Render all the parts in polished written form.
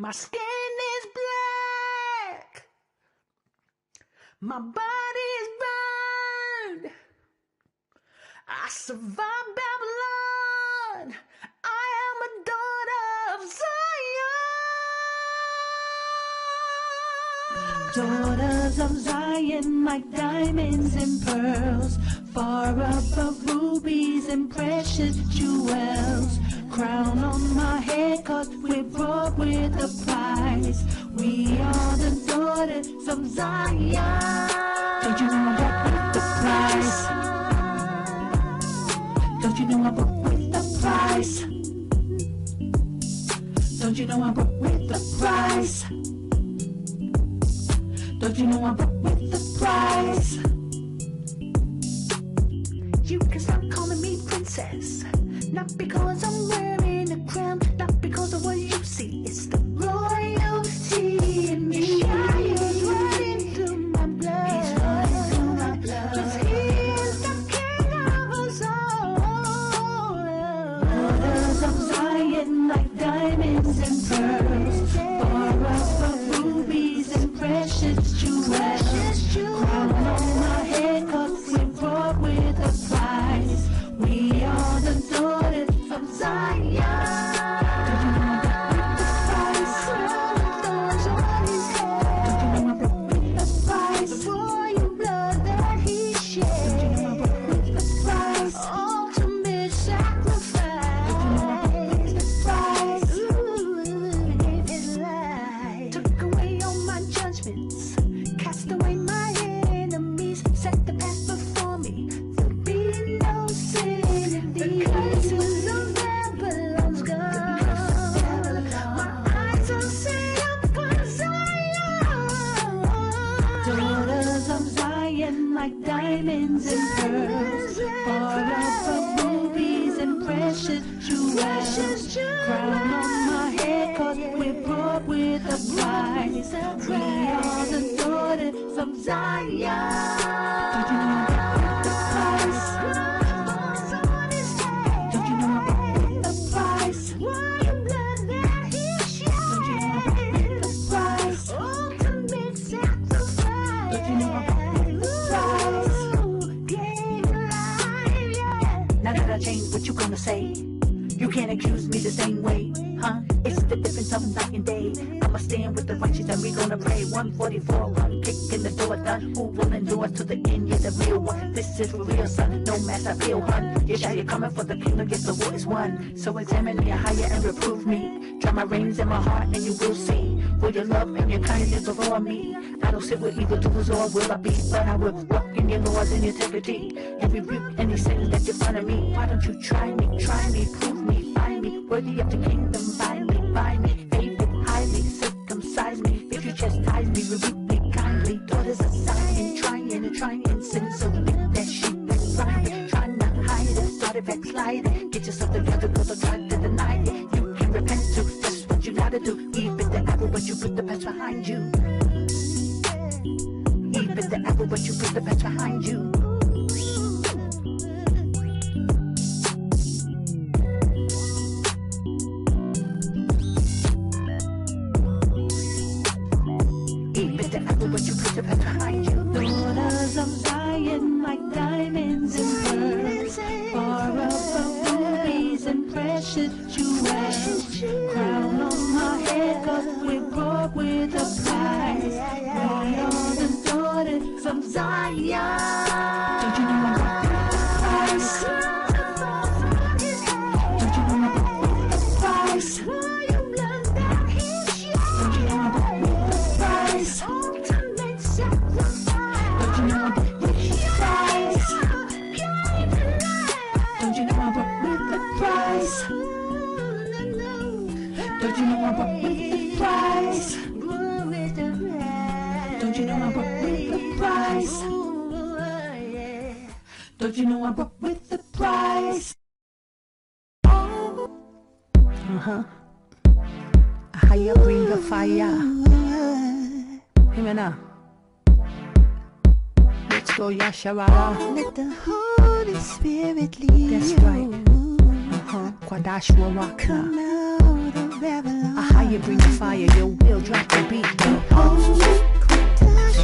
My skin is black. My body is burned. I survived Babylon. I am a daughter of Zion. Daughters of Zion, like diamonds and pearls, far above rubies and precious jewels. Crown on my head, 'cause we're brought with a price. We are the daughters of Zion. Don't you know I'm brought with the price? Don't you know I'm brought with the price? Don't you know I'm brought with the price? Don't you know I'm brought with the price? You can stop calling me princess, not because I'm wearing a crown, not because of what you see. It's the royalty in me. He's running through my blood. He's running through my blood. 'Cause he is the king of us all. Daughters of Zion, like diamonds and pearls, far above rubies and precious jewels. Crown on my head, 'cause we're brought with a price. We are the daughters of Zion. Don't you know I'm brought with the price? Thorns on his head. Don't you know I'm brought with the price? The royal blood that he shed. Don't you know I'm brought with the price? Ultimate sacrifice. Don't you know I'm brought with the price? Ooh, gave his life. Took away all my judgments, cast away my enemies, set the path before me. There'll be no sin in these. The curses of Babylon's gone. My eyes are set upon Zion. Daughters of Zion, like diamonds and pearls, far above rubies and precious jewels. Crown on my head, 'cause we're brought with a price. We are the daughters of Zion. Don't you know I'm brought with the price? Don't you know I'm brought with the price? Royal blood that he shed. Don't you know I'm brought with the price? Ultimate sacrifice. Don't you know I'm brought with the price? Gave life, yeah. Now that I changed, what you gonna say? You can't accuse me the same way, huh? It's the difference of night and day. I'ma stand with the righteous and we gonna pray. 144, one kick in the door done. Who will endure to the end? You're the real one. This is for real, son. No mass appeal, hun. Yashaya coming for the kingdom, yes, the war is won. So examine me, AHAYAH, and reprove me. Try my reins in my heart and you will see. Will your love and your kindness over me? I don't sit with evildoers, or will I be? But I will walk in your laws and integrity, and rebuke any sin that you front of me. Why don't you try me, prove me, find me worthy of the kingdom? Buy me, favorite highly, circumcise me. If you chastise me, rebuke me kindly. Daughters of Zion, trying sin so big that she backsliding, trying to hide it, started backsliding. Get yourself together, 'cause I'm trying to deny it. You can repent too, that's what you gotta do. Even the apple, but you put the past behind you. Even the apple, but you put the past behind you. But you put the past behind you. Daughters of Zion, like diamonds and pearls, far above rubies and precious jewels. Crown on my head, 'cause we're brought with a price. We are the daughters of Zion. Don't you know I'm brought with the price? Don't you know I'm brought with the price? Don't you know I'm brought with the price? Don't you know I'm brought with the price? Don't you know I'm brought with the price? Don't you know I'm brought with the price? Don't you know I'm brought with the price? Don't you know I'm brought with the price? AHAYAH, bring the fire. Hear me now. Let's go, Yashaya. Let the Holy Spirit lead. That's right. Quadash will rock now. Come out of Babylon. AHAYAH, bring the fire, you will drop the beat. Holy, Kodash,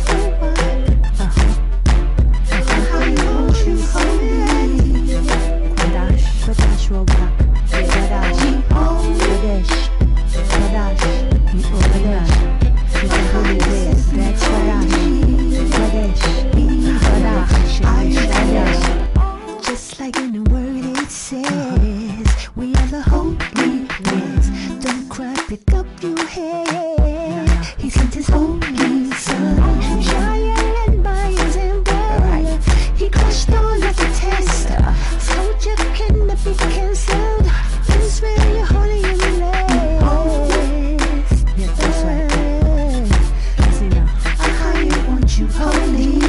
how you want you holy. Kodash, Roba, Kodash, Kodash, Kodash, Kodash, it's a holy place. That's Kodash, Kodash, Just like in the word it says, we are the holy ones. Don't cry, pick up your head. He sent his holy son, Yashaya and by his emperor. He crushed all of the test. Told you cannot be cancelled. Israel, you're holy in the land. yeah, that's right. See now, AHAYAH want you holy.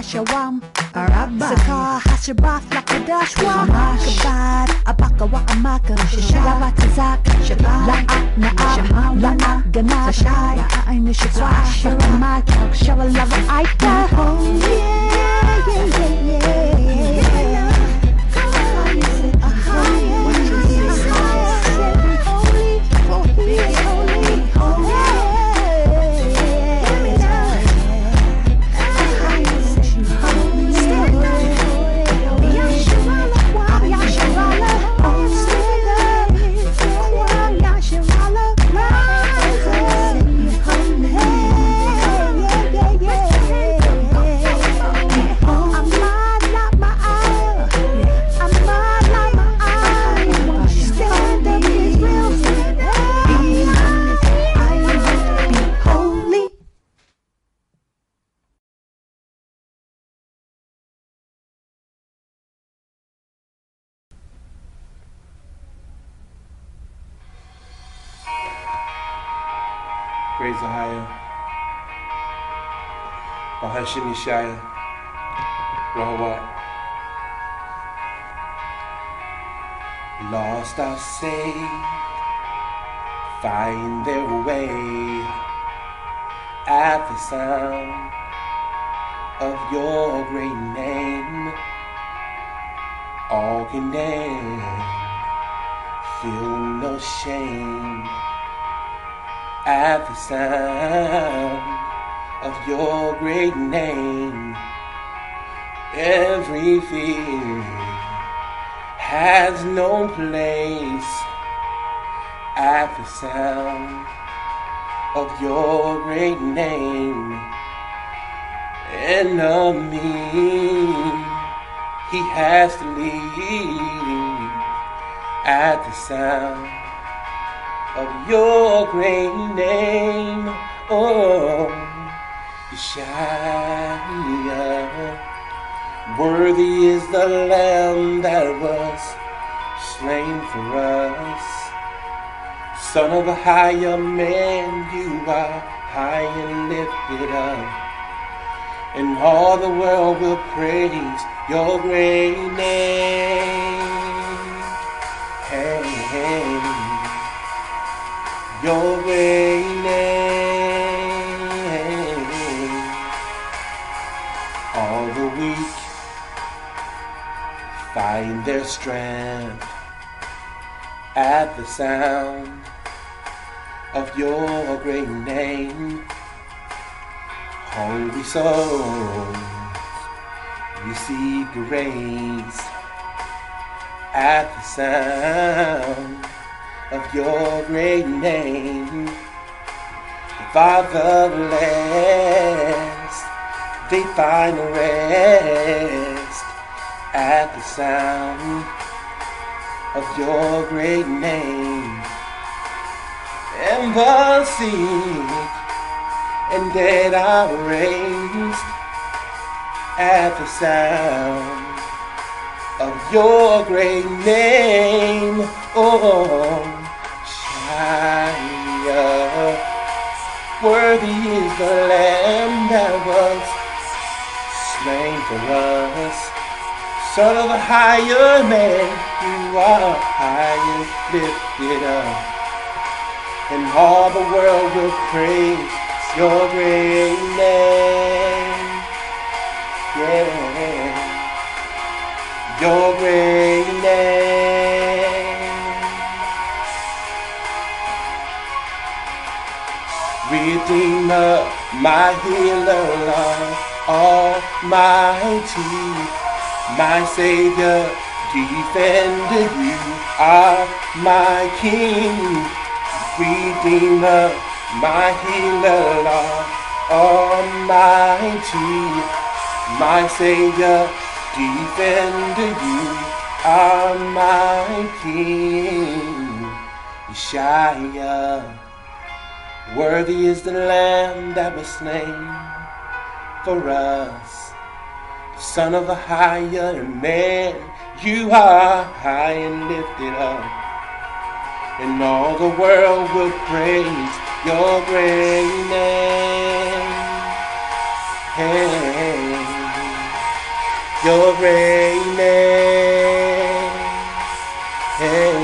Shawam, Saka, Hashabaf, Lakadash, Kabad, Abaka, Wakamaka, Shashava, Tazak, La'a, Na'a, La'a, Gana, Yashaya, Aina, Shakwa, Sharamaka, Shavalava, Aita. Praise AHAYAH. Yashaya. Rahawat. Lost are saved, find their way at the sound of your great name. All can dance, feel no shame at the sound of your great name. Every fear has no place at the sound of your great name. Enemy, he has to leave at the sound of your great name. Oh, Yashaya. Worthy is the Lamb that was slain for us. Son of a higher man, you are high and lifted up, and all the world will praise your great name. Hey, hey, your great name. All the weak find their strength at the sound of your great name. Hungry souls receive grace at the sound of your great name. The fatherless, they find rest at the sound of your great name. And the sick and dead are raised at the sound of your great name. Oh, Yashaya, worthy is the Lamb that was slain for us. Son of a higher man, you are high and lifted up, and all the world will praise your great name. Yeah, your great name. Redeemer, my healer, Lord Almighty, my Savior, defender, you are my King. Redeemer, my healer, Lord Almighty, my Savior, defender, you are my King. Yashaya, worthy is the Lamb that was slain for us. The Son of a higher man, you are high and lifted up, and all the world will praise your great name. Hey, your great name. Hey,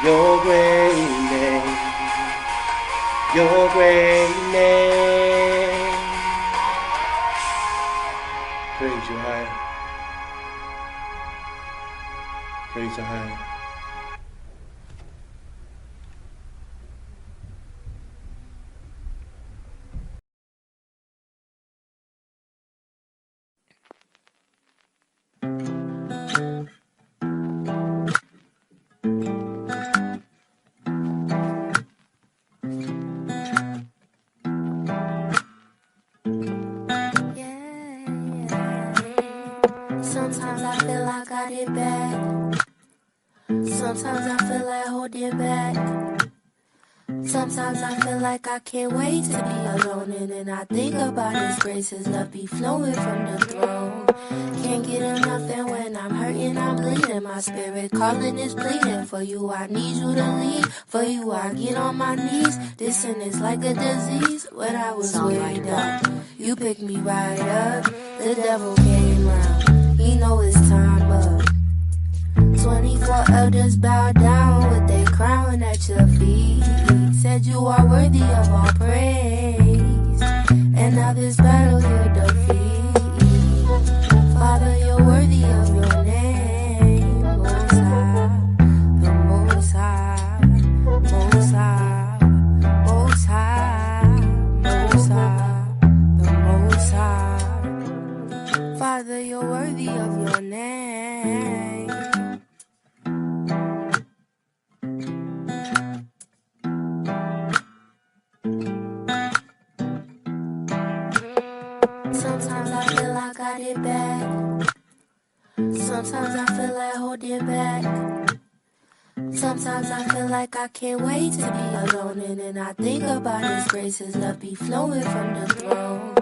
your great name, your great name. Praise you, high. Praise you, high. Sometimes I feel like I did bad. Sometimes I feel like holding back. Sometimes I feel like I can't wait to be alone. And then I think about His grace, His love be flowing from the throne. Can't get enough, and when I'm hurting, I'm bleeding. My spirit calling is pleading. For you, I need you to lead. For you, I get on my knees. This sin is like a disease. When I was way down, you picked me right up. The devil came round. He know it's time up. 24 elders bow down with their crown at your feet. Said you are worthy of all praise, and now this battle you defeat. Father, you're worthy of your name. Most High, the Most High, Most High, Most High, Most High, the Most High. Father, you're worthy of your name. Sometimes I feel like I did bad. Sometimes I feel like holding back. Sometimes I feel like I can't wait to be alone. And then I think about His grace, His love be flowing from the throne.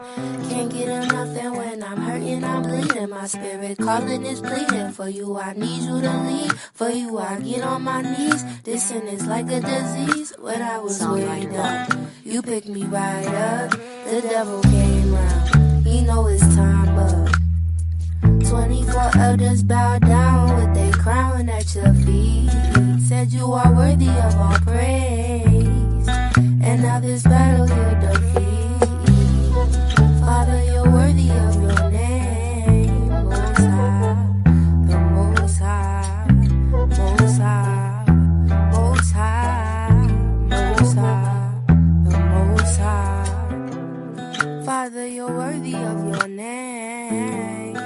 Can't get enough, and when I'm hurting, I'm bleeding. My spirit calling is pleading. For you, I need you to lead. For you, I get on my knees. This sin is like a disease. When I was way down, you picked me right up. The devil came round. He know it's time up. 24 elders bow down with their crown at your feet. Said you are worthy of all praise, and now this battle you defeat. Father, you're worthy of your name. Most high, the most high, most high, most high, most high, the most high. Father, you're worthy of your name.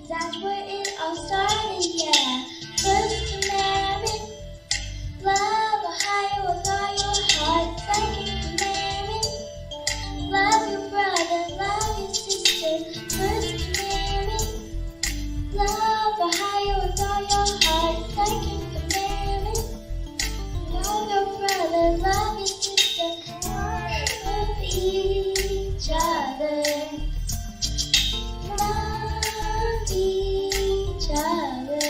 That's where it all started, yeah. First commandment, love AHAYAH with all your heart. Second commandment, love your brother, love your sister. First commandment, love AHAYAH with all your heart. Second commandment, love your brother, love your sister. Love each other. Love each other.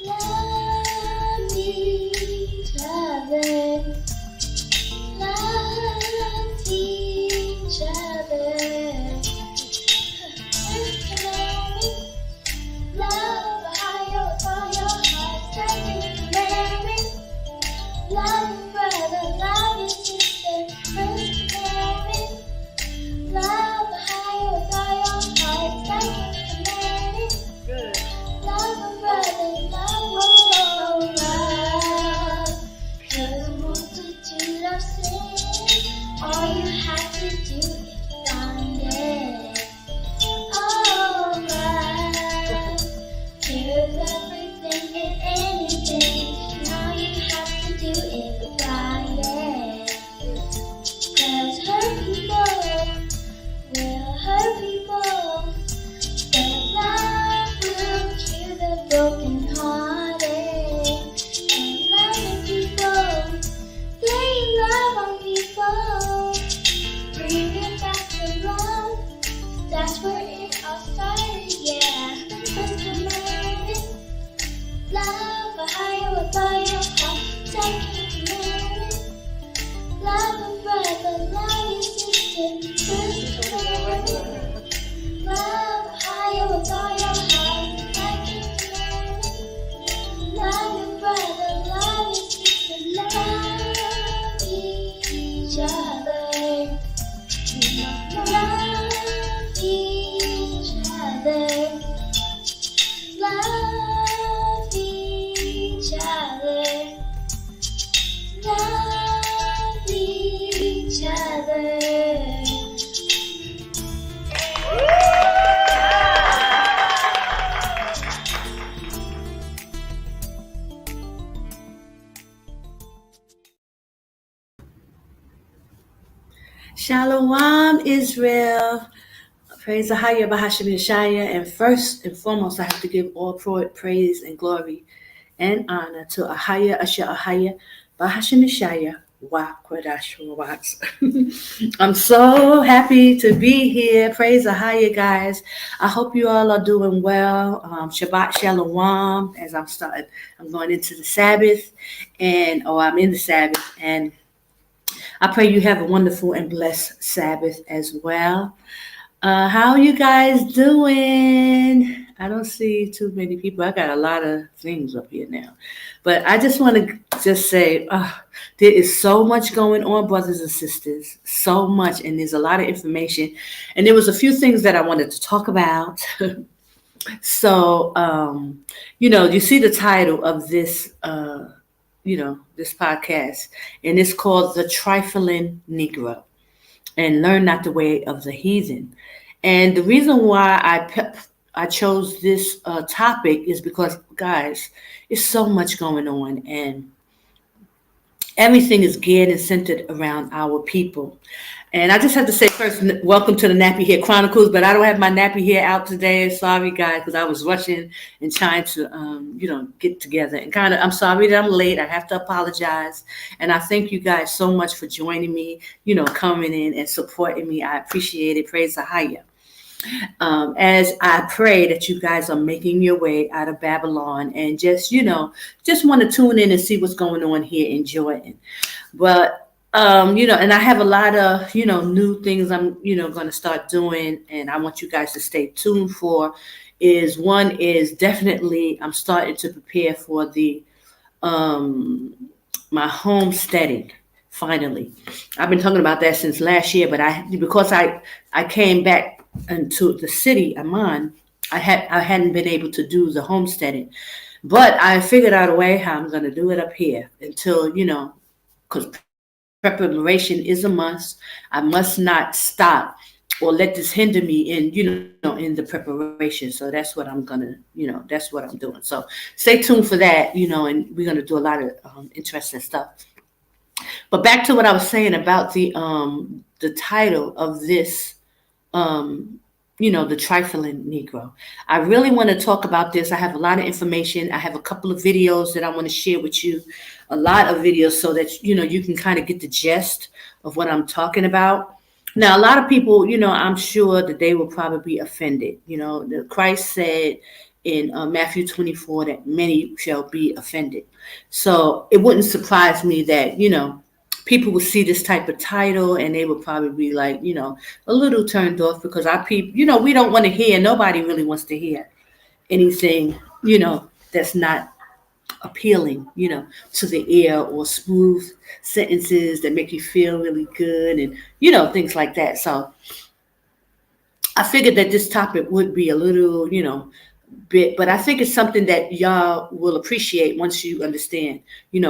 Love each other. Love each other. First commandment, love AHAYAH with all your heart. Second commandment, love your brother, love your sister. First commandment, love AHAYAH with all your heart. Second commandment, love a brother, love your love. 'Cause a multitude of sins, all you have to do is find it. Oh, love cares everything and anything. All you have to do is find it. 'Cause hurt people will hurt people, but love will cure the brokenhearted. And loving people, laying love on people, bring it back to love. That's where it all started, yeah. First commandment, love AHAYAH with all your heart. Second commandment, love a brother, love your sister. First commandment, love AHAYAH with all your heart. Second commandment, love your brother, love your sister. Love each other. Love each other. Love each other. Love each other. Shalom, Israel. Praise AHAYAH, Yashaya. And first and foremost, I have to give all praise and glory and honor to AHAYAH, AHAYAH, Yashaya. I'm so happy to be here. Praise AHAYAH, guys. I hope you all are doing well. Shabbat Shalom. As I'm going into the Sabbath, I'm in the Sabbath, and I pray you have a wonderful and blessed Sabbath as well. How are you guys doing? I don't see too many people. I got a lot of things up here now. But I just want to just say, there is so much going on, brothers and sisters. So much. And there's a lot of information. And there was a few things that I wanted to talk about. So, you see the title of this this podcast, and it's called the Triflin Negro, and learn not the way of the heathen. And the reason why I chose this topic is because, guys, it's so much going on, and everything is geared and centered around our people. And I just have to say first, welcome to the Nappy Hair Chronicles. But I don't have my nappy hair out today. Sorry, guys, because I was rushing and trying to, get together. And I'm sorry that I'm late. I have to apologize. And I thank you guys so much for joining me, coming in and supporting me. I appreciate it. Praise AHAYAH. As I pray that you guys are making your way out of Babylon and just want to tune in and see what's going on here in Jordan. But and I have a lot of, new things I'm, going to start doing, and I want you guys to stay tuned for. One is definitely I'm starting to prepare for the my homesteading. Finally, I've been talking about that since last year, but because I came back into the city I'm on, I hadn't been able to do the homesteading, but I figured out a way how I'm going to do it up here until because preparation is a must. I must not stop or let this hinder me in the preparation. So that's what I'm gonna, that's what I'm doing. So stay tuned for that, and we're gonna do a lot of interesting stuff. But back to what I was saying about the title of this the Trifling Negro. I really want to talk about this. I have a lot of information. I have a couple of videos that I want to share with you, a lot of videos so that, you can kind of get the gist of what I'm talking about. Now, a lot of people, I'm sure that they will probably be offended. Christ said in Matthew 24 that many shall be offended. So it wouldn't surprise me that, people would see this type of title and they would probably be like, a little turned off because our people, we don't want to hear, nobody really wants to hear anything, that's not appealing, to the ear, or smooth sentences that make you feel really good and, things like that. So I figured that this topic would be a little, bit, but I think it's something that y'all will appreciate once you understand,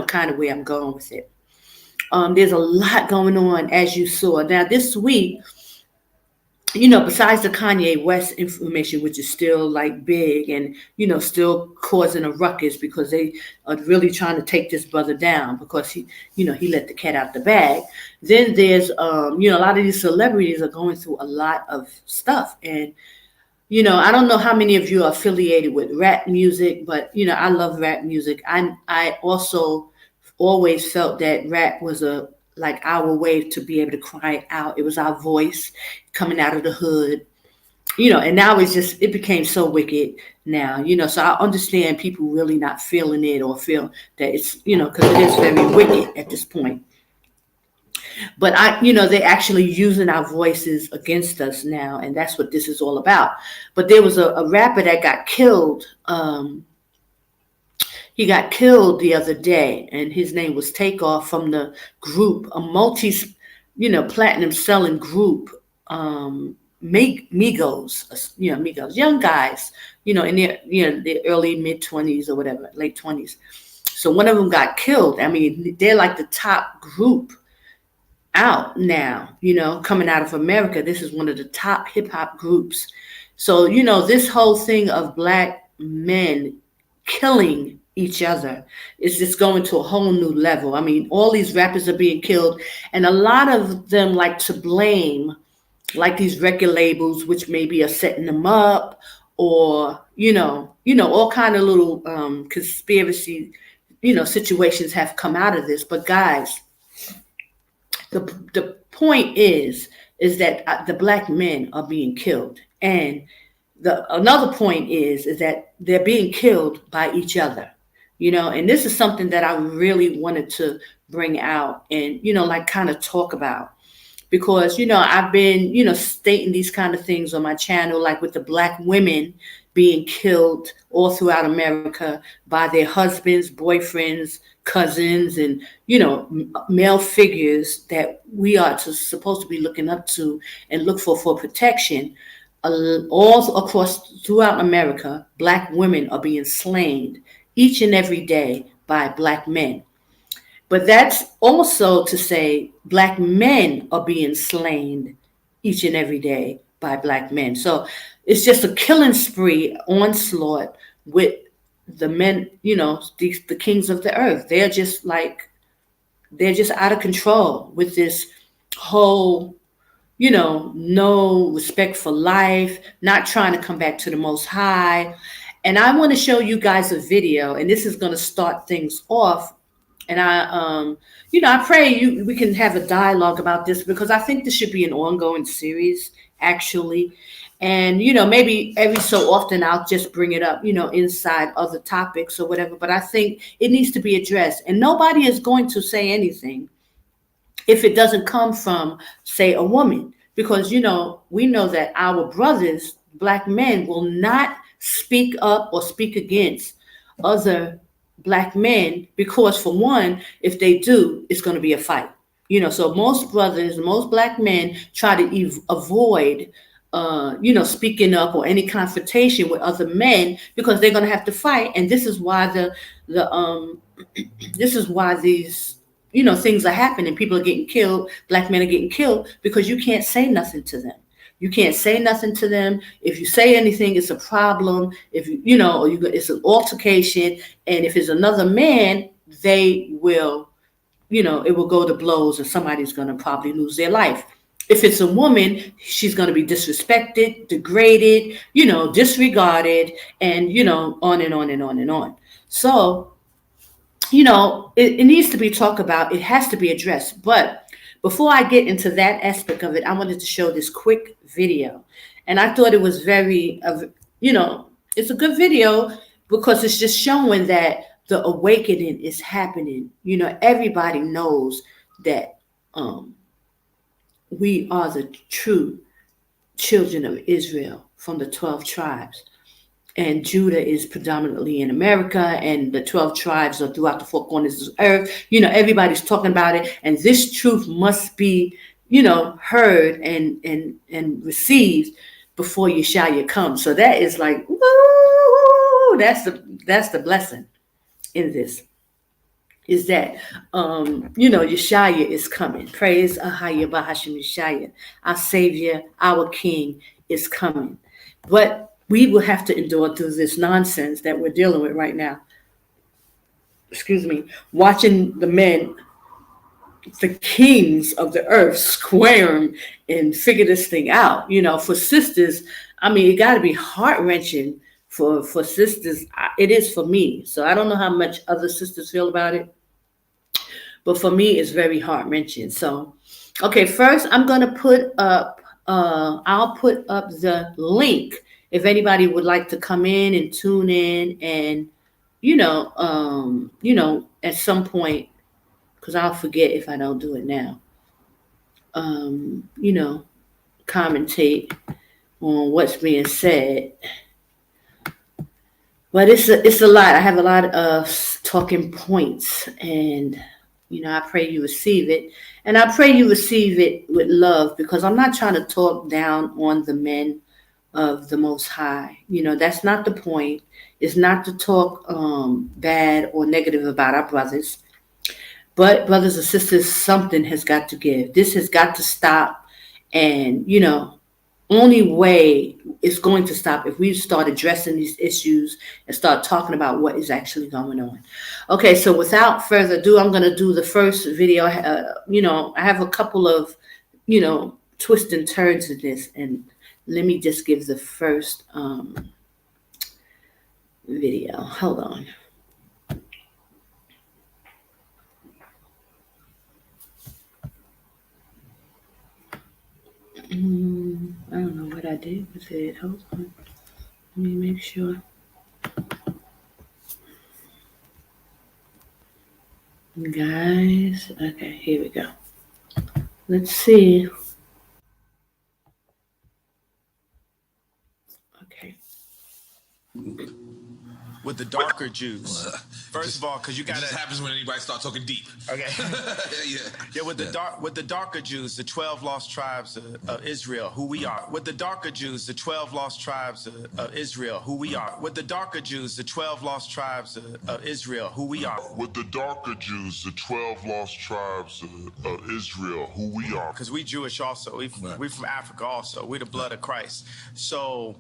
kind of where I'm going with it. There's a lot going on, as you saw. Now, this week, besides the Kanye West information, which is still like big and, still causing a ruckus because they are really trying to take this brother down because he let the cat out the bag. Then there's, a lot of these celebrities are going through a lot of stuff. And, I don't know how many of you are affiliated with rap music, but, I love rap music. I also always felt that rap was like our way to be able to cry out. It was our voice coming out of the hood, and now it became so wicked now, so I understand people really not feeling it or feel that it's, because it is very wicked at this point. But they're actually using our voices against us now, and that's what this is all about. But there was a rapper that got killed. He got killed the other day, and his name was Takeoff from the group, a platinum selling group, Migos, Migos, young guys, in their early mid-20s or whatever, late 20s. So one of them got killed. I mean, they're like the top group out now, coming out of America. This is one of the top hip hop groups. So, this whole thing of black men killing each other is just going to a whole new level. I mean, all these rappers are being killed, and a lot of them like to blame like these record labels, which maybe are setting them up, or all kind of little conspiracy situations have come out of this. But guys, the point is that the black men are being killed, and another point is that they're being killed by each other. And this is something that I really wanted to bring out and, like kind of talk about because, I've been, stating these kind of things on my channel, like with the black women being killed all throughout America by their husbands, boyfriends, cousins, and, male figures that we are supposed to be looking up to and look for protection. All across throughout America, black women are being slain each and every day by black men. But that's also to say black men are being slain each and every day by black men. So it's just a killing spree, onslaught with the men, the kings of the earth. They're just out of control with this whole, no respect for life, not trying to come back to the Most High. And I want to show you guys a video, and this is going to start things off. And I pray we can have a dialogue about this, because I think this should be an ongoing series, actually. And maybe every so often I'll just bring it up, inside other topics or whatever. But I think it needs to be addressed, and nobody is going to say anything if it doesn't come from, say, a woman, because we know that our brothers, black men, will not speak up or speak against other black men, because for one, if they do, it's going to be a fight. So most brothers, most black men try to avoid speaking up or any confrontation with other men, because they're going to have to fight. And this is why this is why these things are happening. People are getting killed. Black men are getting killed because you can't say nothing to them. You can't say nothing to them. If you say anything, it's a problem. If it's an altercation. And if it's another man, they will, it will go to blows, and somebody's going to probably lose their life. If it's a woman, she's going to be disrespected, degraded, disregarded, and, on and on and on and on. So, it needs to be talked about. It has to be addressed. But before I get into that aspect of it, I wanted to show this quick video. And I thought it was very, it's a good video, because it's just showing that the awakening is happening. Everybody knows that we are the true children of Israel from the 12 tribes. And Judah is predominantly in America, and the 12 tribes are throughout the four corners of the earth. Everybody's talking about it, and this truth must be, heard and received before Yashaya comes. So that is like, woo, that's the blessing in this, is that, Yashaya is coming. Praise AHAYAH Bahashim Yashaya. Our Savior, our King is coming. But we will have to endure through this nonsense that we're dealing with right now. Excuse me. Watching the men, the kings of the earth, squirm and figure this thing out. For sisters, it got to be heart-wrenching for sisters. It is for me. So I don't know how much other sisters feel about it, but for me, it's very heart-wrenching. So, okay, first I'm going to put up, I'll put up the link if anybody would like to come in and tune in, and, at some point, because I'll forget if I don't do it now, commentate on what's being said. But it's a lot. I have a lot of talking points, and, I pray you receive it. And I pray you receive it with love, because I'm not trying to talk down on the men of the Most High. That's not the point. It's not to talk bad or negative about our brothers. But brothers and sisters, something has got to give. This has got to stop. And, only way it's going to stop if we start addressing these issues and start talking about what is actually going on. Okay, so without further ado, I'm going to do the first video. I have a couple of, twists and turns in this, and let me just give the first video. Hold on. I don't know what I did with it. Hold on. Let me make sure. Guys, okay, here we go. Let's see. Okay. with the darker Jews. First of all, because you got it just happens when anybody starts talking deep. Okay. Yeah, with the darker Jews, the 12 lost tribes of Israel, who we are. With the darker Jews, the 12 lost tribes of Israel, who we are. With the darker Jews, the 12 lost tribes of Israel, who we are. With the darker Jews, the 12 lost tribes of Israel, who we are. Because we Jewish also. We from Africa also. We're the blood of Christ. So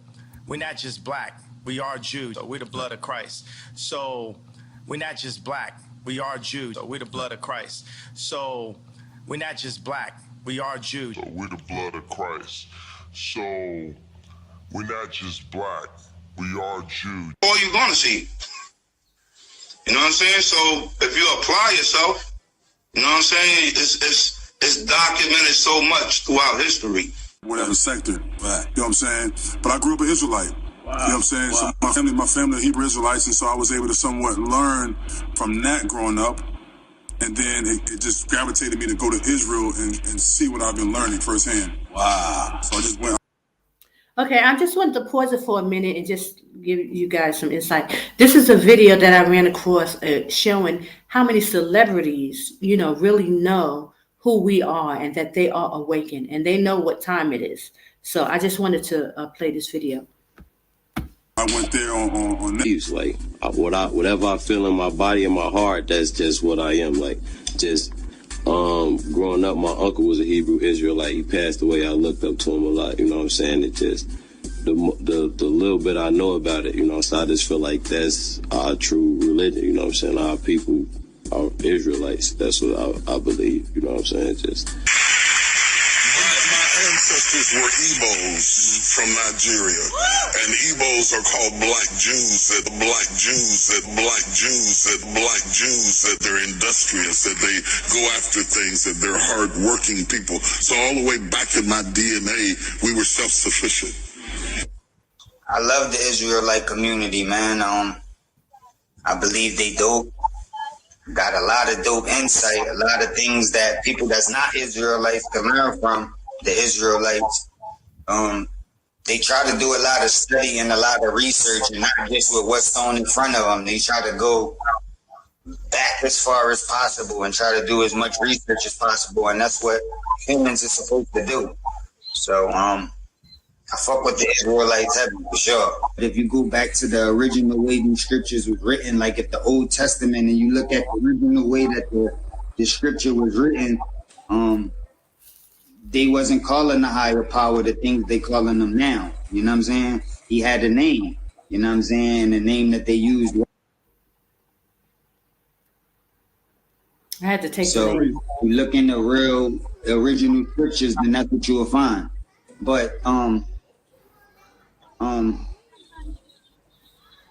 we're not just black. We are Jews. So we're the blood of Christ. So we're not just black. We are Jews. So we're the blood of Christ. So we're not just black. We are Jews. So we're the blood of Christ. So we're not just black. We are Jews. All you're gonna see. You know what I'm saying? So if you apply yourself, you know what I'm saying? It's documented so much throughout history. Whatever sector, right. You know what I'm saying? But I grew up an Israelite. Wow. You know what I'm saying? Wow. So my family are Hebrew Israelites, and so I was able to somewhat learn from that growing up. And then it just gravitated me to go to Israel and see what I've been learning firsthand. Wow. So I just went. Okay, I just wanted to pause it for a minute and just give you guys some insight. This is a video that I ran across showing how many celebrities, really know who we are and that they are awakened and they know what time it is. So I just wanted to play this video. I went there on that. Like whatever I feel in my body and my heart, that's just what I am. Like just growing up, my uncle was a Hebrew Israelite. He passed away. I looked up to him a lot. You know what I'm saying? It just the little bit I know about it. So I just feel like that's our true religion. You know what I'm saying? Our people are Israelites. That's what I believe. You know what I'm saying? Just. Ancestors were Igbos from Nigeria, and Igbos are called black Jews. That they're industrious, that they go after things, that they're hard-working people. So all the way back in my DNA, we were self-sufficient. I love the Israelite community, man. I believe they dope. Got a lot of dope insight, a lot of things that people that's not Israelites can learn from. The Israelites, they try to do a lot of study and a lot of research, and not just with what's thrown in front of them. They try to go back as far as possible and try to do as much research as possible, and that's what humans are supposed to do. So, I fuck with the Israelites heavy for sure. But if you go back to the original way these scriptures was written, like if the Old Testament, and you look at the original way that the scripture was written, they wasn't calling the higher power the things they calling them now. You know what I'm saying? He had a name. You know what I'm saying? The name that they used. I had to take so the name. You look in the original scriptures, then that's what you will find. But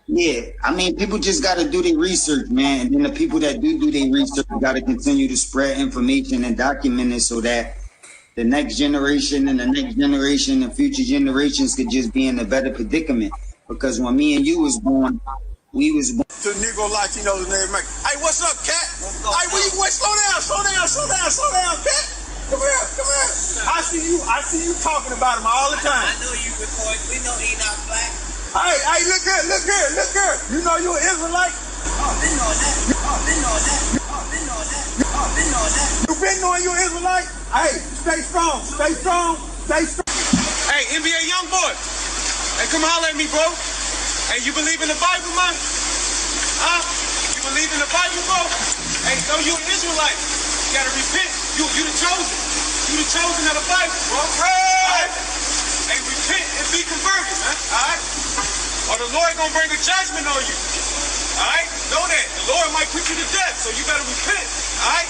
yeah, I mean, people just got to do their research, man. And then the people that do their research got to continue to spread information and document it so that the next generation and the next generation and future generations could just be in a better predicament. Because when me and you was born, we was born. To Negro Latinos and everything. Hey, what's up, cat? Hey, wait, slow down, cat. Come here. I see you talking about him all the time. I know you record. We know he not black. Hey, look here. You know you an Israelite? Been on that. You been knowing you an Israelite? Hey, stay strong. Hey, NBA young boy. Hey, come holler at me, bro. Hey, you believe in the Bible, man? Huh? You believe in the Bible, bro? Hey, no, you an Israelite. You gotta repent. You the chosen. You the chosen of the Bible, bro. Right? Hey, repent and be converted, man. Alright? Or the Lord gonna bring a judgment on you. Alright? Know that. The Lord might put you to death, so you better repent. Alright?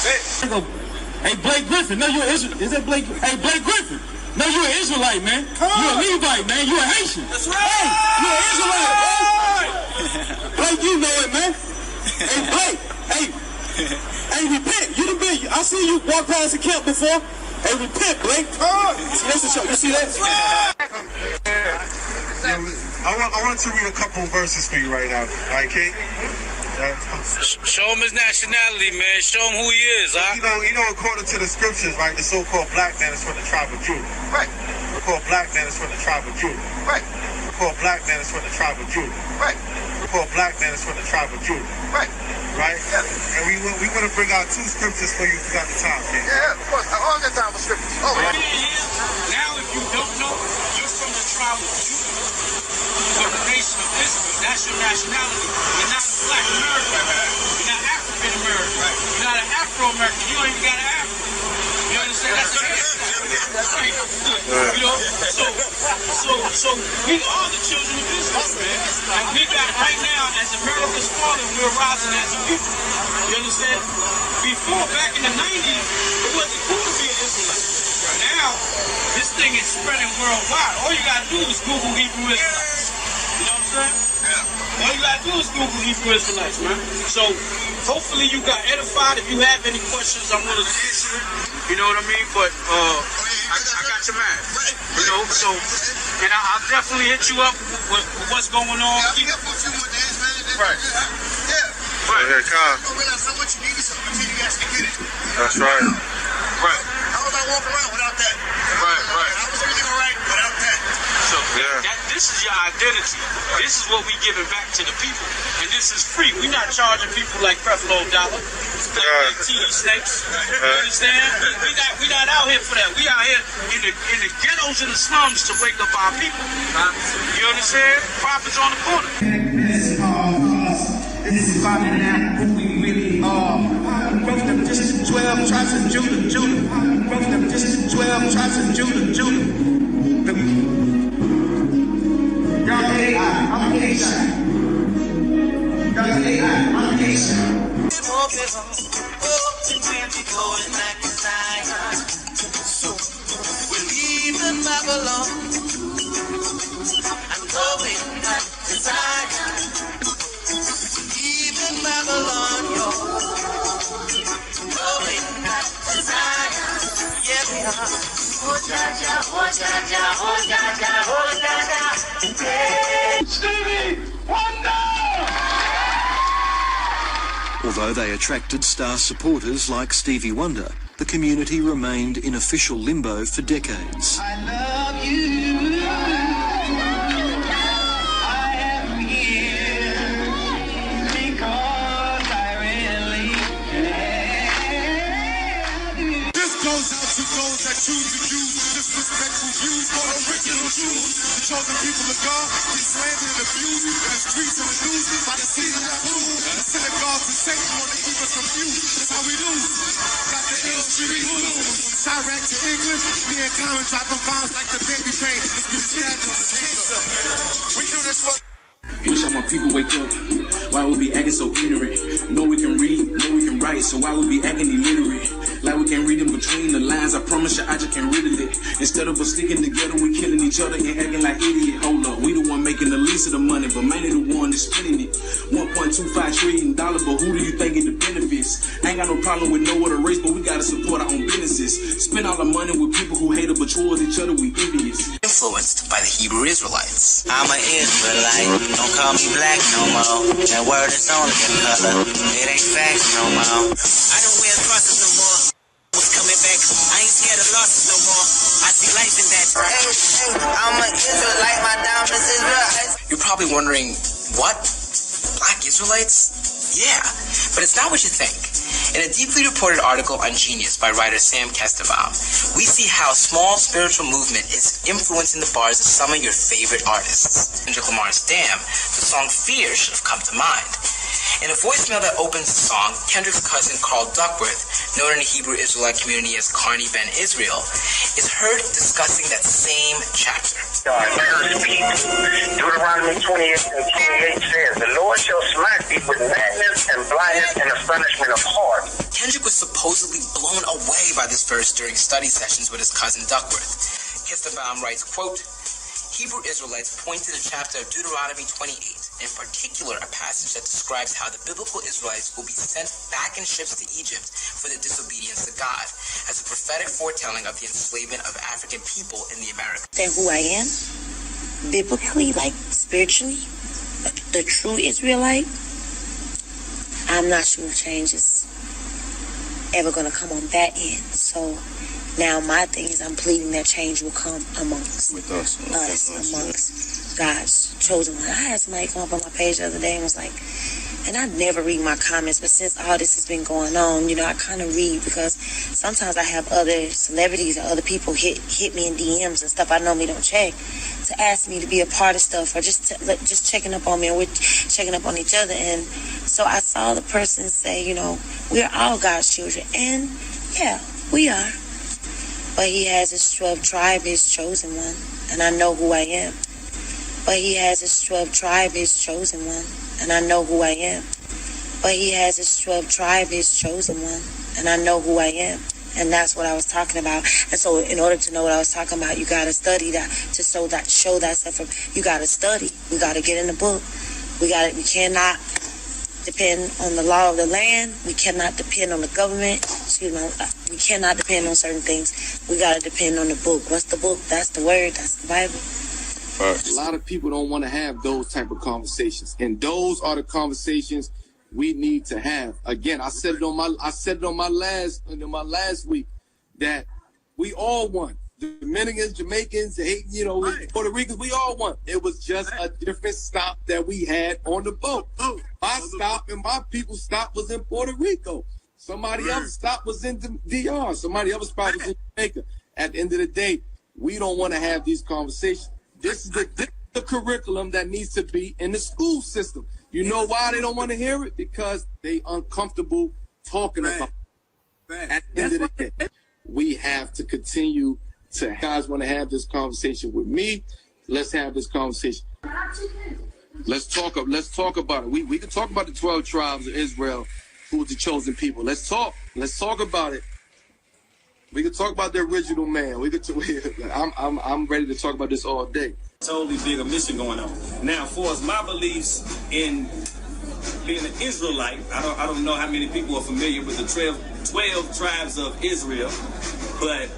Hey, Blake Griffin, no, you're an Israelite. Is that Blake? Hey, Blake Griffin, no, you're an Israelite, man. You're a Levite, man. You're a Haitian. That's right. Hey, you're an Israelite, bro. Blake, you know it, man. Hey, Blake, hey, repent. You done been. I seen you walk past the camp before. Hey, repent, Blake. Listen, show. You see that? I want to read a couple verses for you right now. All right, Kate? Show him his nationality, man. Show him who he is, huh? You know, according to the scriptures, right, the so-called black man is from the tribe of Judah. Right. The so-called black man is from the tribe of Judah. Right. The so-called black man is from the tribe of Judah. Right. so-called black man is from the tribe of Judah. Right. Right? Yeah. And we want to bring out 2 scriptures for you if you got the time, King. Yeah, of course. I always got time for scriptures. Oh, right. Now, if you don't know, you're from the tribe of Judah, from the nation of Israel. That's your nationality. You're not a black American. You're not African American. You're not an Afro-American. You don't even got an Afro. You understand? That's a you know, so we are the children of Israel, man. And we got right now, as America's falling, we're rising as a people. You understand? Before, back in the 90s, it wasn't cool to be an Israelite. Now, this thing is spreading worldwide. All you gotta do is Google Hebrew Israelites. You know what I'm saying? Yeah. All you gotta do is Google Hebrew Israelites, man. So, hopefully you got edified. If you have any questions, I'm willing to answer it. You know what I mean? But, I got your man. You know, so, and I'll definitely hit you up with what's going on. Yeah, I'll be here for a few more days, man. Right. Yeah. Right. Here, come. Don't realize how much you need something until you actually get it. That's right. Right. How was I walking around without that? Right. How was everything all right without that? So, this is your identity. This is what we giving back to the people. And this is free. We're not charging people like Creflo Dollar, like TD Snakes. You understand? We not out here for that. We out here in the ghettos and the slums to wake up our people. You understand? Prophets on the corner. This is finding out who we really are. Broke them just 12 tribes of Judah. Broke them just 12 tribes of Judah. Y'all AHAYAH, I'm AHAYAH. Y'all AHAYAH, I'm AHAYAH. We're leaving Babylon. I'm going back to Zion. Leaving Babylon, yo. Going back to Zion. Yeah, we are. Oh, Jaja, oh, Jaja, oh, Jaja, oh, Jaja. Yeah. Stevie Wonder! Although they attracted star supporters like Stevie Wonder, the community remained in official limbo for decades. I love you. I am here because I really care. This goes out to those that choose to use disrespectful views for original Jews. The chosen people of God be slandered and abused in the streets and the news by the season that blue. The synagogues and Satan want to keep us confused. That's how we lose. Got the ill street blues. From Chirac to England, me and Karen dropping bombs like the baby pain. It's been stabbed in the cancer. We do this for. Wish all my people wake up. Why we be acting so ignorant? Know we can read, know we can write, so why we be acting illiterate? Like we can't read in between the lines. I promise you, I just can't riddle it. Instead of us sticking together, we killing each other and acting like idiot. Hold up, we the one making the least of the money, but mainly the one that's spending it. $1.25 trillion, but who do you think get the benefits? I ain't got no problem with no other race, but we gotta support our own businesses. Spend all the money with people who hate us, but towards each other we envious. Influenced by the Hebrew Israelites. I'm an Israelite. Don't call me black no more. That word is only a color. It ain't facts no more. I don't wear crosses no more. Was coming back. I ain't scared of losses no more. I see life in that. Hey, I'm an Israelite. My diamonds Israelites. You're probably wondering, what? Black Israelites? Yeah, but it's not what you think. In a deeply reported article on Genius by writer Sam Kesterbaum, we see how small spiritual movement is influencing the bars of some of your favorite artists. Kendrick Lamar's Damn, the song Fear should have come to mind. In a voicemail that opens the song, Kendrick's cousin Carl Duckworth, known in the Hebrew Israelite community as Carney Ben Israel, is heard discussing that same chapter. Deuteronomy 28 says, the Lord shall smite thee with madness and blindness and astonishment of heart. Kendrick was supposedly blown away by this verse during study sessions with his cousin Duckworth. Kesterbaum writes, quote, Hebrew Israelites point to the chapter of Deuteronomy 28, in particular a passage that describes how the biblical Israelites will be sent back in ships to Egypt for their disobedience to God, as a prophetic foretelling of the enslavement of African people in the Americas. Who I am, biblically, like spiritually, the true Israelite, I'm not sure change is ever going to come on that end. So Now my thing is I'm pleading that change will come amongst us, amongst God's chosen one. I had somebody come up on my page the other day and was like, and I never read my comments, but since all this has been going on, you know, I kind of read because sometimes I have other celebrities or other people hit me in DMs and stuff I normally don't check to ask me to be a part of stuff or just checking up on me, and we're checking up on each other. And so I saw the person say, you know, we're all God's children, and yeah, we are. But he has his 12 tribe, his chosen one, and I know who I am. But he has his 12 tribe, his chosen one, and I know who I am. But he has his 12 tribe, his chosen one, and I know who I am. And that's what I was talking about. And so in order to know what I was talking about, you got to study that, to show thyself. You got to study. We got to get in the book. We cannot depend on the law of the land. We cannot depend on the government. We cannot depend on certain things. We got to depend on the book. What's the book? That's the word. That's the Bible. A lot of people don't want to have those type of conversations, and those are the conversations we need to have. Again, I said it on my last week that we all won. Dominicans, Jamaicans, Puerto Ricans, we all won. It was just a different stop that we had on the boat. My stop and my people's stop was in Puerto Rico. Somebody else's stop was in DR. Somebody else's spot was in Jamaica. At the end of the day, we don't want to have these conversations. This is the curriculum that needs to be in the school system. You know why they don't want to hear it? Because they uncomfortable talking about it. At the end of the day, we have to continue to. You guys want to have this conversation with me? Let's have this conversation. Let's talk about it. We can talk about the 12 tribes of Israel, who was the chosen people. Let's talk about it. We can talk about the original man. I'm ready to talk about this all day. Totally bigger mission going on. Now, for as my beliefs in being an Israelite, I don't know how many people are familiar with the 12 tribes of Israel, but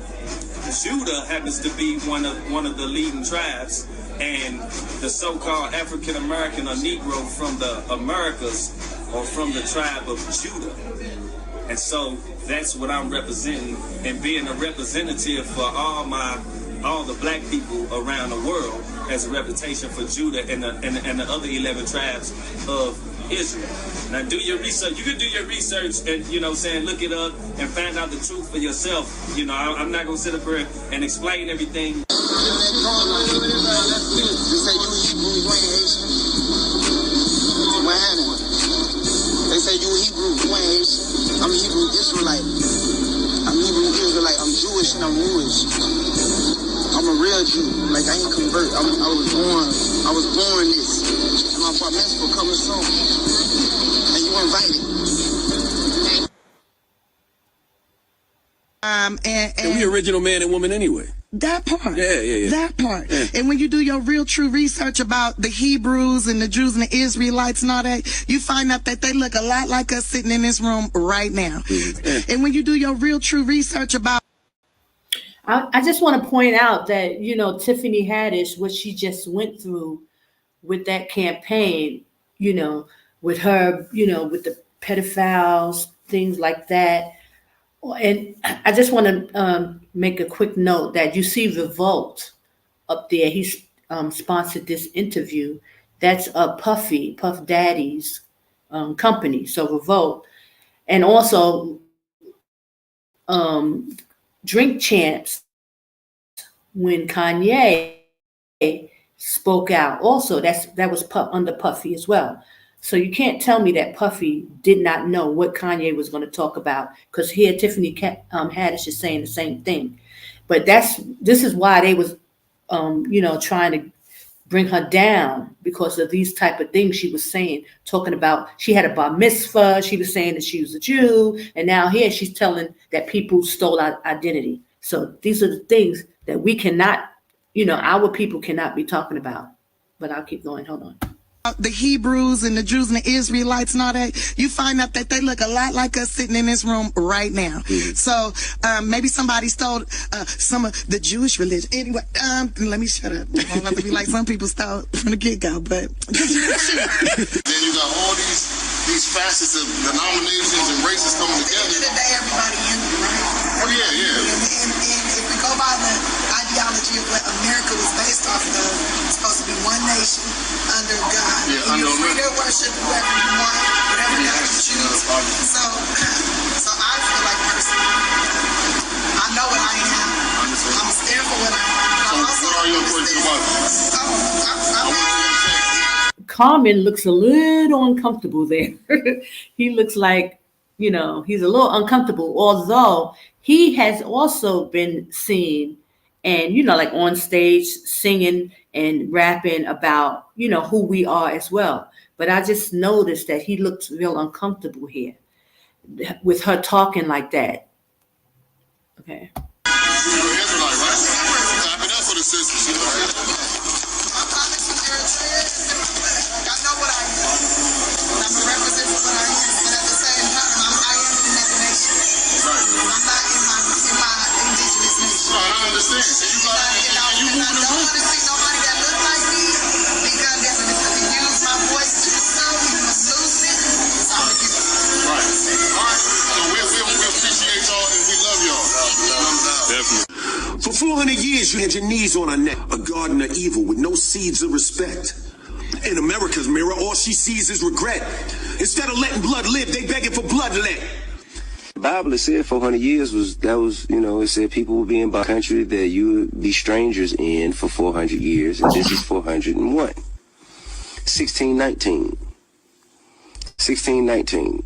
Judah happens to be one of the leading tribes, and the so-called African American or Negro from the Americas or from the tribe of Judah. And so that's what I'm representing, and being a representative for all the black people around the world as a reputation for Judah and the other 11 tribes of Israel. Now do your research. You can do your research and, look it up and find out the truth for yourself. I'm not going to sit up here and explain everything. They say you Hebrew, you ain't Haitian. I'm Hebrew Israelite. I'm Jewish and I'm Jewish. I'm a real Jew. Like I ain't convert. I was born this. My bar mitzvah coming soon. And you invited. And we original man and woman anyway. That part. Yeah. That part. Yeah. And when you do your real true research about the Hebrews and the Jews and the Israelites and all that, you find out that they look a lot like us sitting in this room right now. Mm-hmm. And when you do your real true research about... I just want to point out that, Tiffany Haddish, what she just went through with that campaign, with her, with the pedophiles, things like that. And I just want to make a quick note that you see Revolt up there. He's sponsored this interview. That's Puff Daddy's company. So Revolt. And also Drink Champs, when Kanye spoke out. Also, that was under Puffy as well. So you can't tell me that Puffy did not know what Kanye was going to talk about, because here Tiffany Haddish is saying the same thing. But this is why they was, trying to bring her down, because of these type of things she was saying, talking about she had a bar mitzvah. She was saying that she was a Jew, and now here she's telling that people stole our identity. So these are the things that we cannot, our people cannot be talking about. But I'll keep going. Hold on. The Hebrews and the Jews and the Israelites and all that, you find out that they look a lot like us sitting in this room right now. Mm-hmm. So maybe somebody stole some of the Jewish religion. Anyway, let me shut up. I don't have to be like some people stole from the get-go, but... Then you got all these facets of denominations and races coming together. At the end of the day, everybody human, right? Oh, yeah. what America was based off of. It's supposed to be one nation under God. Yeah, You're free to worship whoever you want, whatever God you choose. So I feel like personally, I know what I am. I'm a stand for what I am. So what are your questions about? Carmen looks a little uncomfortable there. He looks like, you know, he's a little uncomfortable, although he has also been seen and, you know, like on stage singing and rapping about, you know, who we are as well. But I just noticed that he looked real uncomfortable here with her talking like that. Okay. You're an Israelite, right? Clap it up for the sisters. I know what I am. I'm a representative of what I am, but at the same time, I am in that nation. Right. I'm not in my indigenous nation. Right, I understand. So you got and you moving I don't want to see nobody that look like me because they're going to use my voice to do something. You must lose it. So I'm going to do it. Right. All right. So we appreciate y'all and we love y'all. Definitely. For 400 years, you had your knees on her neck, a garden of evil with no seeds of respect. In America's mirror, all she sees is regret. Instead of letting blood live, they begging for bloodlet. The Bible, it said 400 years it said people would be in a country that you would be strangers in for 400 years, and this is 401. 1619. 1619.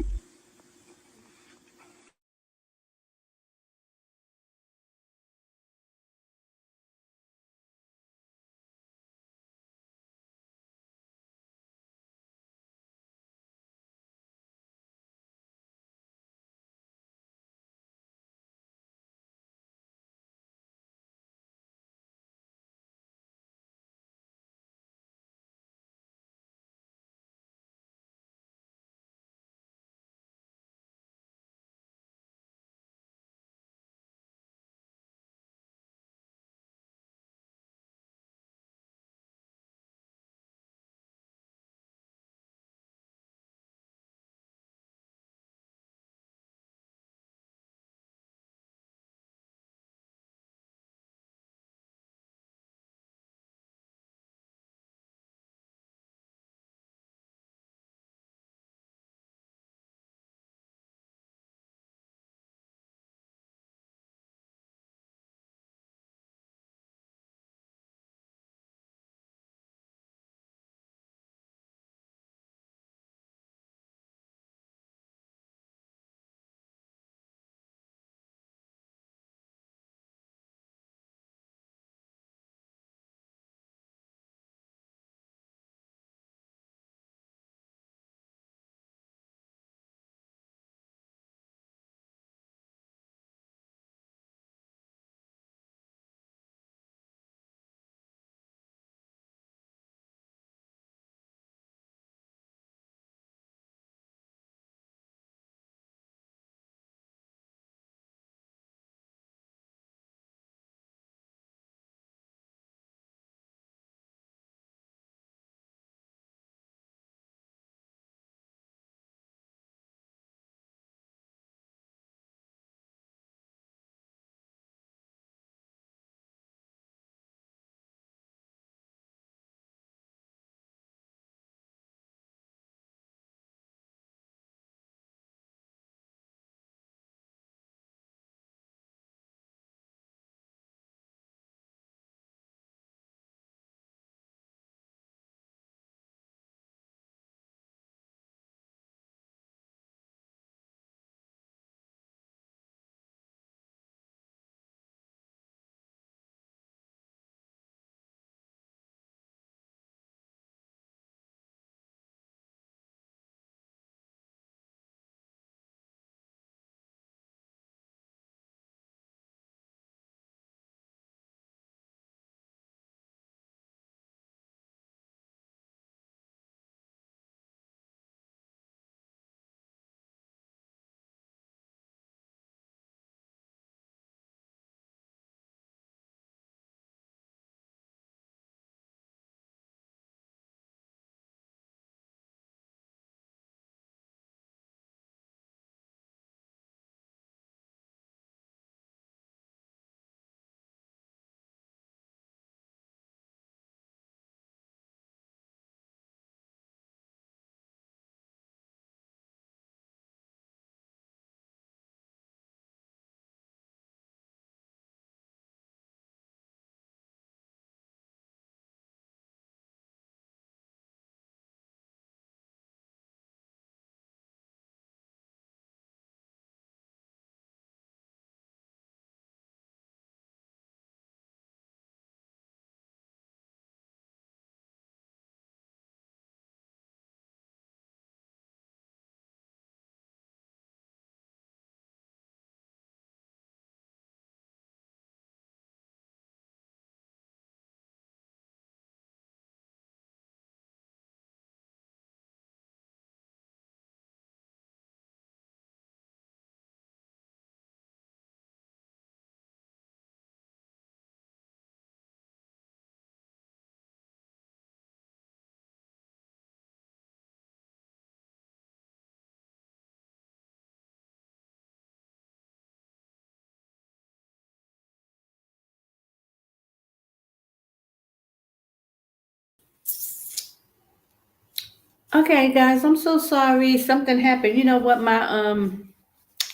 Okay, guys, I'm so sorry. Something happened. You know what? My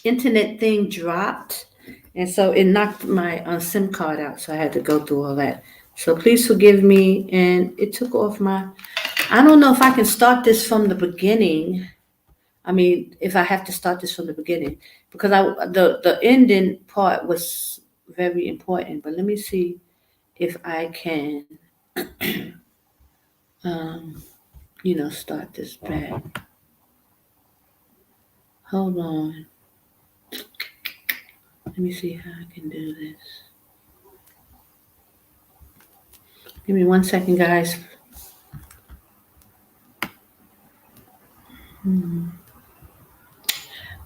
internet thing dropped, and so it knocked my SIM card out. So I had to go through all that. So please forgive me. And it took off my. I don't know if I can start this from the beginning. I mean, if I have to start this from the beginning, because the ending part was very important. But let me see if I can, start this back. Hold on. Let me see how I can do this. Give me 1 second, guys.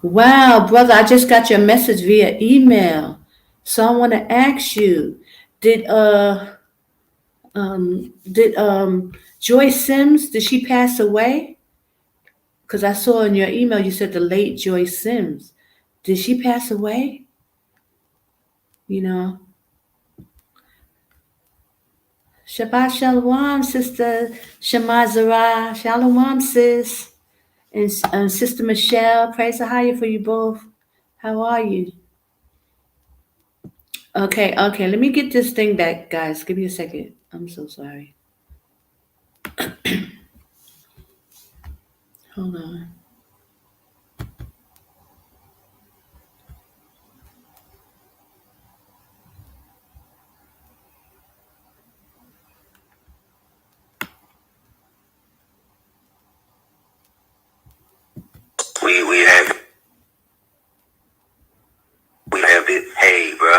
Wow, brother, I just got your message via email. So I want to ask you, did Joy Sims, did she pass away? Because I saw in your email you said the late Joy Sims. Did she pass away? You know. Shabbat Shalom, Sister Shamazara. Shalom, sis. And Sister Michelle, praise AHAYAH for you both. How are you? Okay, let me get this thing back, guys. Give me a second. I'm so sorry. Hold on. We have it. Hey, bro.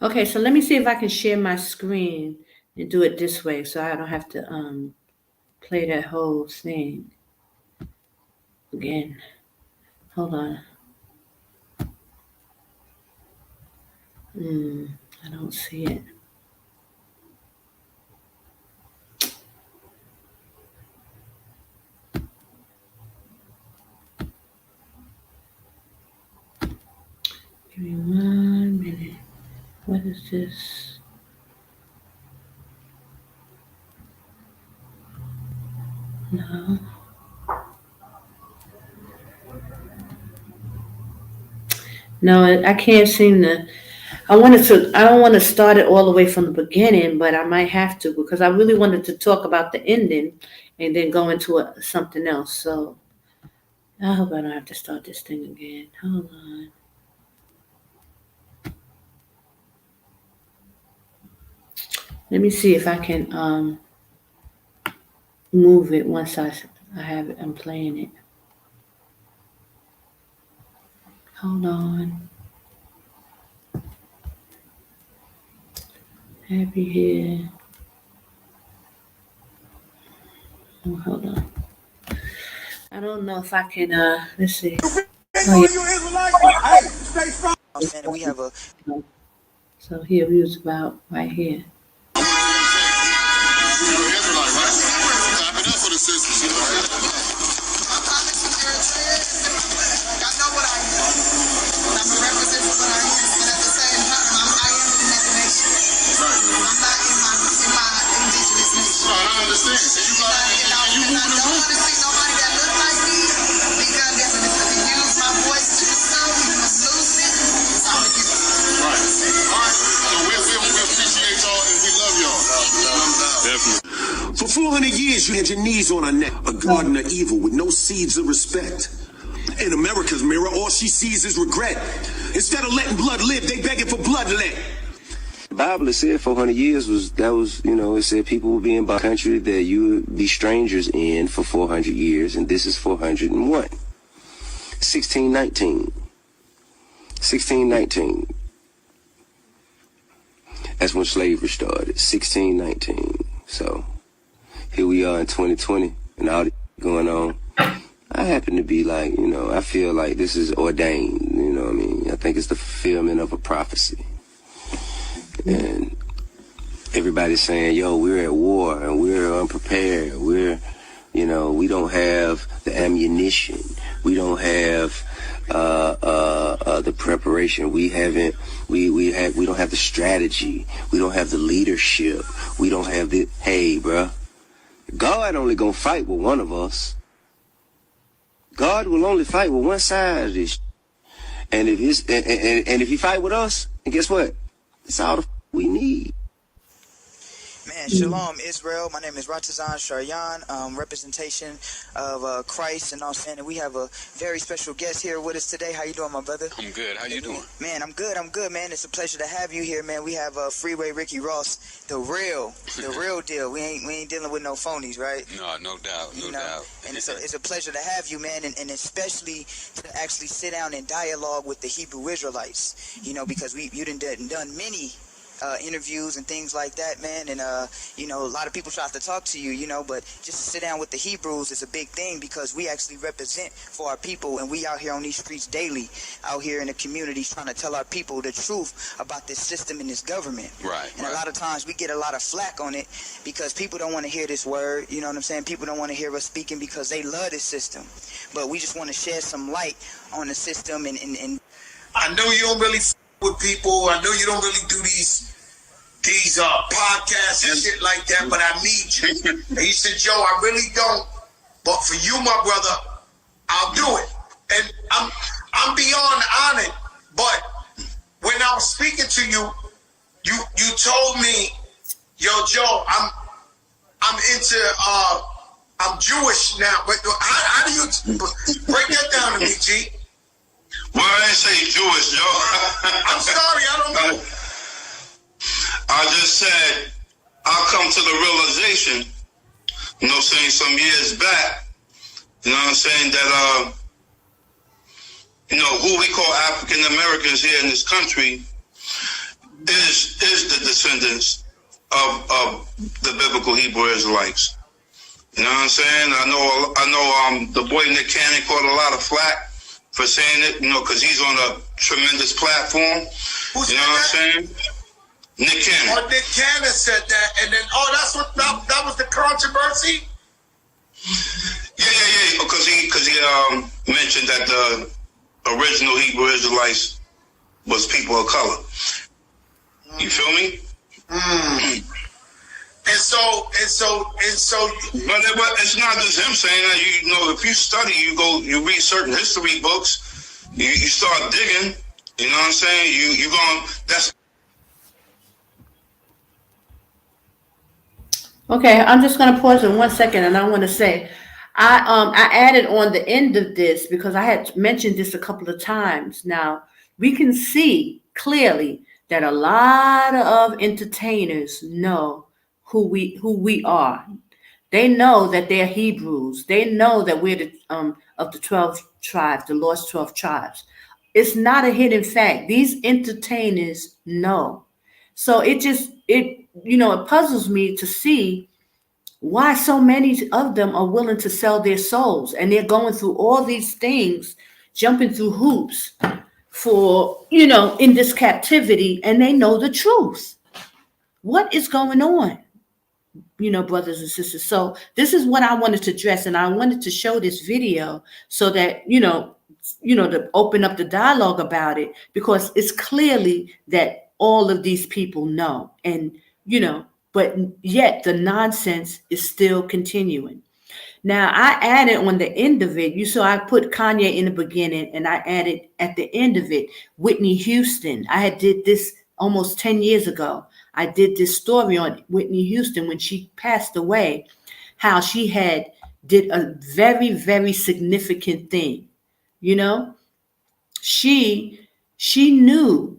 Okay, so let me see if I can share my screen and do it this way so I don't have to play that whole thing again. Hold on. I don't see it. Give me 1 minute. What is this? No. No, I can't seem to. I don't want to start it all the way from the beginning, but I might have to because I really wanted to talk about the ending and then go into something else. So I hope I don't have to start this thing again. Hold on. Let me see if I can move it once I have it. I'm playing it. Hold on. Happy here. Oh, hold on. I don't know if I can. Let's see. Oh, yeah. We have a. So here we was about right here. For 400 years, you had your knees on her neck, a garden of evil with no seeds of respect. In America's mirror, all she sees is regret. Instead of letting blood live, they begging for bloodlet. The Bible, it said 400 years it said people would be in a country that you would be strangers in for 400 years, and this is 401. 1619. That's when slavery started, 1619. So here we are in 2020, and all this going on. I happen to be like, I feel like this is ordained, you know what I mean? I think it's the fulfillment of a prophecy. And everybody's saying, yo, we're at war and we're unprepared. We don't have the ammunition. We don't have the preparation. We don't have the strategy. We don't have the leadership. We don't have the, hey, bruh, God only gonna fight with one of us. God will only fight with one side of this. And if it's, and if he fight with us, and guess what? It's all the we need. Man, shalom, Israel. My name is Ratazan Sharyan, representation of Christ, and all saying. And we have a very special guest here with us today. How you doing, my brother? I'm good. How you doing? Man, I'm good, man. It's a pleasure to have you here, man. We have Freeway Ricky Ross, the real deal. We ain't dealing with no phonies, right? No doubt, no doubt. And it's a pleasure to have you, man, and especially to actually sit down and dialogue with the Hebrew Israelites, because you done many interviews and things like that, man, and a lot of people try to talk to you, but just to sit down with the Hebrews is a big thing, because we actually represent for our people, and we out here on these streets daily, out here in the communities, trying to tell our people the truth about this system and this government. Right. And a lot of times we get a lot of flack on it because people don't want to hear this word, you know what I'm saying? People don't want to hear us speaking because they love this system, but we just want to shed some light on the system. And I know you don't really with people. I know you don't really do these podcasts and shit like that, but I need you. And he said, Joe, I really don't, but for you, my brother, I'll do it. And I'm beyond honored, but when I was speaking to you, you told me, yo, Joe, I'm into I'm Jewish now, but how do you break that down to me, G? Well, I didn't say Jewish, Joe. I'm sorry, I don't know. I just said I'll come to the realization, saying some years back, saying that, who we call African Americans here in this country is the descendants of the biblical Hebrew Israelites. You know what I'm saying? I know the boy Nick Cannon caught a lot of flack for saying it, because he's on a tremendous platform. Who's you know what I'm saying? Nick Cannon. Oh, Nick Cannon said that, and then that's what that was the controversy. Yeah, because he mentioned that the original Hebrew Israelites was people of color. You feel me? And so. But it's not just him saying that. If you study, you read certain history books, you start digging. You know what I'm saying? You going. That's. Okay, I'm just going to pause in 1 second, and I want to say, I added on the end of this because I had mentioned this a couple of times. Now, we can see clearly that a lot of entertainers know who we are. They know that they're Hebrews. They know that we're of the 12 tribes, the lost 12 tribes. It's not a hidden fact. These entertainers know. So it puzzles me to see why so many of them are willing to sell their souls, and they're going through all these things, jumping through hoops for, in this captivity, and they know the truth. What is going on, brothers and sisters? So this is what I wanted to address, and I wanted to show this video so that, to open up the dialogue about it, because it's clearly that all of these people know, and, but yet the nonsense is still continuing. Now, I added on the end of it, I put Kanye in the beginning, and I added at the end of it, Whitney Houston. I did this almost 10 years ago. I did this story on Whitney Houston when she passed away, how she did a very, very significant thing. She knew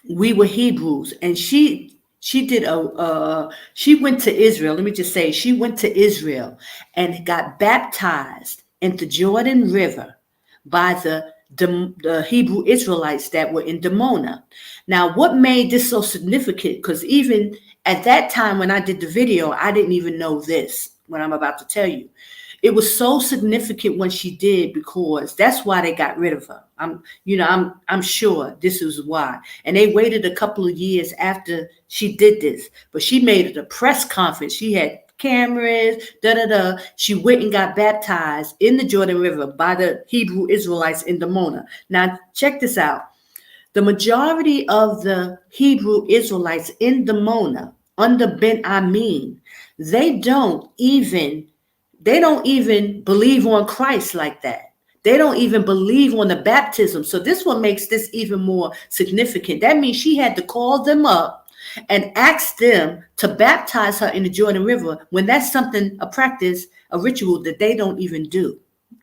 we were Hebrews, and she did she went to Israel. Let me just say, she went to Israel and got baptized in the Jordan River by the Hebrew Israelites that were in Dimona. Now, what made this so significant? Because even at that time when I did the video, I didn't even know this, what I'm about to tell you. It was so significant when she did, because that's why they got rid of her. I'm sure this is why. And they waited a couple of years after she did this, but she made it a press conference. She had cameras, She went and got baptized in the Jordan River by the Hebrew Israelites in Dimona. Now, check this out. The majority of the Hebrew Israelites in Dimona under Ben Amin, they don't even believe on Christ like that. They don't even believe on the baptism. So this one makes this even more significant. That means she had to call them up and ask them to baptize her in the Jordan River when that's something, a practice, a ritual that they don't even do.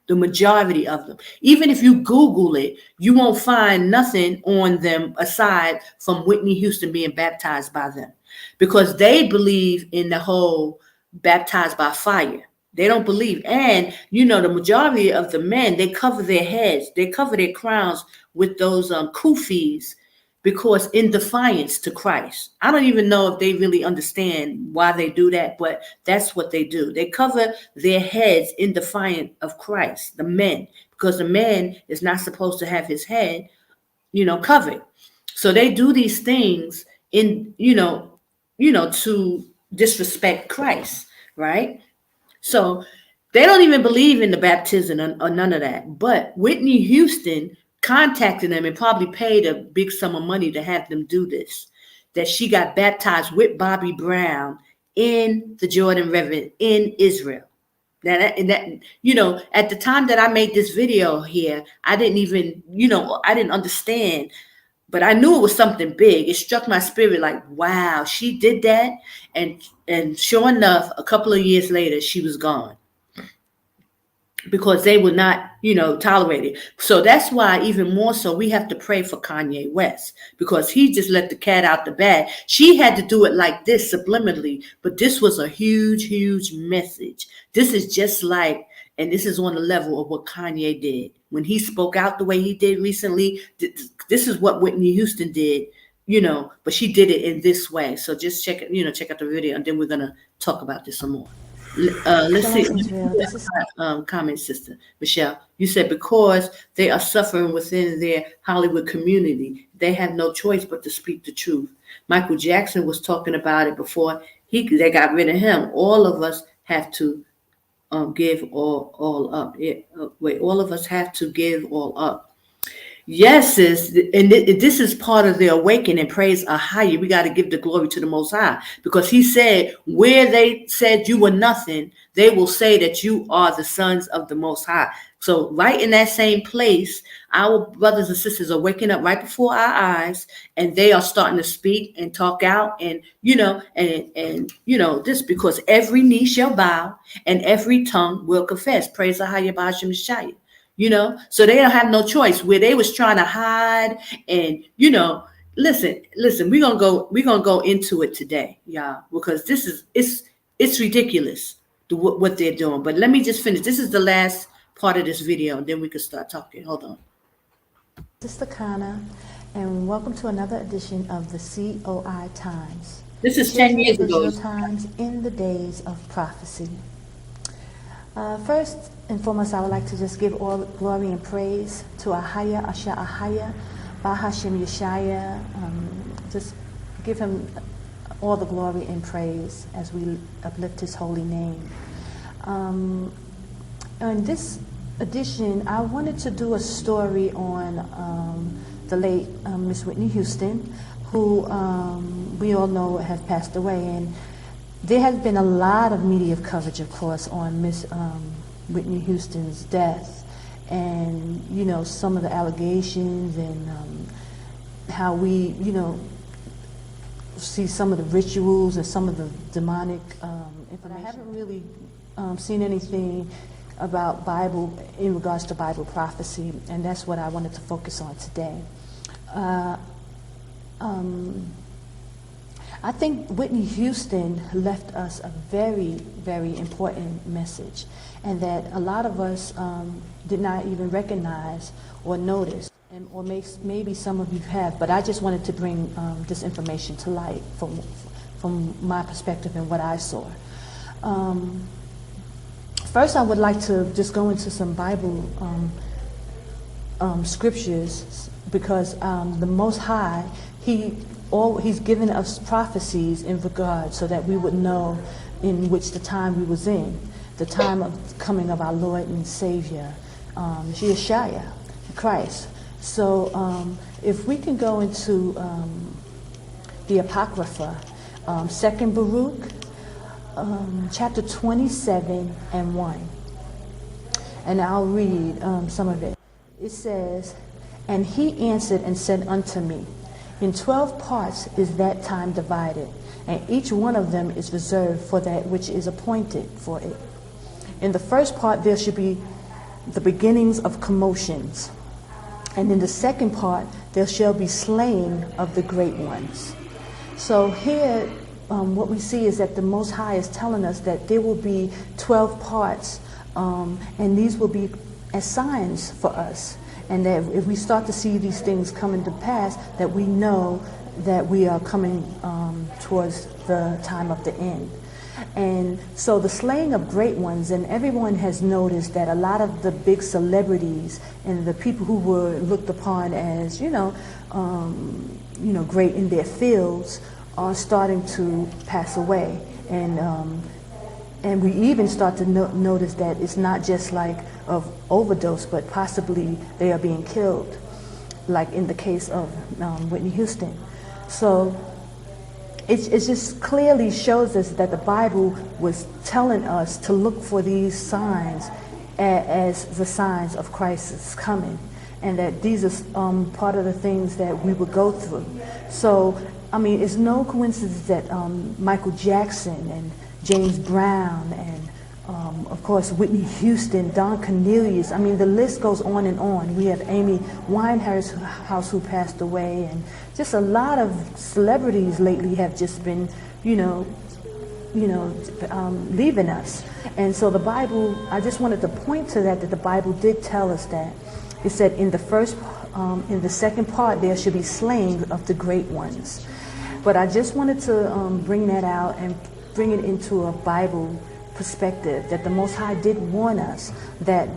The majority of them. Even if you Google it, you won't find nothing on them aside from Whitney Houston being baptized by them, because they believe in the whole baptized by fire. They don't believe. And, the majority of the men, they cover their heads. They cover their crowns with those kufis, because in defiance to Christ. I don't even know if they really understand why they do that, but that's what they do. They cover their heads in defiance of Christ, the men, because the man is not supposed to have his head, covered. So they do these things in, to disrespect Christ, right? So they don't even believe in the baptism or none of that. But Whitney Houston contacted them and probably paid a big sum of money to have them do this, that she got baptized with Bobby Brown in the Jordan River in Israel. At the time that I made this video here, I didn't even, I didn't understand, but I knew it was something big. It struck my spirit like, wow, she did that. And sure enough, a couple of years later, she was gone, because they would not, tolerate it. So that's why even more so we have to pray for Kanye West, because he just let the cat out the bag. She had to do it like this subliminally, but this was a huge, huge message. This is just like, and this is on the level of what Kanye did. When he spoke out the way he did recently, this is what Whitney Houston did, but she did it in this way. So just check out the video, and then we're going to talk about this some more. Let's see. Comment, Sister Michelle. You said because they are suffering within their Hollywood community, they have no choice but to speak the truth. Michael Jackson was talking about it before they got rid of him. All of us have to give all up. All of us have to give all up. Yes, sis, and this is part of the awakening. Praise AHAYAH. We got to give the glory to the Most High, because he said, where they said you were nothing, they will say that you are the sons of the Most High. So right in that same place, our brothers and sisters are waking up right before our eyes, and they are starting to speak and talk out, and this, because every knee shall bow and every tongue will confess. Praise AHAYAH B'Hashem Yashaya. So they don't have no choice. Where they was trying to hide, and listen, we're gonna go into it today, y'all, because this is it's ridiculous what they're doing. But let me just finish. This is the last part of this video, and then we can start talking. Hold on. Sister Kana, and welcome to another edition of the COI Times. This is 10 years ago. Times in the days of prophecy. First and foremost, I would like to just give all glory and praise to AHAYAH, AHAYAH, B'Hashem Yashaya. Just give him all the glory and praise as we uplift his holy name. In this edition, I wanted to do a story on the late Miss Whitney Houston, who we all know has passed away. And there has been a lot of media coverage, of course, on Miss Whitney Houston's death, and some of the allegations, and how we see some of the rituals and some of the demonic information. I haven't really seen anything about Bible in regards to Bible prophecy, and that's what I wanted to focus on today. I think Whitney Houston left us a very, very important message, and that a lot of us did not even recognize or notice, or maybe some of you have, but I just wanted to bring this information to light from my perspective and what I saw. First, I would like to just go into some Bible scriptures, because the Most High, He's given us prophecies in regard so that we would know in which the time we was in, the time of coming of our Lord and Savior, Yashaya, Christ. So if we can go into the Apocrypha, 2nd Baruch, chapter 27 and 1. And I'll read some of it. It says, "And he answered and said unto me, in 12 parts is that time divided, and each one of them is reserved for that which is appointed for it. In the first part there should be the beginnings of commotions, and in the second part there shall be slaying of the great ones." So here what we see is that the Most High is telling us that there will be 12 parts, and these will be as signs for us. And that if we start to see these things coming to pass, that we know that we are coming towards the time of the end. And so the slaying of great ones, and everyone has noticed that a lot of the big celebrities and the people who were looked upon as, great in their fields are starting to pass away. And we even start to notice that it's not just like of overdose, but possibly they are being killed, like in the case of Whitney Houston. So it just clearly shows us that the Bible was telling us to look for these signs as the signs of Christ's coming, and that these are part of the things that we would go through. So, I mean, it's no coincidence that Michael Jackson and James Brown and of course Whitney Houston, Don Cornelius, I mean the list goes on and on. We have Amy Winehouse who passed away, and just a lot of celebrities lately have just been, leaving us. And so the Bible, I just wanted to point to that the Bible did tell us that. It said in the second part there should be slaying of the great ones. But I just wanted to bring that out and bring it into a Bible perspective, that the Most High did warn us that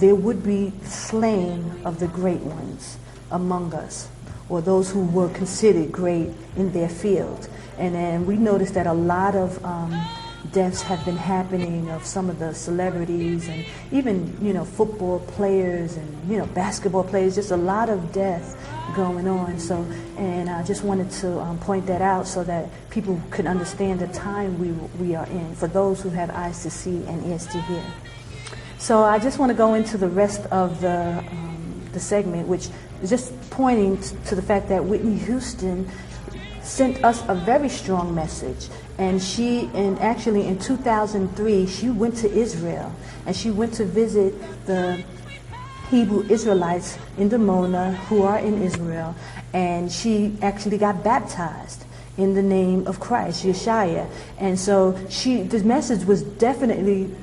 there would be slaying of the great ones among us, or those who were considered great in their field. And then we noticed that a lot of deaths have been happening of some of the celebrities, and even football players and basketball players, just a lot of death going on. So, and I just wanted to point that out so that people could understand the time we are in, for those who have eyes to see and ears to hear. So I just want to go into the rest of the segment, which is just pointing to the fact that Whitney Houston sent us a very strong message. And actually in 2003, she went to Israel, and she went to visit the Hebrew Israelites in Dimona who are in Israel, and she actually got baptized in the name of Christ, Yashaya. And so the message was definitely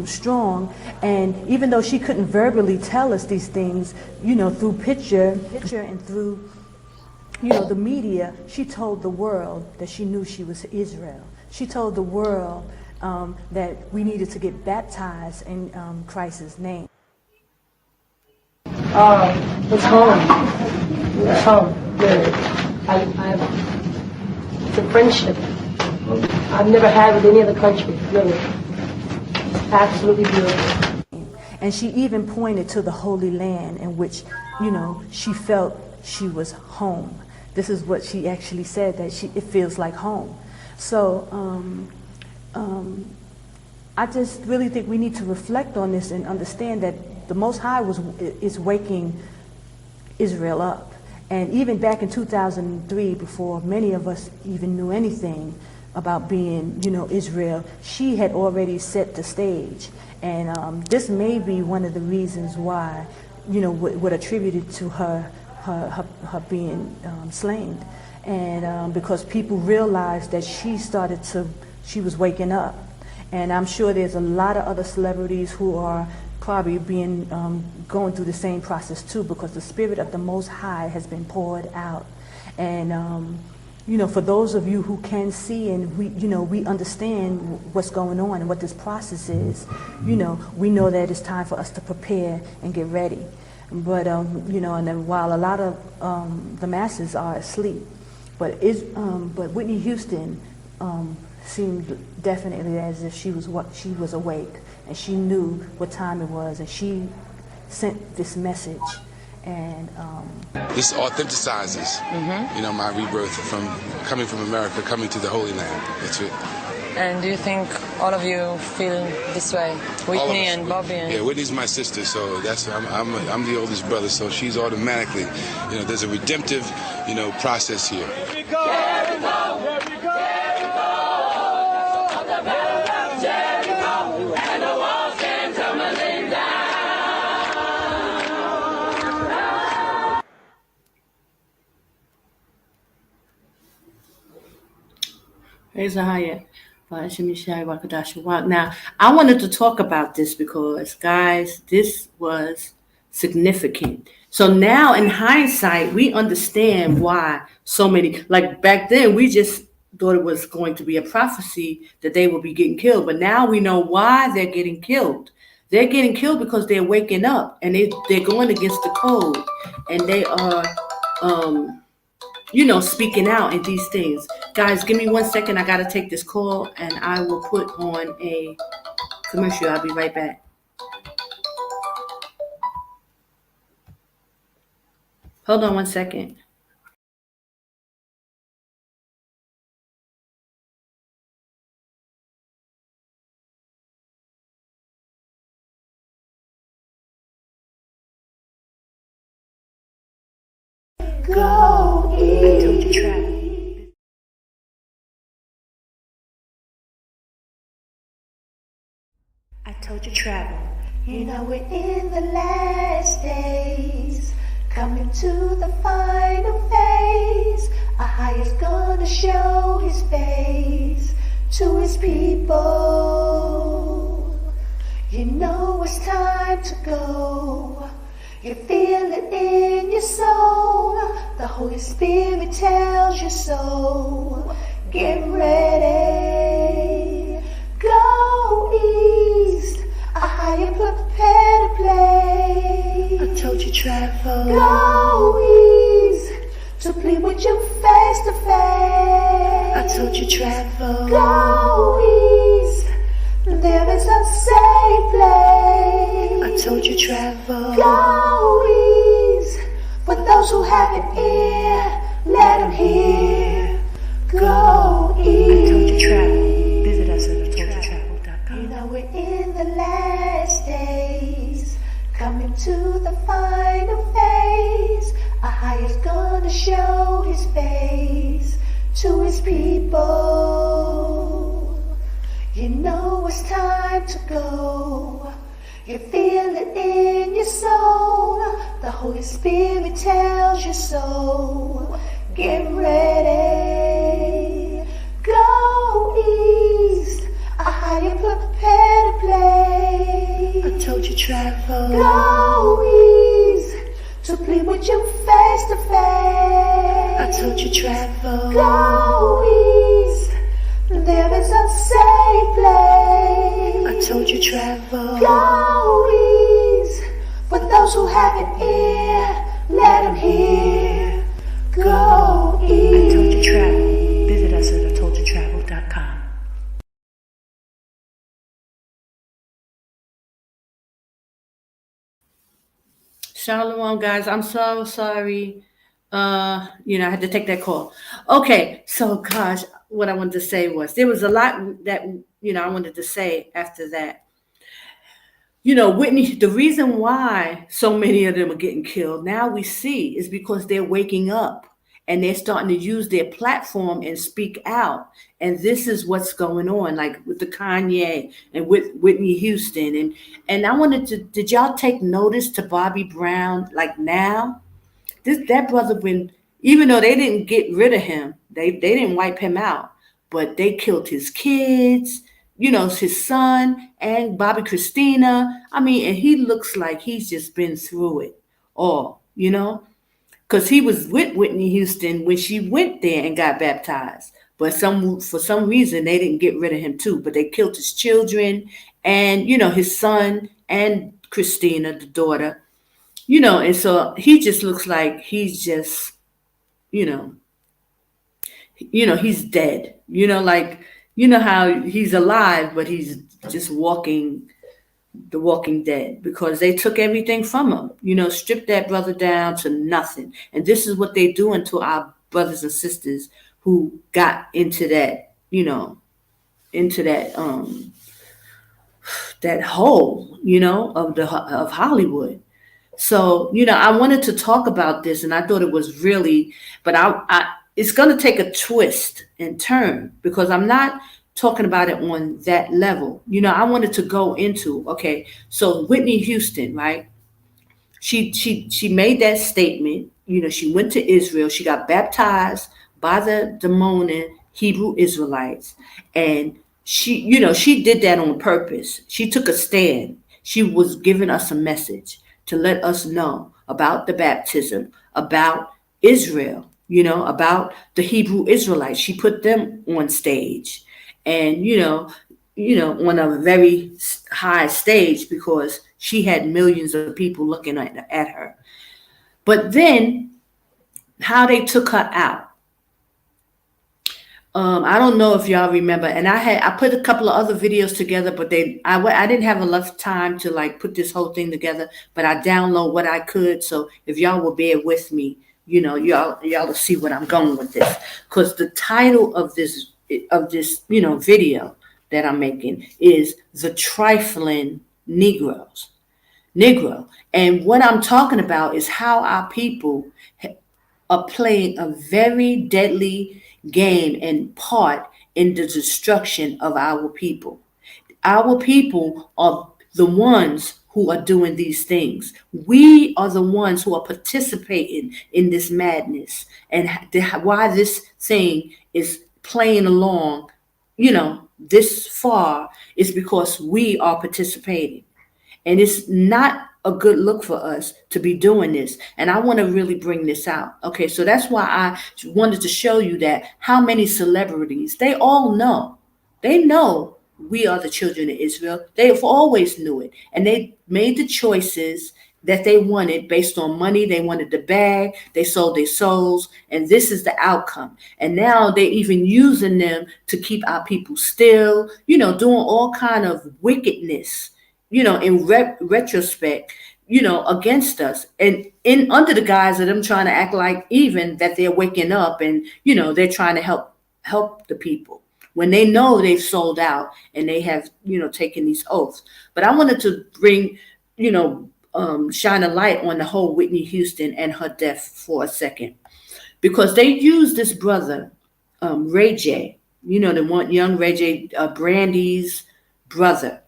strong, and even though she couldn't verbally tell us these things, through picture and through the media, she told the world that she knew she was Israel. She told the world that we needed to get baptized in Christ's name. It's home. It's home. It's a friendship I've never had with any other country, really. Absolutely beautiful. And she even pointed to the Holy Land in which, she felt she was home. This is what she actually said, that it feels like home. So I just really think we need to reflect on this and understand that the Most High is waking Israel up. And even back in 2003, before many of us even knew anything about being, Israel, she had already set the stage. And this may be one of the reasons why, what attributed to her being slain. And because people realized that she was waking up. And I'm sure there's a lot of other celebrities who are probably going through the same process too, because the Spirit of the Most High has been poured out. And for those of you who can see and we understand what's going on and what this process is, we know that it's time for us to prepare and get ready. But and then while a lot of the masses are asleep, but Whitney Houston seemed definitely as if she was awake, and she knew what time it was, and she sent this message. And this authenticizes, my rebirth from coming from America, coming to the Holy Land. That's it. And do you think all of you feel this way? Whitney and Bobby? Yeah, Whitney's my sister, so I'm the oldest brother, so she's automatically, there's a redemptive, process here. Praise AHAYAH. Now, I wanted to talk about this because, guys, this was significant. So now, in hindsight, we understand why so many, like back then, we just thought it was going to be a prophecy that they would be getting killed. But now we know why they're getting killed. They're getting killed because they're waking up and they're going against the code, and they are, speaking out in these things. Guys, give me 1 second. I got to take this call, and I will put on a commercial. I'll be right back. Hold on 1 second. Go eat. I told you travel. You know we're in the last days, coming to the final phase. AHAYAH's gonna show his face to his people. You know it's time to go. You feel it in your soul. The Holy Spirit tells you so. Get ready. Go east. AHAYAH prepare to play. I told you travel. Go east to plead with you face to face. I told you travel. Go east. There is a safe place. I told you travel. Go east. For those who have an ear, let them hear. Go east. I told you travel. Visit us at itojatravel.com. You know we're in the last days, coming to the final phase. AHAYAH's gonna show his face to his people. You know it's time to go. You feel it in your soul. The Holy Spirit tells you so. Get ready. Go east. AHAYAH prepare to play. I told you travel. Go east to plead with you face to face. I told you travel. Go east. There is a safe place. I told you travel. Go east. For those who have an ear, let them hear. Go east. I told you travel. Visit us at itojatravel.com. Shalom, guys. I'm so sorry. I had to take that call. Okay, so gosh, what I wanted to say was there was a lot that I wanted to say after that. Whitney, the reason why so many of them are getting killed now we see is because they're waking up and they're starting to use their platform and speak out. And this is what's going on, like with the Kanye and with Whitney Houston. And I wanted to, did y'all take notice to Bobby Brown? Like now, that brother, even though they didn't get rid of him, they didn't wipe him out, but they killed his kids, his son and Bobby Christina. And he looks like he's just been through it all, because he was with Whitney Houston when she went there and got baptized. But for some reason, they didn't get rid of him too, but they killed his children and, his son and Christina, the daughter, and so he just looks like he's just, he's dead, like You know how he's alive, but he's just walking the walking dead because they took everything from him, stripped that brother down to nothing. And this is what they doing to our brothers and sisters who got into that, into that hole, of Hollywood. So, I wanted to talk about this and I thought it was really, but it's going to take a twist and turn because I'm not talking about it on that level. I wanted to go into, okay, so Whitney Houston, right? She made that statement. She went to Israel. She got baptized by the Damonin Hebrew Israelites, and she did that on purpose. She took a stand. She was giving us a message to let us know about the baptism, about Israel, about the Hebrew Israelites. She put them on stage, and on a very high stage because she had millions of people looking at her. But then how they took her out. I don't know if y'all remember, and I put a couple of other videos together, but I didn't have enough time to like put this whole thing together. But I download what I could, so if y'all will bear with me, y'all will see what I'm going with this. Because the title of this video that I'm making is the Triflin Negro, and what I'm talking about is how our people are playing a very deadly game and part in the destruction of our people. Our people are the ones who are doing these things. We are the ones who are participating in this madness, and why this thing is playing along, this far is because we are participating. And it's not a good look for us to be doing this. And I want to really bring this out. Okay, so that's why I wanted to show you that how many celebrities, they all know. They know we are the children of Israel. They've always knew it. And they made the choices that they wanted based on money. They wanted the bag. They sold their souls. And this is the outcome. And now they're even using them to keep our people still, doing all kind of wickedness, in retrospect, against us, and in under the guise of them trying to act like even that they're waking up and they're trying to help the people when they know they've sold out and they have taken these oaths. But I wanted to bring shine a light on the whole Whitney Houston and her death for a second, because they used this brother, Ray J, the one young Ray J, Brandy's brother,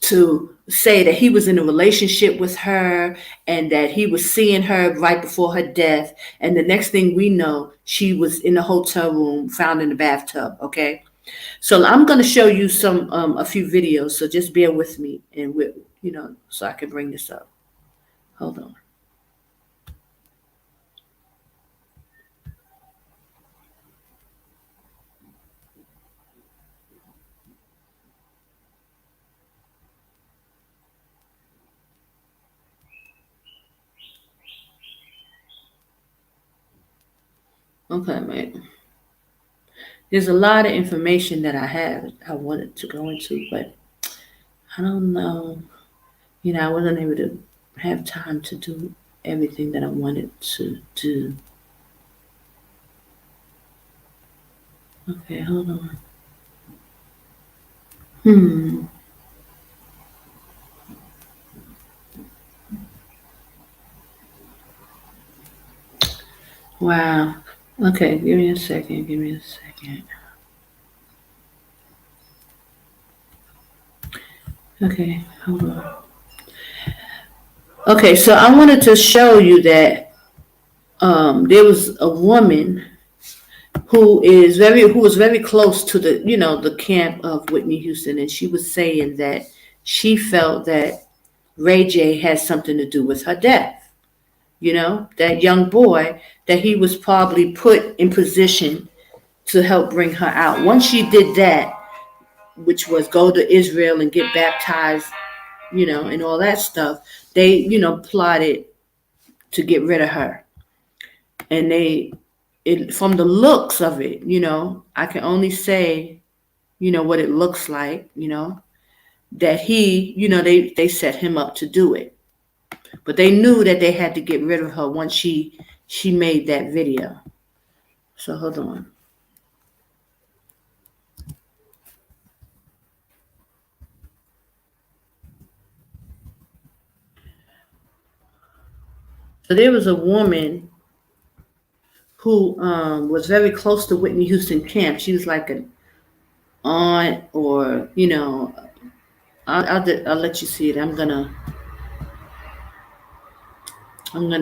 to say that he was in a relationship with her and that he was seeing her right before her death. And the next thing we know, she was in a hotel room found in the bathtub. Okay. So I'm going to show you a few videos. So just bear with me and so I can bring this up. Hold on. Okay, mate. There's a lot of information that I wanted to go into, but I don't know. I wasn't able to have time to do everything that I wanted to do. Okay, hold on. Wow. Okay, give me a second. Okay, hold on. Okay, so I wanted to show you that there was a woman who was very close to the camp of Whitney Houston, and she was saying that she felt that Ray J had something to do with her death. That young boy, that he was probably put in position to help bring her out. Once she did that, which was go to Israel and get baptized, and all that stuff, they, plotted to get rid of her. And from the looks of it, I can only say what it looks like, that he, they set him up to do it. But they knew that they had to get rid of her once she made that video. So hold on. So there was a woman who was very close to Whitney Houston Camp. She was like an aunt, or I'll let you see it. I'm gonna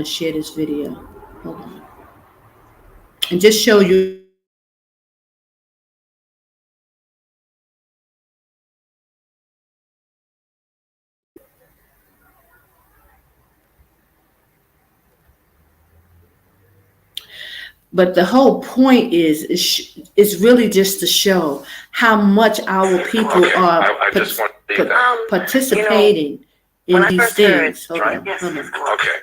share this video. Hold on, and just show you. But the whole point is really just to show how much our people are participating in these things. Hold on. Okay.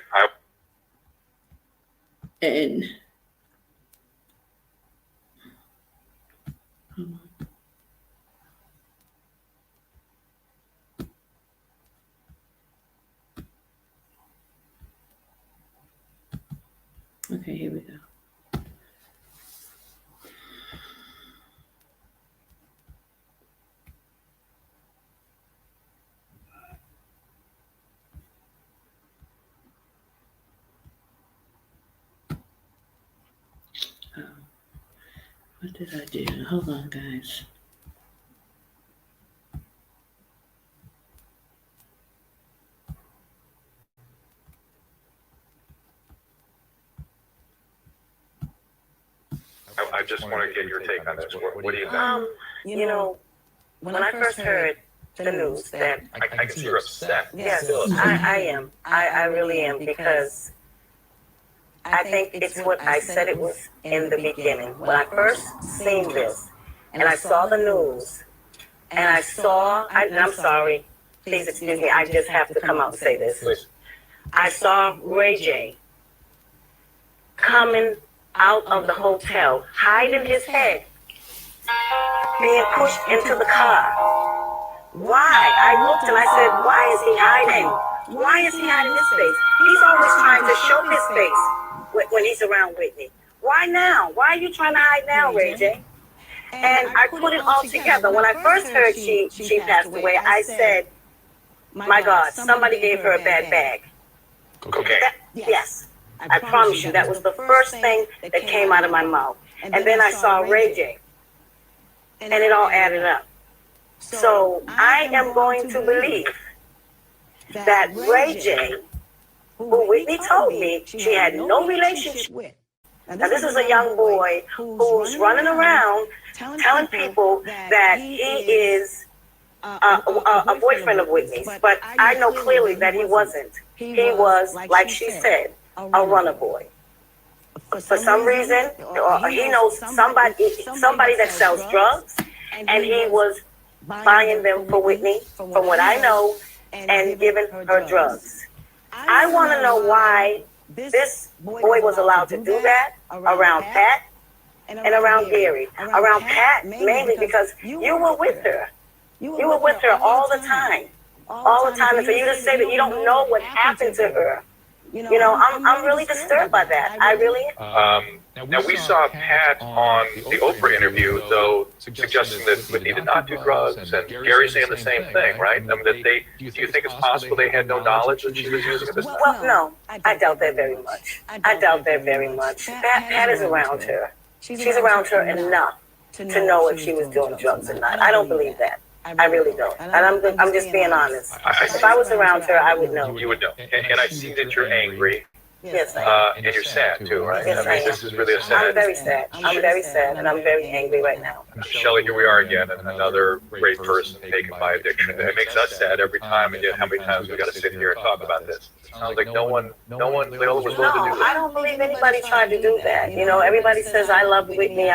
And okay, here we go. What did I do? Hold on, guys. I just want to get your take on this. What do you think? When I first heard the news that I can see you're upset. yes, I am. I really am, because I think it's what I said it was in the beginning. When I first seen this, and I saw the news, and I saw, I'm sorry, please excuse me, I just have to come out and say this. Please. I saw Ray J coming out of the hotel, hiding his head, being pushed into the car. Why? I looked and I said, why is he hiding? Why is he hiding his face? He's always trying to show his face when he's around Whitney. Why now? Why are you trying to hide now, Ray J? And I put it all together. When I first heard she passed away, I said, my God, somebody gave her a bad bag. Okay. Yes. I promise you, that was the first thing that came out of my mouth. And then I saw Ray J. And it all added up. So I am going to believe that Ray J, who Whitney told me she had no relationship with. Now this is a young boy who's running around telling people that he is a boyfriend of Whitney's. But I know clearly that he wasn't. He was, like she said, a runner boy. For some reason, he knows somebody that sells drugs, and he was buying them for Whitney, from what I know, and giving her drugs. I want to know why this boy was allowed to do that around Pat and around Gary. Around Pat, mainly because you were with her. You were with her all the time. All the time. And for you to say that you don't know what happened to her, I'm really disturbed by that. I really am. Now we saw Pat on the Oprah interview, though, suggesting that Whitney did not do drugs, and Gary saying the same thing, right? I mean, do you think it's possible they had no knowledge that she was using this? Well, no, I doubt that very much. I doubt that very much. Pat is around her. She's around her enough to know if she was doing drugs or not. I don't believe that. I really don't. And I'm just being honest. If I was around her, I would know. You would know. And I see that you're angry. Yes, I am. And you're sad too, right? Yes, I mean, this is really a sad. I'm very sad. I'm very sad, and I'm very angry right now. Shelley, here we are again, and another great person taken by addiction. It makes us sad every time, and yet how many times we got to sit here and talk about this? It sounds like no one was willing to do this. No, I don't believe anybody tried to do that. Everybody says, I love Whitney,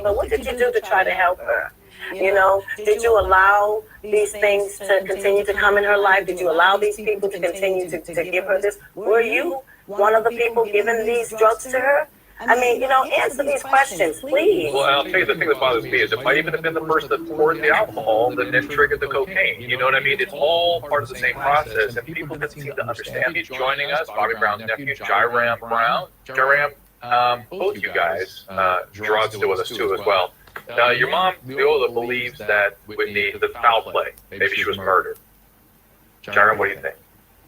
but what did you do to try to help her? Did you allow these things to continue to come in her life? Did you allow these people to continue to give her this? Were you one of the people giving these drugs to her? I mean, answer these questions, please. Well, I'll tell you the thing that bothers me is it might even have been the person that poured the alcohol that then triggered the cocaine. You know what I mean? It's all part of the same process, and people didn't seem to understand. He's joining us, Bobby Brown's nephew, Jaram Brown. Both you guys, Gerard's still with us too as well. Your mom, Viola, believes that Whitney, the foul play, maybe she was murdered. Jaram, what do you think?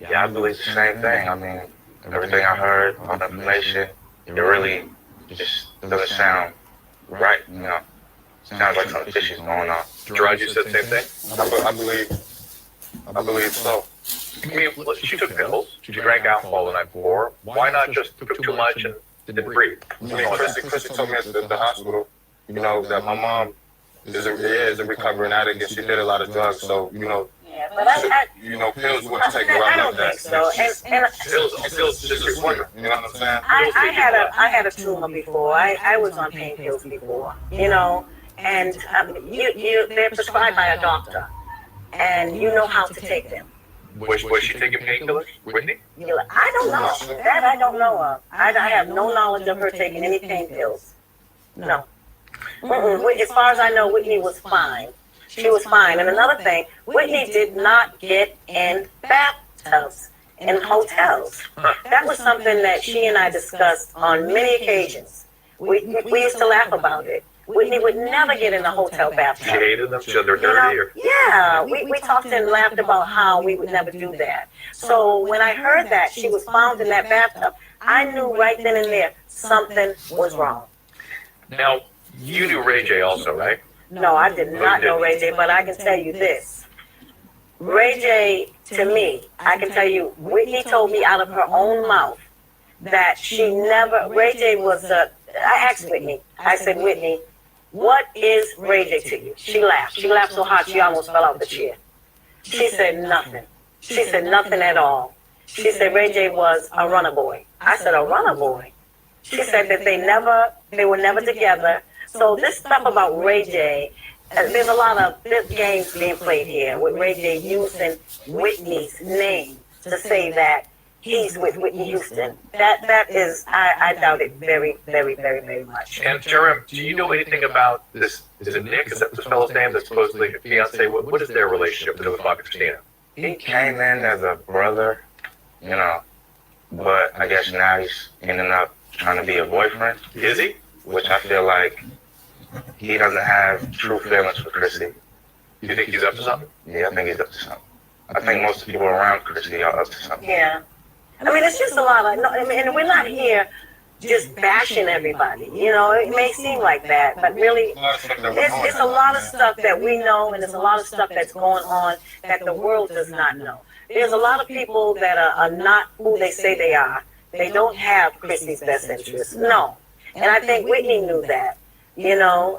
Yeah, I believe the same thing. I mean, everything I heard, all the information, it really just doesn't sound right, Sounds like some fishy is going on. Gerard, you said the same thing? I believe so. I mean, she took pills. She drank alcohol the night before. Why not just took too much and didn't breathe? Chrissy told me at the hospital, that my mom is a recovering addict and she did a lot of drugs, so, Yeah, but pills wouldn't take her out like that. so. And Pills just require, you know what I'm saying? I had a tumor before. I was on pain pills before, and they're prescribed by a doctor, and you know how to take them. Was she taking painkillers, Whitney? I don't know. That I don't know of. I have no knowledge of her taking any pain pills. No. As far as I know, Whitney was fine. She was fine. And another thing, Whitney did not get in bathtubs in hotels. That was something that she and I discussed on many occasions. We used to laugh about it. Whitney would never get in a hotel bathtub. She hated them. She said they're dirty. Yeah, we talked and laughed about how we would never do that. So when I heard that she was found in that bathtub, I knew right then and there something was wrong. Now, you knew Ray J also, right? No, I did not know Ray J, but I can tell you this. Ray J, to me, I can tell you, Whitney told me out of her own mouth that Ray J was I asked Whitney, I said, Whitney, what is Ray J to you? She laughed. She laughed so hard she almost fell out the chair. She said nothing. She said nothing at all. She said Ray J was a runner boy. I said, a runner boy? She said that they were never together. So this stuff about Ray J, there's a lot of games being played here with Ray J using Whitney's name to say that he's with Whitney Houston. That is, I doubt it very, very, very, very much. And Jerem, do you know anything about this? Is it Nick? Is that this fellow's name? That's supposedly your fiance. What is their relationship with Bobby Christina? He came in as a brother, but I guess now he's ending up trying to be a boyfriend. Is he? Which I feel like he doesn't have true feelings for Chrissy. You think he's up to something? Yeah, I think he's up to something. I think most people around Chrissy are up to something. Yeah. I mean, it's just a lot of, and we're not here just bashing everybody. It may seem like that, but really, it's a lot of stuff that we know, and there's a lot of stuff that's going on that the world does not know. There's a lot of people that are not who they say they are. They don't have Chrissy's best interests. No. And I think Whitney knew that. I know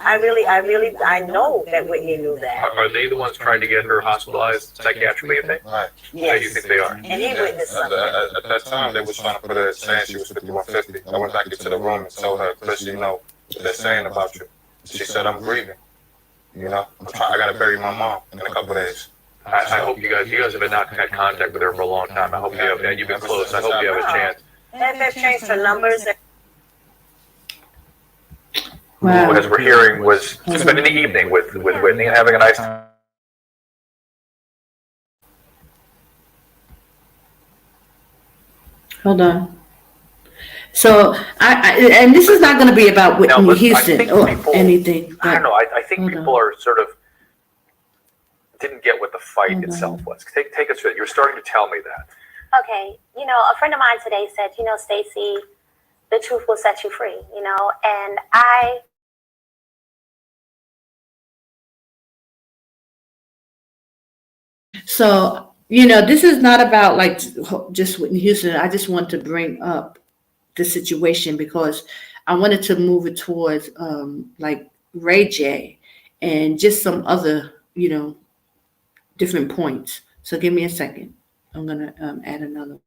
that Whitney knew that. Are they the ones trying to get her hospitalized psychiatrically, you think? Right. Yes. You think they are? And he witnessed something. At that time, they was trying to put her saying she was 5150. I went back into the room and told her, Chrissy, what they're saying about you. She said, I'm grieving. I got to bury my mom in a couple of days. I hope you guys have not had contact with her for a long time. I hope you've been close. I hope you have a chance. And they've changed her numbers. Wow. As we're hearing, was spending the evening with Whitney and having a nice time. Hold on. So, and this is not going to be about Whitney Houston or anything. I don't know. I think people are sort of didn't get what the fight itself was. Take us through it. You're starting to tell me that. Okay. A friend of mine today said, Stacey, the truth will set you free, and So, this is not about like just Whitney Houston. I just want to bring up the situation because I wanted to move it towards like Ray J and just some other, different points. So give me a second. I'm going to add another.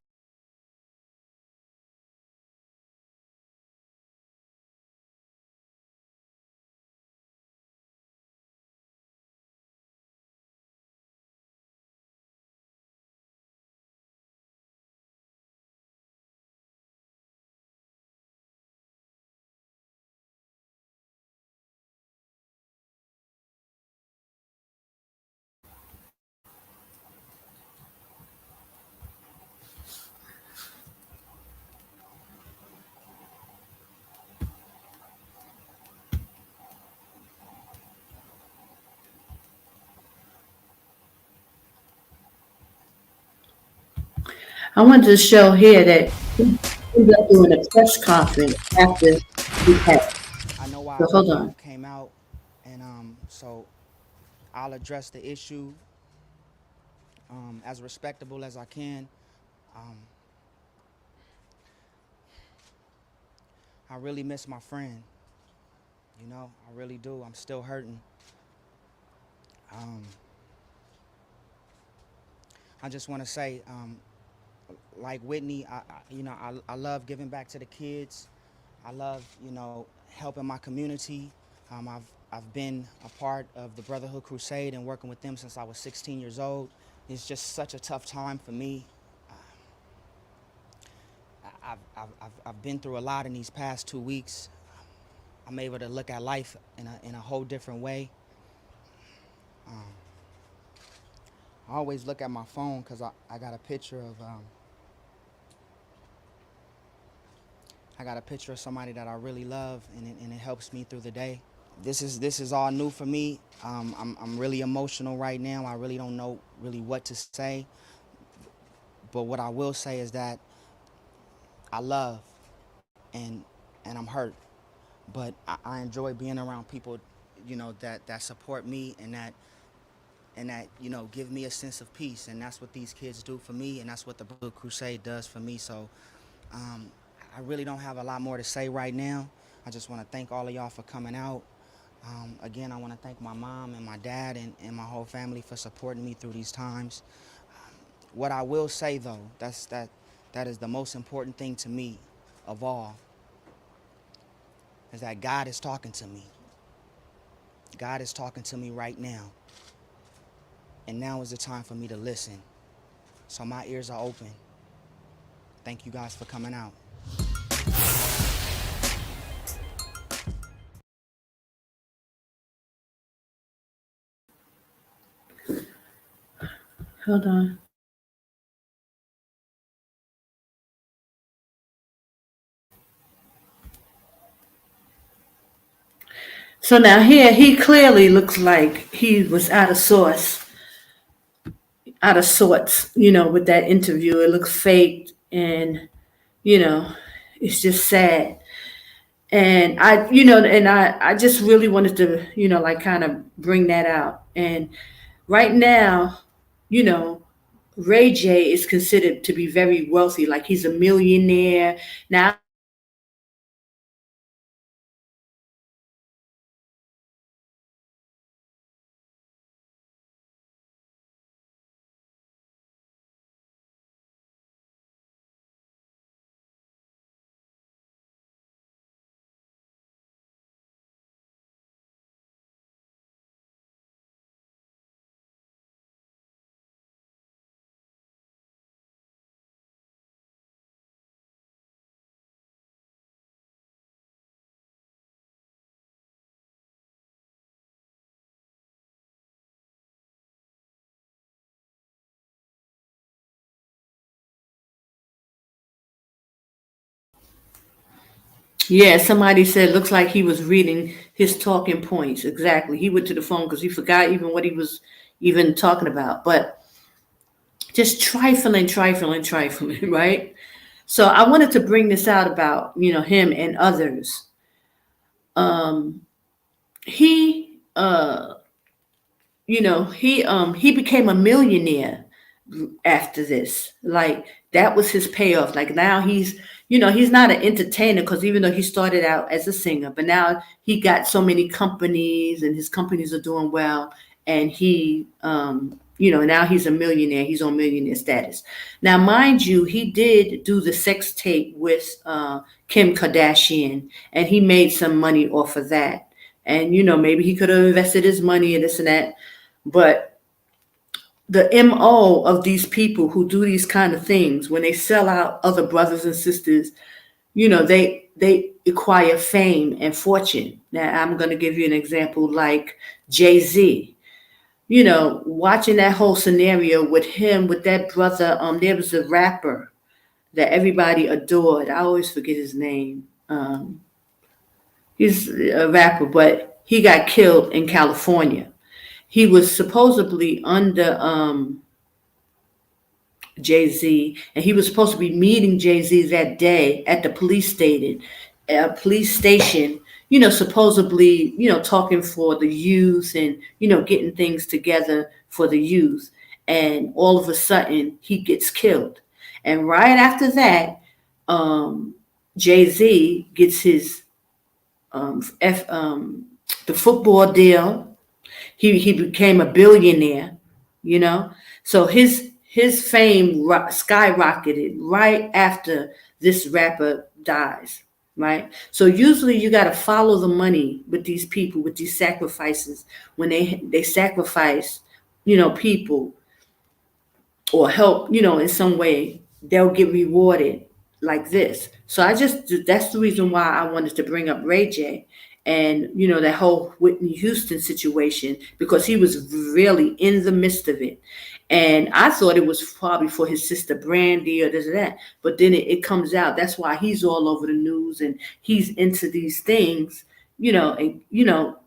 I wanted to show here that he ended up doing a press conference after he passed. I know why So a lot hold of on. people came out, and so I'll address the issue as respectable as I can. Um, I really miss my friend. You know, I really do. I'm still hurting. I just want to say, like Whitney, I love giving back to the kids. I love, helping my community. I've been a part of the Brotherhood Crusade and working with them since I was 16 years old. It's just such a tough time for me. I've been through a lot in these past 2 weeks. I'm able to look at life in a whole different way. I always look at my phone because I got a picture of somebody that I really love, and it helps me through the day. This is all new for me. I'm really emotional right now. I really don't know really what to say. But what I will say is that I love and I'm hurt. But I enjoy being around people, that support me and that give me a sense of peace. And that's what these kids do for me, and that's what the Brotherhood Crusade does for me. So I really don't have a lot more to say right now. I just want to thank all of y'all for coming out. Again, I want to thank my mom and my dad and my whole family for supporting me through these times. What I will say, though, that is the most important thing to me of all, is that God is talking to me. God is talking to me right now. And now is the time for me to listen. So my ears are open. Thank you guys for coming out. Hold on. So now here, he clearly looks like he was out of sorts, with that interview. It looks fake, and, it's just sad. And I just really wanted to, like kind of bring that out. And right now, you know, Ray J is considered to be very wealthy, like he's a millionaire. Now, yeah, somebody said looks like he was reading his talking points. Exactly. He went to the phone because he forgot even what he was even talking about. But just trifling, right? So I wanted to bring this out about, him and others. He he became a millionaire after this. Like that was his payoff. Like now he's not an entertainer, because even though he started out as a singer, but now he got so many companies and his companies are doing well, and he now he's a millionaire. He's on millionaire status. Now, mind you, he did do the sex tape with Kim Kardashian, and he made some money off of that. And maybe he could have invested his money in this and that, but the MO of these people who do these kind of things, when they sell out other brothers and sisters, they acquire fame and fortune. Now, I'm going to give you an example like Jay-Z. Watching that whole scenario with him, with that brother, there was a rapper that everybody adored. I always forget his name. He's a rapper, but he got killed in California. He was supposedly under Jay-Z, and he was supposed to be meeting Jay-Z that day at the police station, supposedly, talking for the youth and, getting things together for the youth. And all of a sudden he gets killed. And right after that, Jay-Z gets his the football deal. He became a billionaire, So his fame skyrocketed right after this rapper dies, right? So usually you got to follow the money with these people, with these sacrifices. When they sacrifice, people or help, in some way, they'll get rewarded like this. So that's the reason why I wanted to bring up Ray J and, that whole Whitney Houston situation, because he was really in the midst of it. And I thought it was probably for his sister Brandy or this or that. But then it comes out. That's why he's all over the news and he's into these things, and,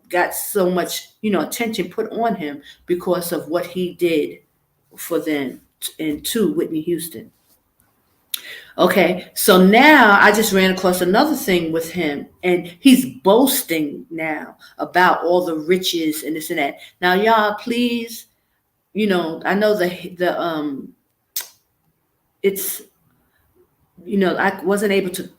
got so much, attention put on him because of what he did for them and to Whitney Houston. Okay, so now I just ran across another thing with him, and he's boasting now about all the riches and this and that. Now, y'all, please, I know it's, I wasn't able to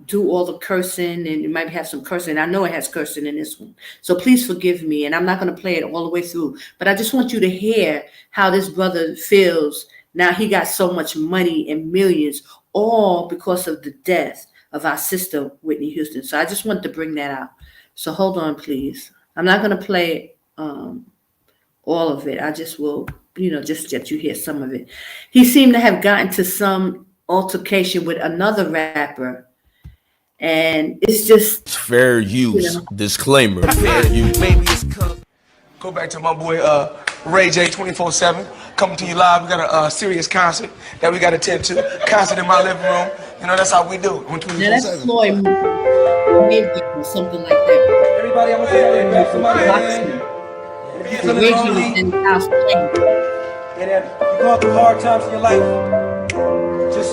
do all the cursing, and you might have some cursing. I know it has cursing in this one. So please forgive me, and I'm not going to play it all the way through, but I just want you to hear how this brother feels. Now he got so much money and millions, all because of the death of our sister, Whitney Houston. So I just wanted to bring that out. So hold on, please. I'm not going to play all of it. I just will, just let you hear some of it. He seemed to have gotten to some altercation with another rapper. And it's just fair use. Disclaimer. Fair use. Go back to my boy Ray J 24/7 coming to you live. We got a serious concert that we got to attend to. Concert in my living room. That's how we do. Now that's Floyd Mayweather or something like that. Everybody, I'm gonna say Reggie was in the house playing. You go through hard times in your life. Just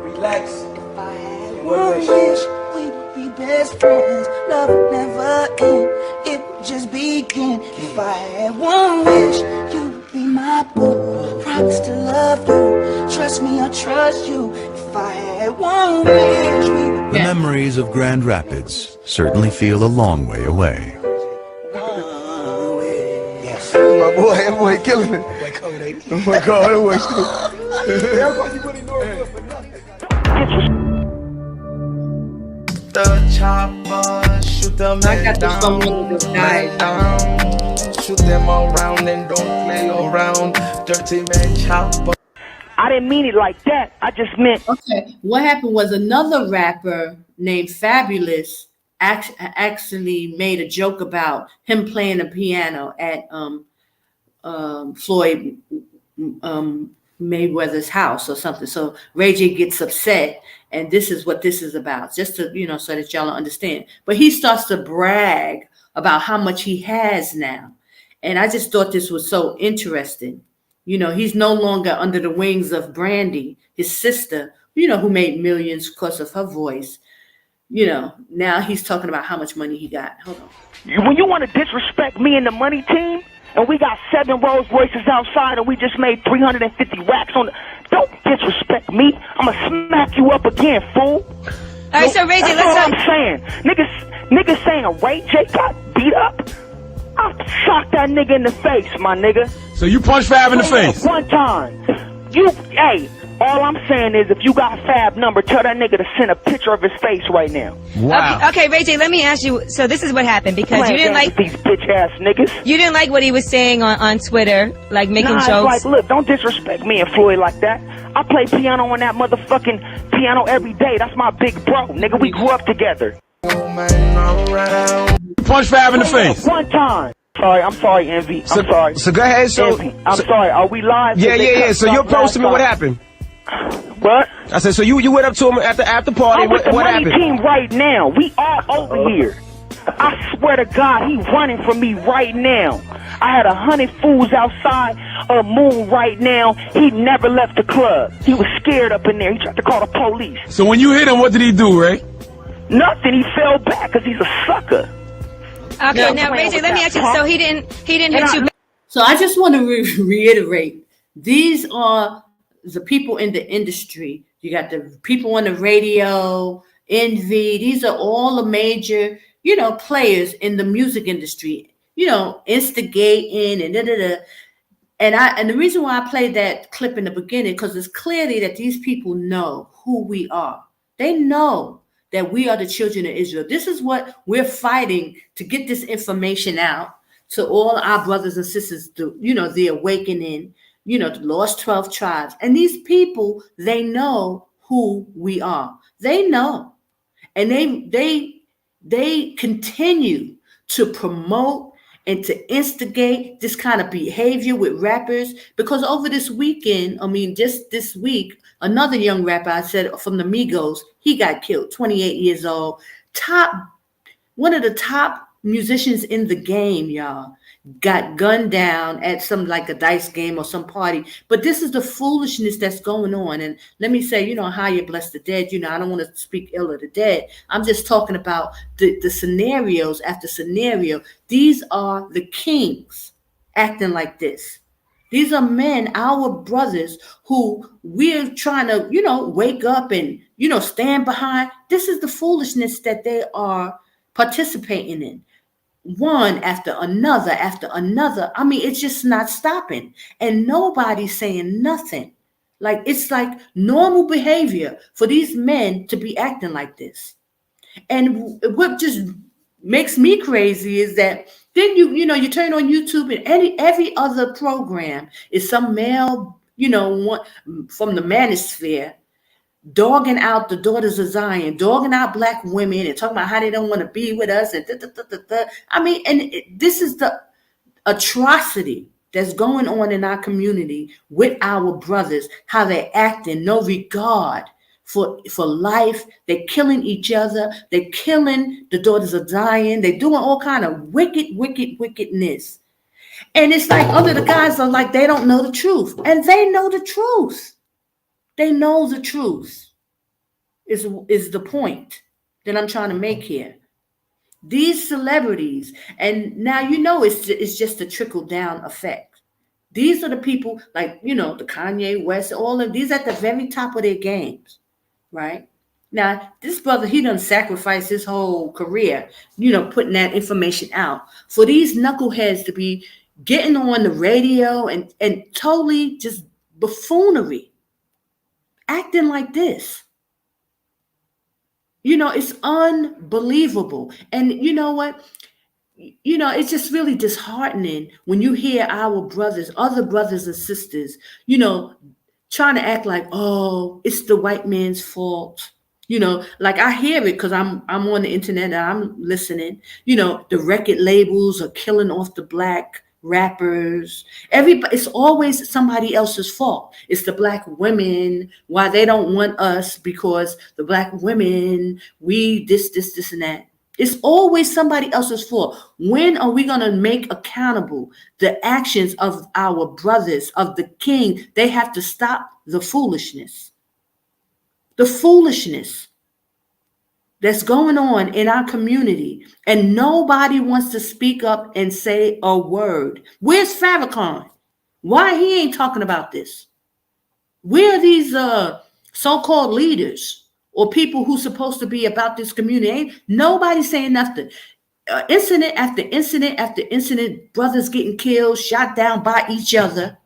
relax. One wish we would be best friends. Love would never end. It would just begin. If I had one wish, you would be my boo. Promise to love you. Trust me, I'll trust you. If I had one wish, we would. The memories of Grand Rapids certainly feel a long way away. Yes. My boy killing it. Oh my God, that boy the chopper, shoot them down, shoot them around and don't play around. Dirty man chopper. I didn't mean it like that. I just meant. Okay, what happened was another rapper named Fabulous actually made a joke about him playing the piano at Floyd Mayweather's house or something. So Ray J gets upset, and this is what this is about, just to, so that y'all understand. But he starts to brag about how much he has now. And I just thought this was so interesting. He's no longer under the wings of Brandy, his sister, who made millions because of her voice. Now he's talking about how much money he got. Hold on. When you want to disrespect me and the money team, and we got 7 Rolls Royces outside, and we just made 350 racks on the... Don't disrespect me. I'm going to smack you up again, fool. All right, so Ray J, that's all I'm saying. Niggas saying Ray J got beat up. I'll sock that nigga in the face, my nigga. So you punch Fab in the face? One time. Hey, all I'm saying is if you got Fab number, tell that nigga to send a picture of his face right now. Wow. Okay, Ray J, let me ask you. So this is what happened, because you didn't like these bitch ass niggas. You didn't like what he was saying on Twitter, like making jokes. It's like, look, don't disrespect me and Floyd like that. I play piano on that motherfucking piano every day. That's my big bro, nigga. We grew up together. Punch Fab in the face. One time. I'm sorry, Envy. I'm sorry. So go ahead. Envy, I'm sorry. Are we live? Yeah. So you approached him and what happened? What? I said, so you went up to him at the after party. I'm with the what money happened? team right now. We all over here. I swear to God, he running from me right now. I had 100 fools outside. Moon right now, he never left the club. He was scared up in there. He tried to call the police. So when you hit him, what did he do, Ray? Nothing. He fell back because he's a sucker. Okay, now Ray J, let me ask you. So he didn't hit you. So I just want to reiterate, these are the people in the industry. You got the people on the radio, Envy. These are all the major, players in the music industry, instigating and da-da-da. And the reason why I played that clip in the beginning, because it's clearly that these people know who we are. They know that we are the children of Israel. This is what we're fighting to get this information out to all our brothers and sisters, the awakening, the lost 12 tribes. And these people, they know who we are. They know. And they continue to promote and to instigate this kind of behavior with rappers, because over this weekend, just this week, another young rapper, I said, from the Migos, he got killed, 28 years old, one of the top musicians in the game, y'all, got gunned down at some, like a dice game or some party. But this is the foolishness that's going on. And let me say, AHAYAH bless the dead. I don't want to speak ill of the dead. I'm just talking about the scenarios after scenario. These are the kings acting like this. These are men, our brothers, who we're trying to, wake up and, stand behind. This is the foolishness that they are participating in. One after another, after another. It's just not stopping. And nobody's saying nothing. Like, it's like normal behavior for these men to be acting like this. And what just makes me crazy is that then you turn on YouTube and every other program is some male, one from the manosphere, dogging out the daughters of Zion, dogging out black women and talking about how they don't want to be with us. And this is the atrocity that's going on in our community with our brothers, how they're acting, no regard for life. They're killing each other. They're killing the daughters of Zion. They're doing all kind of wickedness. And it's like other the guys are like, they don't know the truth. And they know the truth. They know the truth is the point that I'm trying to make here. These celebrities, and now it's just a trickle-down effect. These are the people like, the Kanye West, all of these at the very top of their games, right? Now, this brother, he done sacrificed his whole career, putting that information out for these knuckleheads to be getting on the radio and totally just buffoonery. Acting like this. It's unbelievable. And you know what? It's just really disheartening when you hear our brothers, other brothers and sisters, trying to act like, oh, it's the white man's fault. Like I hear it because I'm on the internet and I'm listening. The record labels are killing off the black rappers. Everybody, it's always somebody else's fault. It's the black women, why they don't want us, because the black women, we this and that. It's always somebody else's fault. When are we going to make accountable the actions of our brothers, of the king? They have to stop the foolishness. The foolishness that's going on in our community, and nobody wants to speak up and say a word. Where's Farrakhan? Why he ain't talking about this? Where are these so-called leaders or people who's supposed to be about this community? Ain't nobody saying nothing. Incident after incident after incident, brothers getting killed, shot down by each other.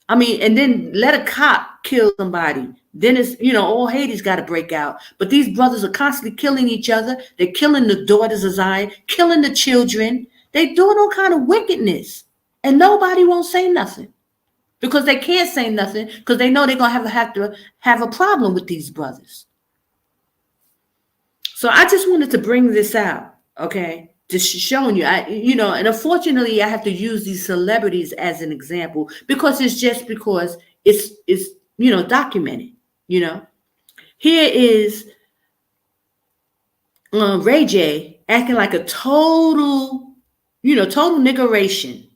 And then let a cop kill somebody. Then it's, all Hades got to break out. But these brothers are constantly killing each other. They're killing the daughters of Zion, killing the children. They're doing all kind of wickedness. And nobody won't say nothing. Because they can't say nothing, because they know they're going to have a problem with these brothers. So I just wanted to bring this out, okay? Just showing you, and unfortunately, I have to use these celebrities as an example because it's documented. Here is Ray J acting like a total niggeration,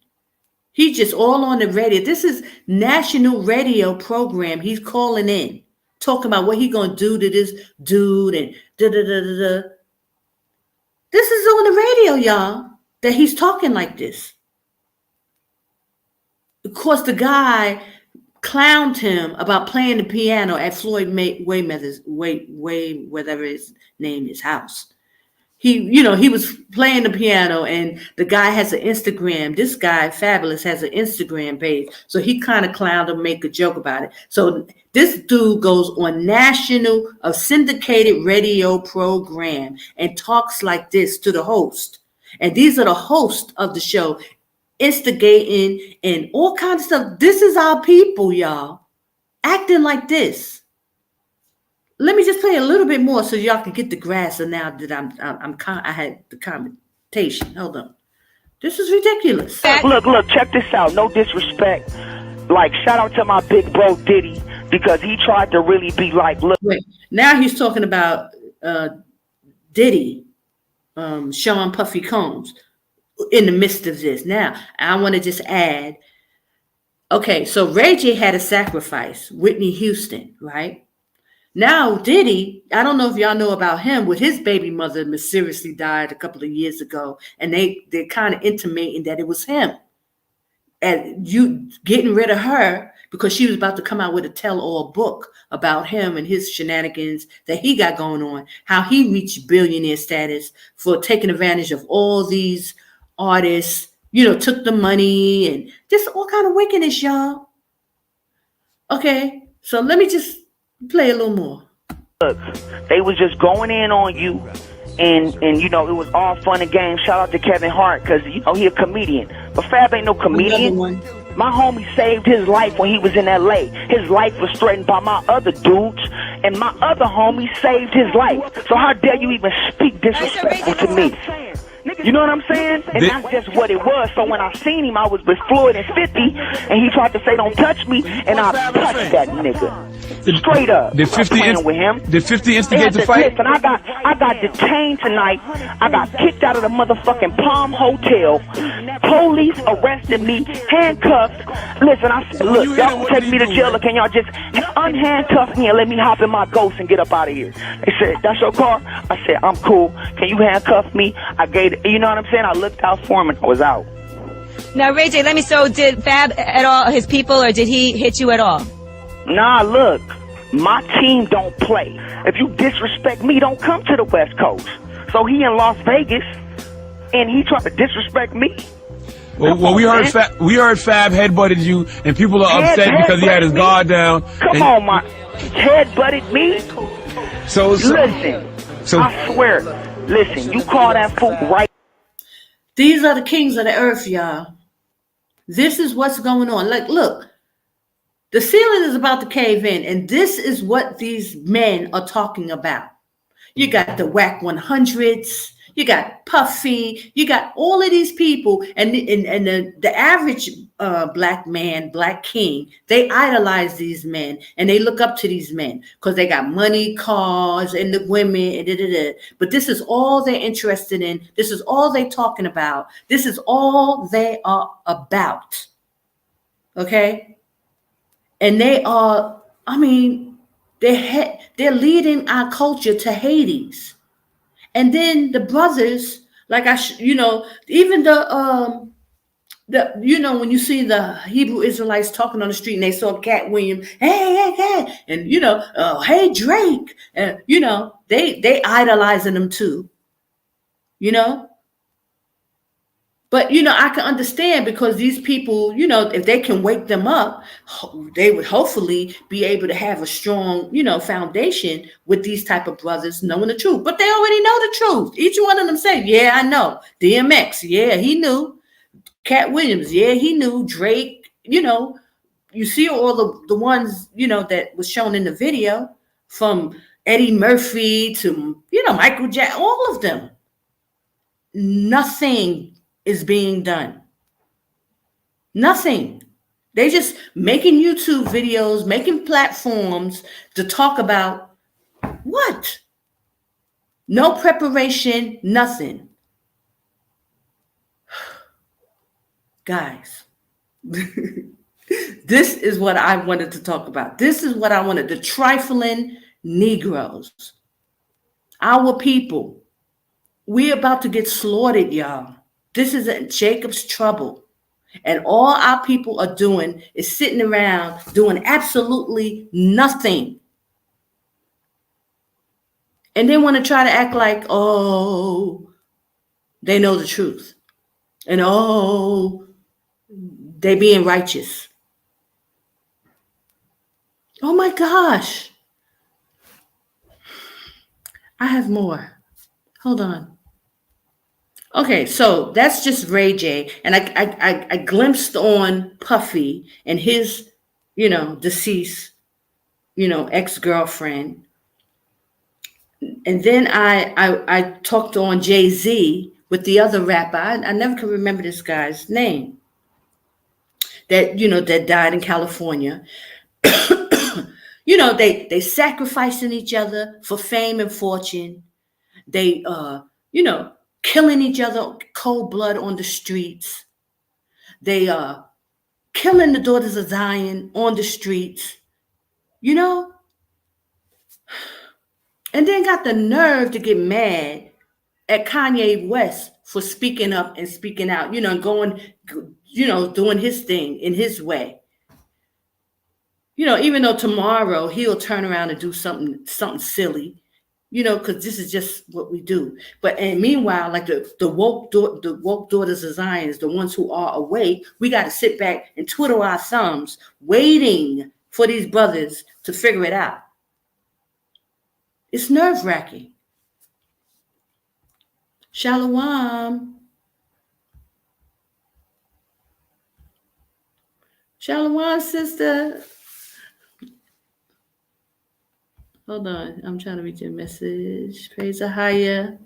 He's just all on the radio. This is national radio program. He's calling in, talking about what he gonna do to this dude and da da da da da. This is on the radio, y'all, that he's talking like this. Of course, the guy clowned him about playing the piano at Floyd Mayweather's whatever his name is, house. He was playing the piano, and the guy has an Instagram. This guy, Fabulous, has an Instagram page. So he kind of clowned him, make a joke about it. So this dude goes on a syndicated radio program and talks like this to the host. And these are the hosts of the show, instigating and all kinds of stuff. This is our people, y'all, acting like this. Let me just play a little bit more so y'all can get the grasp. And now that I had the commentation. Hold on. This is ridiculous. Look, check this out. No disrespect. Like, shout out to my big bro Diddy, because he tried to really be like, look. Wait, now he's talking about Diddy, Sean Puffy Combs, in the midst of this. Now, I want to just add, okay, so Ray J had a sacrifice, Whitney Houston, right? Now, Diddy, I don't know if y'all know about him, with his baby mother mysteriously died a couple of years ago, and they're kind of intimating that it was him. And you getting rid of her because she was about to come out with a tell-all book about him and his shenanigans that he got going on, how he reached billionaire status for taking advantage of all these artists, took the money and just all kind of wickedness, y'all. Okay, so let me just play a little more. Look, they was just going in on you, and it was all fun and games. Shout out to Kevin Hart, because he a comedian, but Fab ain't no comedian. My homie saved his life when he was in LA. His life was threatened by my other dudes, and my other homie saved his life. So how dare you even speak disrespectful to me? You know what I'm saying? And that's just what it was. So when I seen him, I was with Floyd and 50, and he tried to say, don't touch me, and I touched that nigga. Straight up. Did 50 with him. Did 50 instigate the fight? Listen, I got detained tonight. I got kicked out of the motherfucking Palm Hotel. Police arrested me, handcuffed. Listen, I said, look, y'all can take me to jail, or can y'all just unhandcuff me and let me hop in my Ghost and get up out of here? They said, that's your car? I said, I'm cool. Can you handcuff me? I gave it, you know what I'm saying? I looked out for him and I was out. Now, Ray J, so did Fab at all, his people, or did he hit you at all? Nah, look, my team don't play. If you disrespect me, don't come to the West Coast. So he in Las Vegas, and he tried to disrespect me. Well, we heard Fab headbutted you, and people are upset because he had his guard down. Come on, my headbutted me. So listen, I swear, listen, you call that fool right. These are the kings of the earth, y'all. This is what's going on. Like, look. The ceiling is about to cave in, and this is what these men are talking about. You got the whack 100s, you got Puffy, you got all of these people, and the average black man, black king, they idolize these men, and they look up to these men because they got money, cars, and the women, But this is all they're interested in. This is all they're talking about. This is all they are about. Okay? And they are, they're leading our culture to Hades. And then the brothers, like even when you see the Hebrew Israelites talking on the street and they saw Cat Williams, hey, and hey Drake, and they idolizing them too, But, I can understand, because these people, if they can wake them up, they would hopefully be able to have a strong, foundation with these type of brothers knowing the truth. But they already know the truth. Each one of them say, yeah, I know. DMX, yeah, he knew. Cat Williams, yeah, he knew. Drake, you see all the ones, that was shown in the video, from Eddie Murphy to, Michael Jackson, all of them. Nothing is being done. Nothing. They just making YouTube videos, making platforms to talk about what? No preparation, nothing. Guys, This is what I wanted to talk about. This is what I wanted. The Triflin Negroes. Our people. We're about to get slaughtered, y'all. This is Jacob's trouble. And all our people are doing is sitting around doing absolutely nothing. And they want to try to act like, oh, they know the truth. And oh, they being righteous. Oh my gosh. I have more. Hold on. Okay, so that's just Ray J. And I glimpsed on Puffy and his, deceased, ex-girlfriend. And then I talked on Jay-Z with the other rapper. I never can remember this guy's name. That died in California. They sacrificing each other for fame and fortune. They killing each other cold blood on the streets. They killing the daughters of Zion on the streets. And then got the nerve to get mad at Kanye West for speaking up and speaking out, going, doing his thing in his way. Even though tomorrow he'll turn around and do something silly, because this is just what we do. And meanwhile, like the woke daughters of Zion, the ones who are awake, we got to sit back and twiddle our thumbs, waiting for these brothers to figure it out. It's nerve-wracking. Shalom. Shalom, sister. Hold on. I'm trying to read your message. Praise AHAYAH.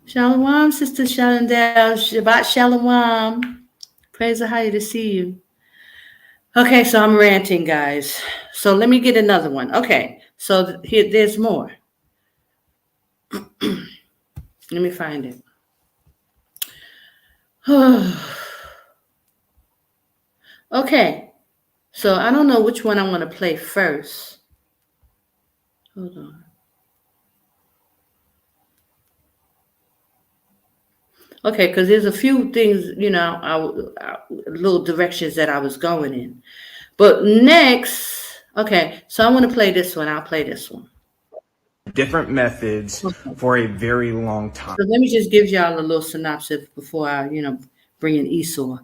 Shalom, sister Shalondale. Shabbat Shalom. Praise AHAYAH to see you. Okay, so I'm ranting, guys. So let me get another one. Okay, so here, there's more. Let me find it. Okay, so I don't know which one I want to play first. Hold on. Okay, because there's a few things, little directions that I was going in. But next, okay, so I want to play this one. I'll play this one. Different methods for a very long time. So let me just give y'all a little synopsis before I, bring in Esau.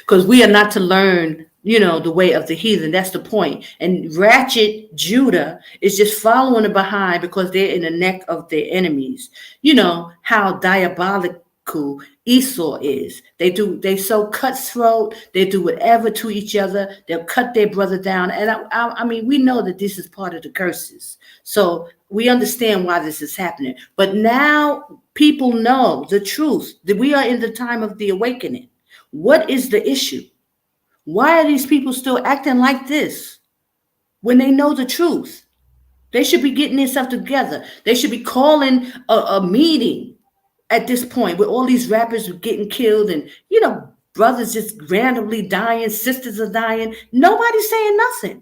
Because we are not to learn, the way of the heathen. That's the point. And ratchet Judah is just following behind because they're in the neck of their enemies. How diabolical Esau is. They so cutthroat. They do whatever to each other. They'll cut their brother down. And I mean, we know that this is part of the curses. So we understand why this is happening. But now people know the truth, that we are in the time of the awakening. What is the issue? Why are these people still acting like this when they know the truth? They should be getting themselves together. They should be calling a meeting at this point where all these rappers are getting killed and, brothers just randomly dying, sisters are dying. Nobody's saying nothing.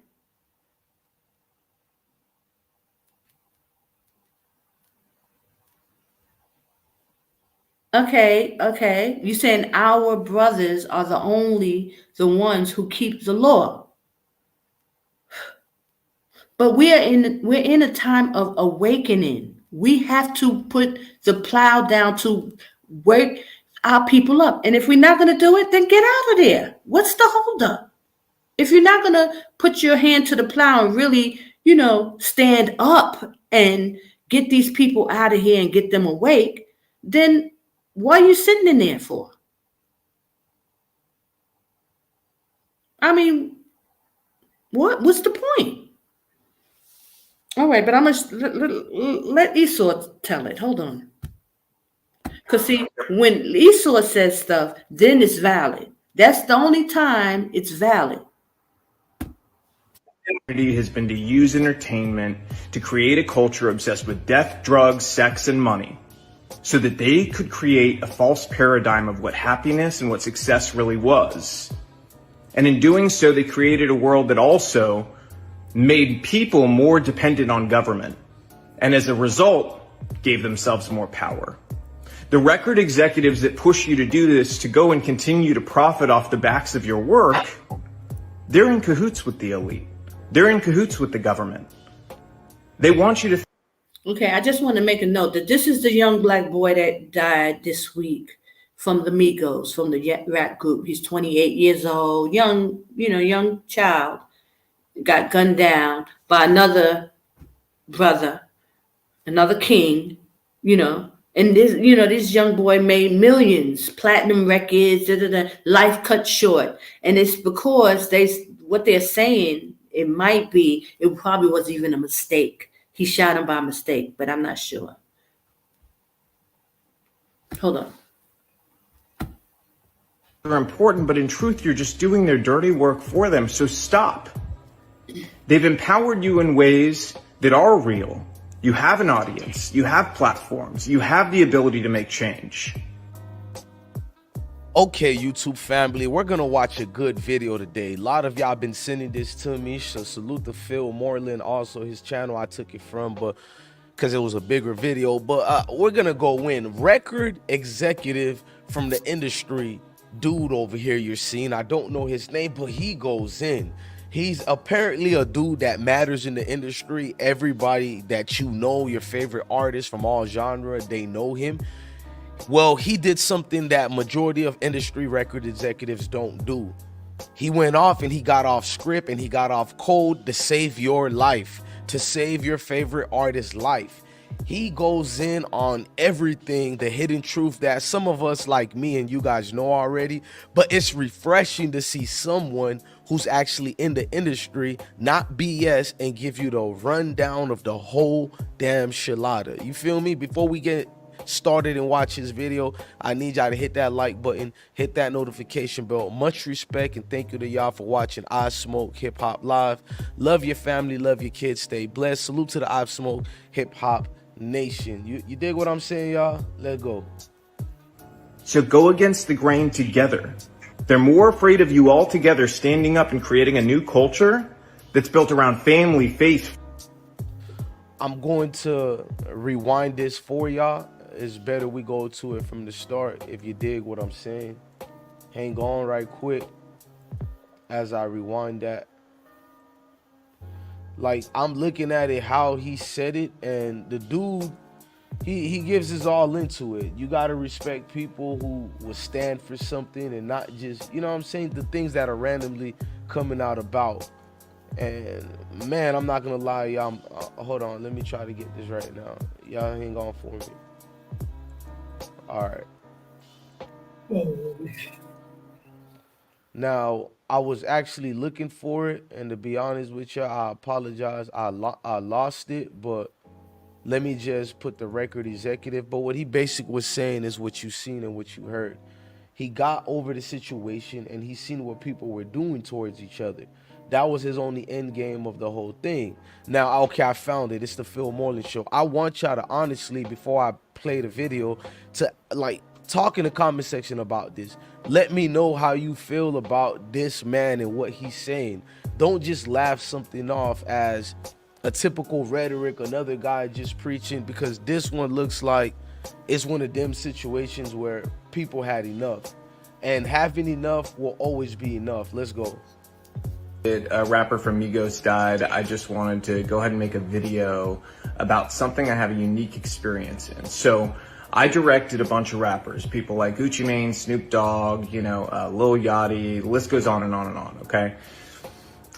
Okay. You're saying our brothers are the ones who keep the law. But we're in a time of awakening. We have to put the plow down to wake our people up. And if we're not going to do it, then get out of there. What's the holdup? If you're not going to put your hand to the plow and really, stand up and get these people out of here and get them awake, then what are you sitting in there for? I mean, what's the point? All right, but I'm going to let Esau tell it. Hold on. Because see, when Esau says stuff, then it's valid. That's the only time it's valid. Has been to use entertainment to create a culture obsessed with death, drugs, sex, and money. so that they could create a false paradigm of what happiness and what success really was. And in doing so, they created a world that also made people more dependent on government, and as a result, gave themselves more power. The record executives that push you to do this, to go and continue to profit off the backs of your work, they're in cahoots with the elite. They're in cahoots with the government. They want you to... Okay, I just want to make a note that this is the young black boy that died this week from the Migos, from the rap group. He's 28 years old, young child, got gunned down by another brother, another king, and this young boy made millions, platinum records, life cut short. And it's because what they're saying, it probably was even a mistake. He shot him by mistake, but I'm not sure. Hold on. They're important, but in truth, you're just doing their dirty work for them, so stop. They've empowered you in ways that are real. You have an audience, you have platforms, you have the ability to make change. Okay, YouTube family, we're gonna watch a good video today. A lot of y'all been sending this to me, so salute to Phil Moreland, also his channel I took it from, but because it was a bigger video. But we're gonna go in. Record executive from the industry, dude over here you're seeing, I don't know his name, but he goes in. He's apparently a dude that matters in the industry. Everybody that your favorite artists from all genre, they know him. Well, he did something that majority of industry record executives don't do. He went off and he got off script and he got off code to save your life, to save your favorite artist's life. He goes in on everything, the hidden truth that some of us like me and you guys know already, but it's refreshing to see someone who's actually in the industry not BS and give you the rundown of the whole damn shilada. You feel me? Before we get started and watch his video, I need y'all to hit that like button, hit that notification bell. Much respect and thank you to y'all for watching I Smoke Hip Hop Live. Love your family, love your kids, stay blessed. Salute to the I Smoke Hip Hop Nation. You dig what I'm saying, y'all? Let's go. So go against the grain together. They're more afraid of you all together standing up and creating a new culture that's built around family, faith. I'm going to rewind this for y'all. It's better we go to it from the start if you dig what I'm saying. Hang on right quick as I rewind that. Like, I'm looking at it how he said it, and the dude, he gives his all into it. You got to respect people who will stand for something and not just, you know what I'm saying, the things that are randomly coming out about. And man, I'm not gonna lie, y'all. Hold on, let me try to get this right now. Y'all hang on for me. All right. Now, I was actually looking for it, and to be honest with you, I apologize. I lost it, but let me just put the record executive. But what he basically was saying is what you seen and what you heard. He got over the situation, and he seen what people were doing towards each other. That was his only end game of the whole thing. Now, okay, I found it. It's the Phil Moreland Show. I want y'all to honestly, before I play the video, to talk in the comment section about this. Let me know how you feel about this man and what he's saying. Don't just laugh something off as a typical rhetoric, another guy just preaching, because this one looks like it's one of them situations where people had enough. And having enough will always be enough. Let's go. A rapper from Migos died. I just wanted to go ahead and make a video about something I have a unique experience in. So I directed a bunch of rappers, people like Gucci Mane, Snoop Dogg, Lil Yachty, the list goes on and on and on, okay?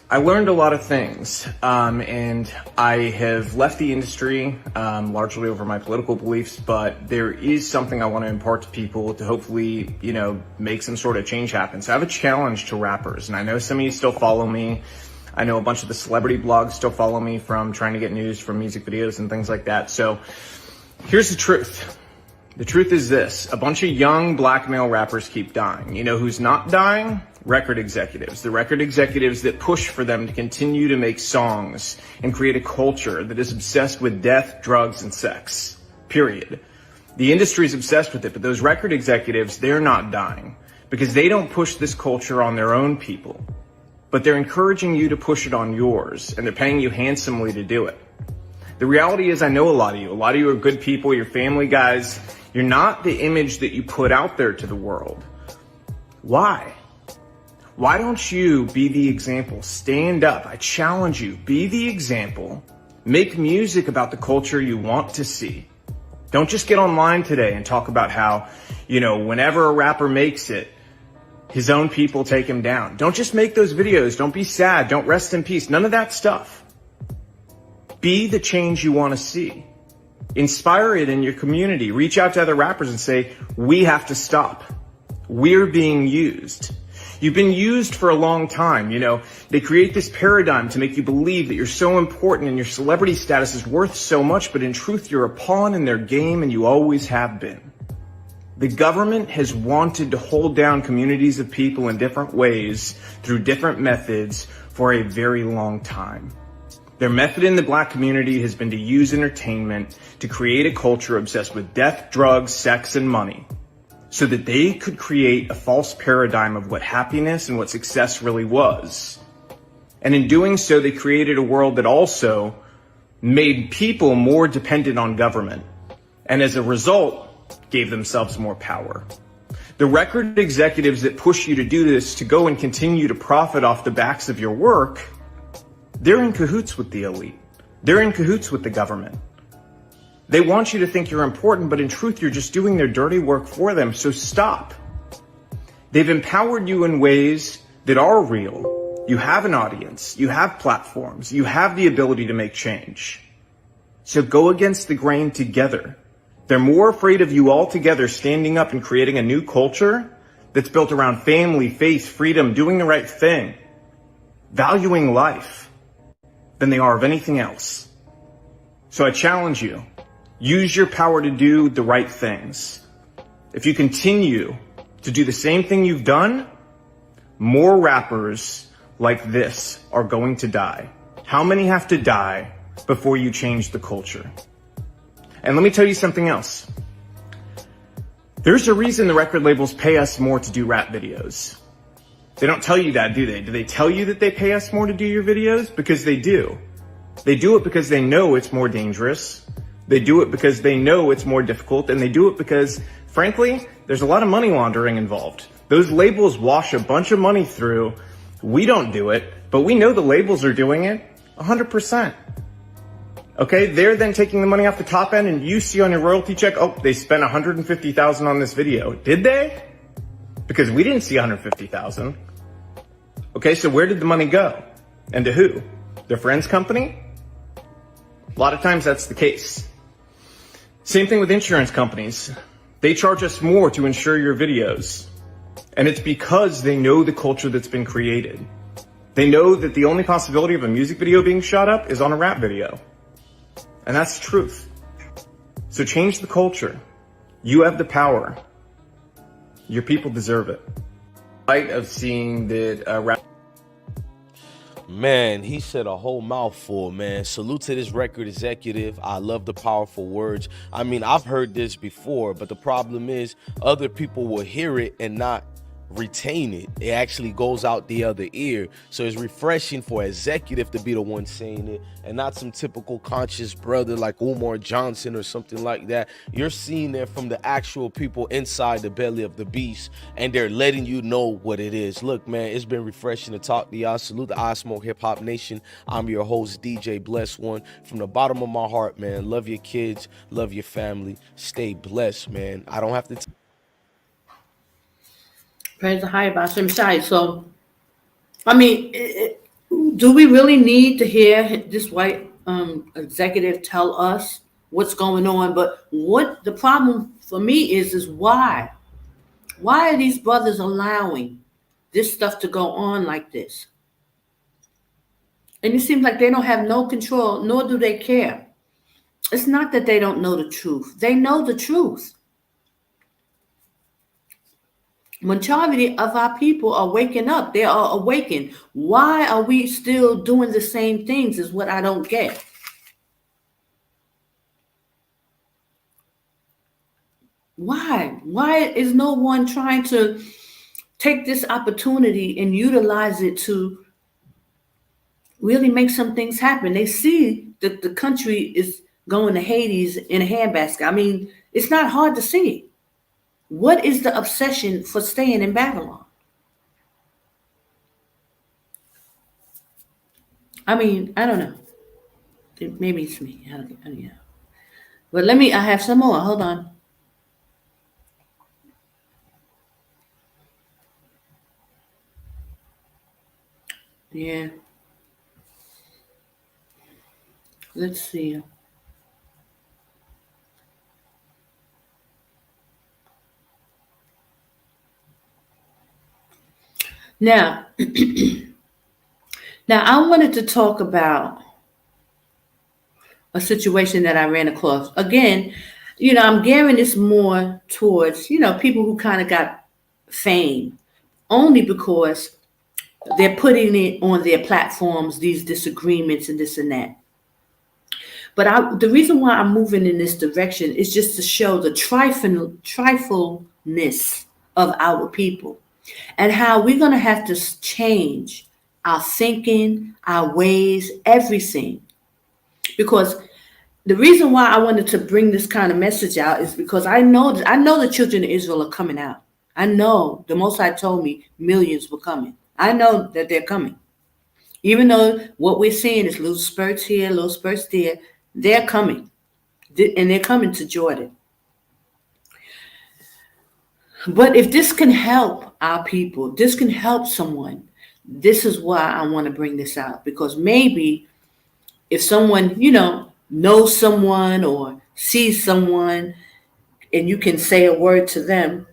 I learned a lot of things, and I have left the industry largely over my political beliefs, but there is something I want to impart to people to hopefully, make some sort of change happen. So I have a challenge to rappers, and I know some of you still follow me. I know a bunch of the celebrity blogs still follow me from trying to get news from music videos and things like that. So here's the truth. The truth is this: a bunch of young black male rappers keep dying. You know who's not dying? Record executives. The record executives that push for them to continue to make songs and create a culture that is obsessed with death, drugs, and sex. Period. The industry is obsessed with it, but those record executives, they're not dying because they don't push this culture on their own people, but they're encouraging you to push it on yours, and they're paying you handsomely to do it. The reality is, I know a lot of you. A lot of you are good people, you're family guys. You're not the image that you put out there to the world. Why? Why don't you be the example? Stand up. I challenge you. Be the example. Make music about the culture you want to see. Don't just get online today and talk about how, whenever a rapper makes it, his own people take him down. Don't just make those videos. Don't be sad. Don't rest in peace. None of that stuff. Be the change you want to see. Inspire it in your community. Reach out to other rappers and say, we have to stop. We're being used. You've been used for a long time. They create this paradigm to make you believe that you're so important and your celebrity status is worth so much, but in truth, you're a pawn in their game and you always have been. The government has wanted to hold down communities of people in different ways through different methods for a very long time. Their method in the black community has been to use entertainment to create a culture obsessed with death, drugs, sex, and money, so that they could create a false paradigm of what happiness and what success really was. And in doing so, they created a world that also made people more dependent on government, and as a result, gave themselves more power. The record executives that push you to do this, to go and continue to profit off the backs of your work, they're in cahoots with the elite. They're in cahoots with the government. They want you to think you're important, but in truth, you're just doing their dirty work for them, so stop. They've empowered you in ways that are real. You have an audience, you have platforms, you have the ability to make change. So go against the grain together. They're more afraid of you all together standing up and creating a new culture that's built around family, faith, freedom, doing the right thing, valuing life, than they are of anything else. So I challenge you, use your power to do the right things. If you continue to do the same thing you've done, more rappers like this are going to die. How many have to die before you change the culture? And let me tell you something else. There's a reason the record labels pay us more to do rap videos. They don't tell you that, do they? Do they tell you that they pay us more to do your videos? Because they do. They do it because they know it's more dangerous. They do it because they know it's more difficult. And they do it because, frankly, there's a lot of money laundering involved. Those labels wash a bunch of money through. We don't do it, but we know the labels are doing it 100%. Okay, they're then taking the money off the top end, and you see on your royalty check, oh, they spent $150,000 on this video. Did they? Because we didn't see $150,000. Okay, so where did the money go? And to who? Their friend's company? A lot of times that's the case. Same thing with insurance companies. They charge us more to insure your videos. And it's because they know the culture that's been created. They know that the only possibility of a music video being shot up is on a rap video. And that's the truth. So change the culture. You have the power. Your people deserve it. Light of seeing that rap. Man, he said a whole mouthful, man. Salute to this record executive. I love the powerful words. I mean, I've heard this before, but the problem is other people will hear it and not retain it. It actually goes out the other ear. So it's refreshing for executive to be the one saying it and not some typical conscious brother like Umar Johnson or something like that. You're seeing it from the actual people inside the belly of the beast, and they're letting you know what it is. Look, man, it's been refreshing to talk to y'all. Salute the I Smoke Hip Hop Nation. I'm your host, DJ Bless One. From the bottom of my heart, man, love your kids, love your family, stay blessed, man. I don't have to Praise the high about Yashaya. So, I mean, do we really need to hear this white executive tell us what's going on? But what the problem for me is why? Why are these brothers allowing this stuff to go on like this? And it seems like they don't have no control, nor do they care. It's not that they don't know the truth. They know the truth. Majority of our people are waking up. They are awakened. Why are we still doing the same things is what I don't get. Why? Why is no one trying to take this opportunity and utilize it to really make some things happen? They see that the country is going to Hades in a handbasket. I mean, it's not hard to see. What is the obsession for staying in Babylon? I mean, I don't know. Maybe it's me. I don't know. But I have some more. Hold on. Yeah. Let's see. Now, now I wanted to talk about a situation that I ran across. Again, I'm gearing this more towards, people who kind of got fame only because they're putting it on their platforms, these disagreements and this and that. But the reason why I'm moving in this direction is just to show the trifleness of our people and how we're going to have to change our thinking, our ways, everything. Because the reason why I wanted to bring this kind of message out is because I know the children of Israel are coming out. I know the Most High told me millions were coming. I know that they're coming. Even though what we're seeing is little spurts here, little spurts there, they're coming. And they're coming to Jordan. But if this can help our people, this can help someone, this is why I want to bring this out. Because maybe if someone, knows someone or sees someone and you can say a word to them,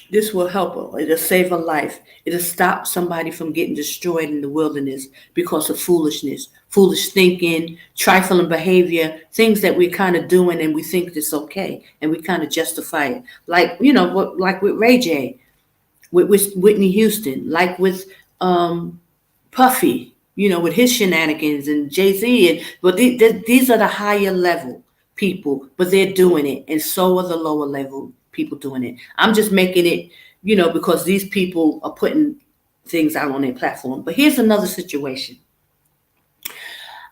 this will help her. It'll save a life. It'll stop somebody from getting destroyed in the wilderness because of foolishness, foolish thinking, trifling behavior, things that we're kind of doing and we think it's okay and we kind of justify it. Like, like with Ray J, with Whitney Houston, like with Puffy, with his shenanigans and Jay-Z. But these are the higher level people, but they're doing it. And so are the lower level people doing it. I'm just making it, because these people are putting things out on their platform. But here's another situation.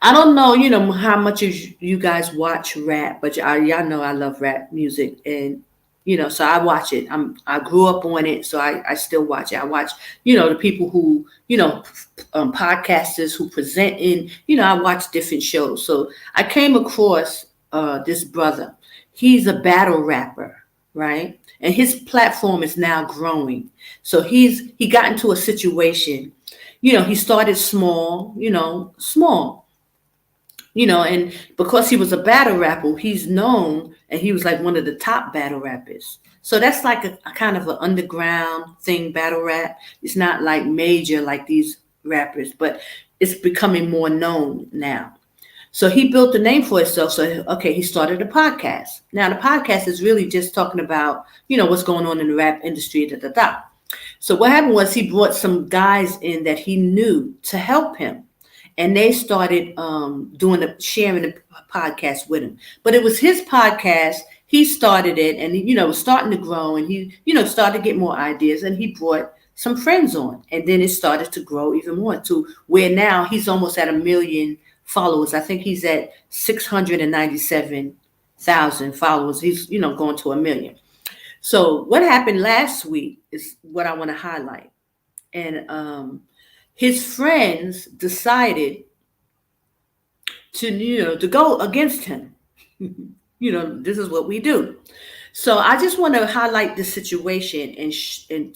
I don't know, how much of you guys watch rap, but y'all know I love rap music. And so I watch it. I grew up on it, so I still watch it. I watch, the people who, podcasters who present in, I watch different shows. So I came across this brother. He's a battle rapper, right? And his platform is now growing. So he got into a situation, he started small, and because he was a battle rapper, he's known, and he was like one of the top battle rappers. So that's like a kind of an underground thing, battle rap. It's not like major like these rappers, but it's becoming more known now. So he built a name for himself. So, okay, he started a podcast. Now, the podcast is really just talking about, what's going on in the rap industry, So what happened was he brought some guys in that he knew to help him. And they started sharing the podcast with him. But it was his podcast. He started it and, it was starting to grow. And he, started to get more ideas. And he brought some friends on. And then it started to grow even more to where now he's almost at 1 million followers. I think he's at 697,000 followers. He's, going to 1 million. So what happened last week is what I want to highlight. And his friends decided to go against him. This is what we do. So I just want to highlight the situation and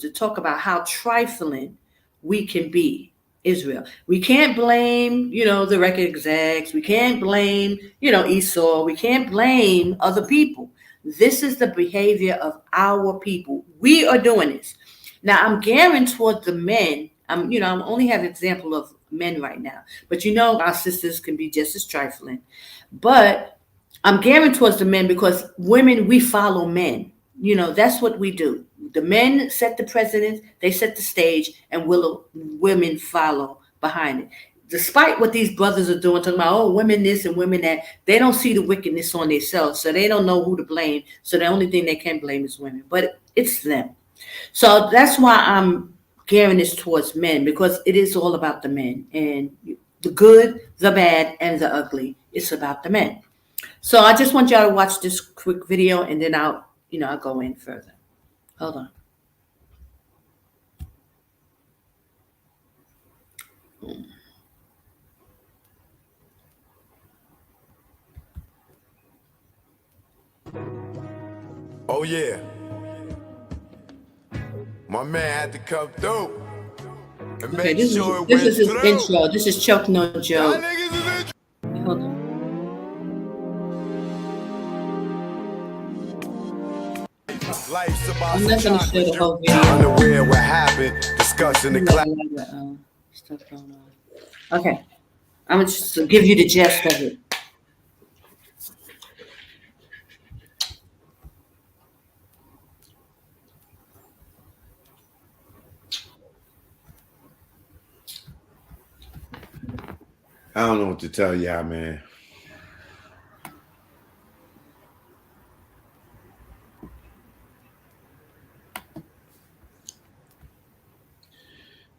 to talk about how trifling we can be, Israel. We can't blame, the record execs. We can't blame, Esau. We can't blame other people. This is the behavior of our people. We are doing this. Now, I'm gearing toward the men. I'm only have an example of men right now. But our sisters can be just as trifling. But I'm gearing towards the men because women, we follow men. That's what we do. The men set the precedent, they set the stage, and women follow behind it. despite what these brothers are doing, talking about, oh, women this and women that, they don't see the wickedness on themselves. So they don't know who to blame. So the only thing they can blame is women. But it's them. So that's why I'm gearing this towards men, because it is all about the men. And the good, the bad, and the ugly. It's about the men. So I just want y'all to watch this quick video, and then I'll go in further. Hold on. Oh yeah. My man had to come through and Okay, make this sure is it this went is his through. intro. This is Chuck No Joke. Hold on. Life's about I'm not some gonna show the whole video. unaware what happened, discussing the class. Stuff going on. Okay, I'm gonna just give you the gist of it. I don't know what to tell y'all, man.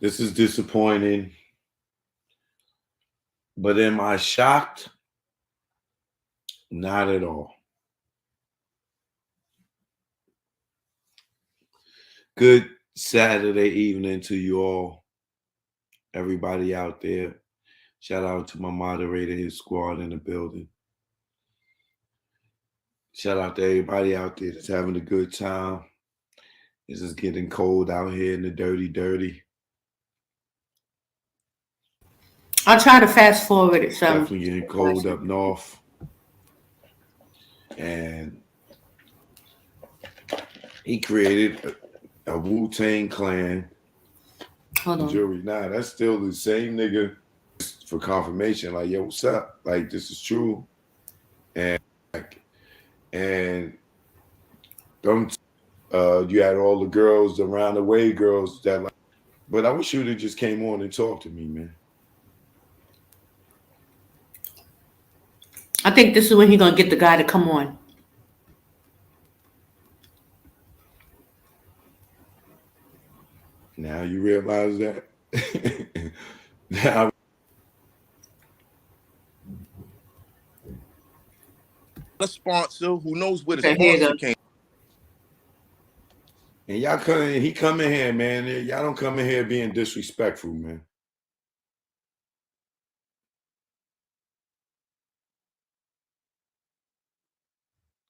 This is disappointing. But am I shocked? Not at all. Good Saturday evening to you all. Everybody out there. Shout out to my moderator, his squad in the building. Shout out to everybody out there that's having a good time. This is getting cold out here in the dirty. I'll try to fast forward it. Definitely getting cold up north. And he created a Wu-Tang Clan. Hold on. Jury. Nah, that's still the same nigga. For confirmation, like, yo, what's up? Like, this is true. And don't you had all the girls around the way, girls that like, but I wish you'd have just came on and talked to me, man. I think this is when he's gonna get the guy to come on. Now you realize that. Now a sponsor who knows where the sponsor came. And y'all he come in here, man. Y'all don't come in here being disrespectful, man.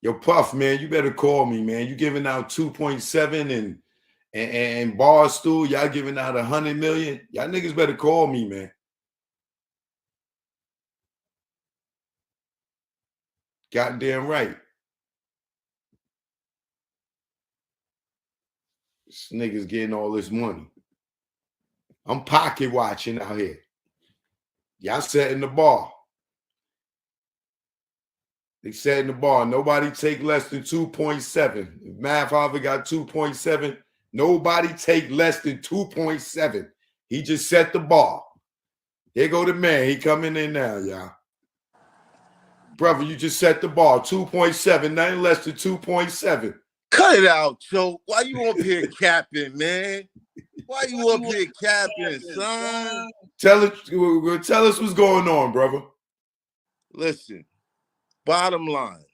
Yo, Puff, man, you better call me, man. You giving out 2.7 and Barstool, y'all giving out 100 million. Y'all niggas better call me, man. Goddamn right. This nigga's getting all this money. I'm pocket watching out here. Y'all setting the bar. They setting the bar. Nobody take less than 2.7. If Math Harvard got 2.7, nobody take less than 2.7. He just set the bar. Here go the man. He coming in now, y'all. Brother, you just set the bar. 2.7, nothing less than 2.7. Cut it out, Joe. Why you up here capping, man? Why you up here capping, son? Tell us what's going on, brother. Listen, bottom line,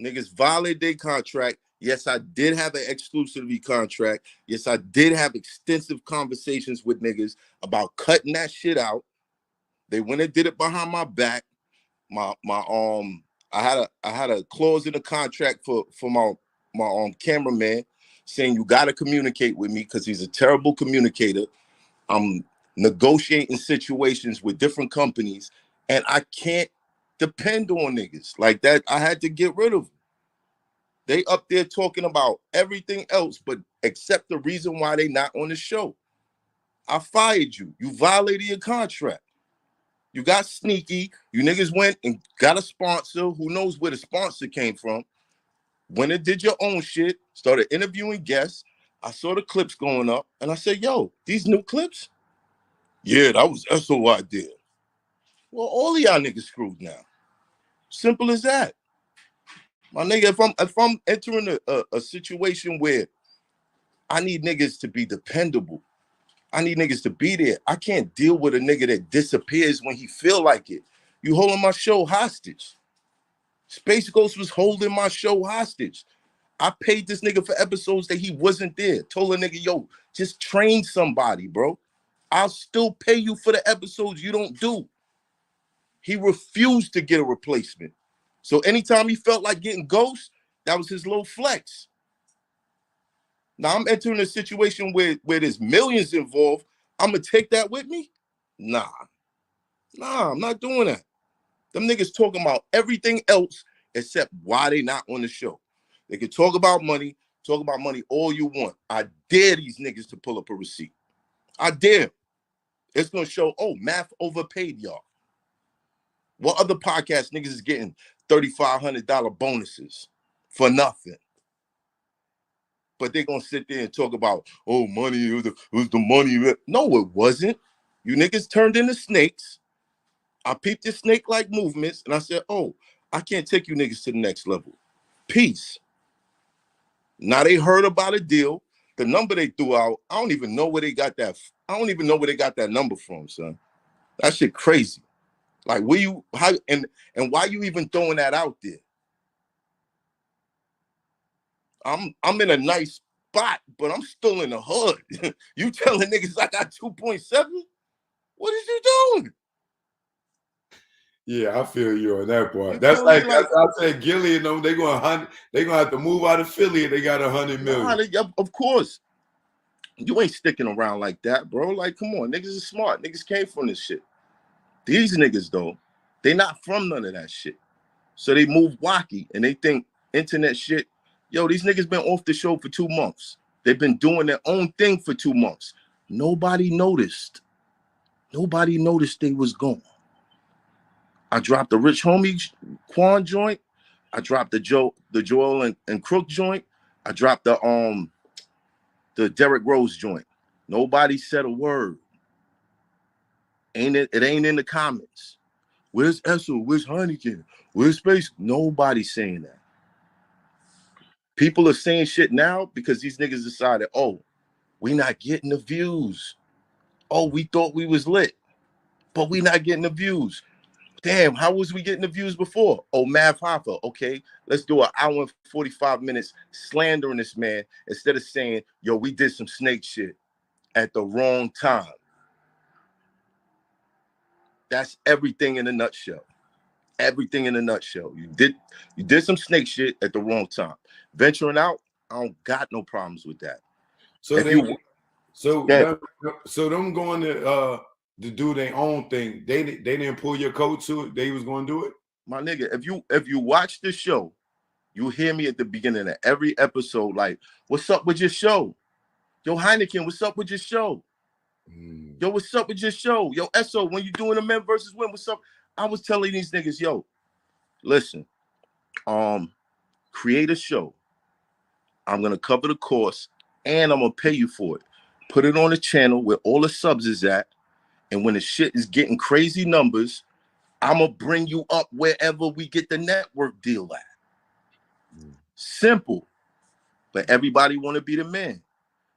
niggas violate their contract. Yes, I did have an exclusivity contract. Yes, I did have extensive conversations with niggas about cutting that shit out. They went and did it behind my back. I had a clause in the contract for my cameraman saying you got to communicate with me because he's a terrible communicator. I'm negotiating situations with different companies, and I can't depend on niggas like that. I had to get rid of them. They up there talking about everything else, but except the reason why they not on the show. I fired you. You violated your contract. You got sneaky. You niggas went and got a sponsor. Who knows where the sponsor came from? Went and did your own shit. Started interviewing guests. I saw the clips going up, and I said, yo, these new clips, Yeah, that was SO idea. Well, all of y'all niggas screwed now. Simple as that. My nigga, if I'm entering a situation where I need niggas to be dependable, I need niggas to be there. I can't deal with a nigga that disappears when he feel like it. You holding my show hostage. Space Ghost was holding my show hostage. I paid this nigga for episodes that he wasn't there. Told a nigga, yo, just train somebody, bro. I'll still pay you for the episodes you don't do. He refused to get a replacement. So anytime he felt like getting Ghost, that was his little flex. Now I'm entering a situation where there's millions involved. I'm gonna take that with me? Nah, I'm not doing that. Them niggas talking about everything else except why they not on the show. They can talk about money all you want. I dare these niggas to pull up a receipt. I dare. It's gonna show, oh, Math overpaid y'all. What other podcast niggas is getting $3,500 bonuses for nothing? But they're gonna sit there and talk about, oh, money, it was the money. No, it wasn't. You niggas turned into snakes. I peeped your snake-like movements, and I said, oh, I can't take you niggas to the next level. Peace. Now they heard about a deal. The number they threw out, I don't even know where they got that. I don't even know where they got that number from, son. That shit crazy. Like, and why you even throwing that out there? I'm in a nice spot, but I'm still in the hood. You telling niggas I got 2.7? What is you doing? Yeah, I feel you on that part. That's like I said, Gilly and them, they're gonna have to move out of Philly and they got 100 million. Of course. You ain't sticking around like that, bro. Like, come on, niggas is smart. Niggas came from this shit. These niggas, though, they not from none of that shit. So they move wacky and they think internet shit. Yo, these niggas been off the show for 2 months. They've been doing their own thing for 2 months. Nobody noticed. Nobody noticed they was gone. I dropped the Rich Homie Quan joint. I dropped the Joel and Crook joint. I dropped the Derrick Rose joint. Nobody said a word. It ain't in the comments. Where's Essel? Where's Heineken? Where's Space? Nobody's saying that. People are saying shit now because these niggas decided, oh, we not getting the views. Oh, we thought we was lit, but we not getting the views. Damn, how was we getting the views before? Oh, Mav Hoffa. Okay, let's do an hour and 45 minutes slandering this man instead of saying, yo, we did some snake shit at the wrong time. That's everything in a nutshell. Everything in a nutshell. You did some snake shit at the wrong time. Venturing out, I don't got no problems with that. So so them going to do their own thing. They didn't pull your coat to it. They was going to do it. My nigga, if you watch the show, you hear me at the beginning of every episode. Like, what's up with your show? Yo, Heineken, what's up with your show? Yo, what's up with your show? Yo, Esso, when you doing a men versus women, what's up? I was telling these niggas, yo, listen, create a show. I'm gonna cover the cost and I'm gonna pay you for it. Put it on the channel where all the subs is at. And when the shit is getting crazy numbers, I'm gonna bring you up wherever we get the network deal at. Simple. But everybody wanna be the man.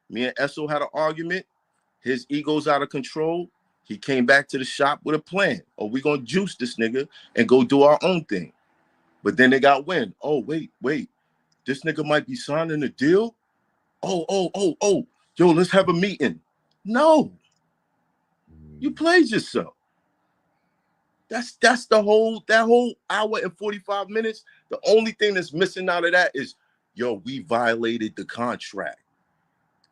Me and Esso had an argument. His ego's out of control. He came back to the shop with a plan. Oh, we gonna juice this nigga and go do our own thing. But then they got wind. Oh, wait. This nigga might be signing a deal. Oh. Yo, let's have a meeting. No. You played yourself. That's that whole hour and 45 minutes. The only thing that's missing out of that is, yo, we violated the contract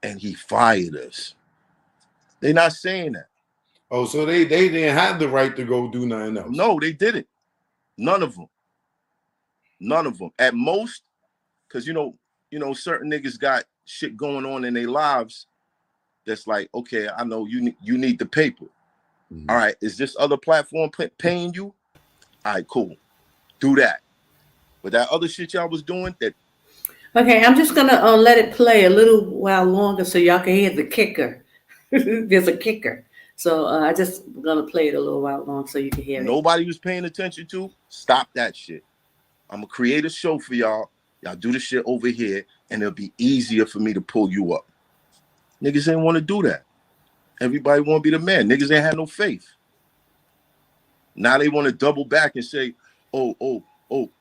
and he fired us. They're not saying that. Oh, so they didn't have the right to go do nothing else. No, they didn't. None of them. At most, because you know, certain niggas got shit going on in their lives that's like, okay, I know you need the paper. All right, is this other platform paying you? All right, cool. Do that. But that other shit y'all was doing, that. Okay, I'm just gonna let it play a little while longer so y'all can hear the kicker. There's a kicker. So I just gonna play it a little while long so you can hear it. Nobody was paying attention to. Stop that shit. I'm gonna create a show for y'all. Y'all do the shit over here, and it'll be easier for me to pull you up. Niggas ain't want to do that. Everybody want to be the man. Niggas ain't had no faith. Now they want to double back and say, oh,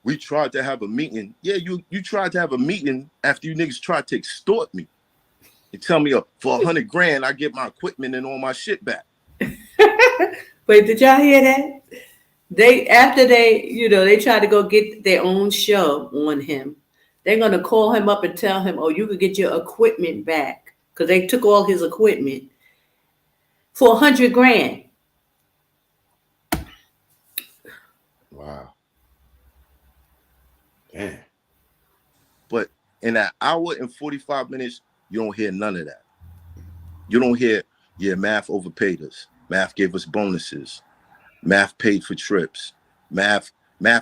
we tried to have a meeting. Yeah, you tried to have a meeting after you niggas tried to extort me. You tell me for $100 grand, I get my equipment and all my shit back. Wait, did y'all hear that? After they try to go get their own show on him, they're gonna call him up and tell him, oh, you could get your equipment back because they took all his equipment for $100 grand. Wow. Damn. But in that hour and 45 minutes, you don't hear none of that. You don't hear, yeah, Math overpaid us. Math gave us bonuses. Math paid for trips. Math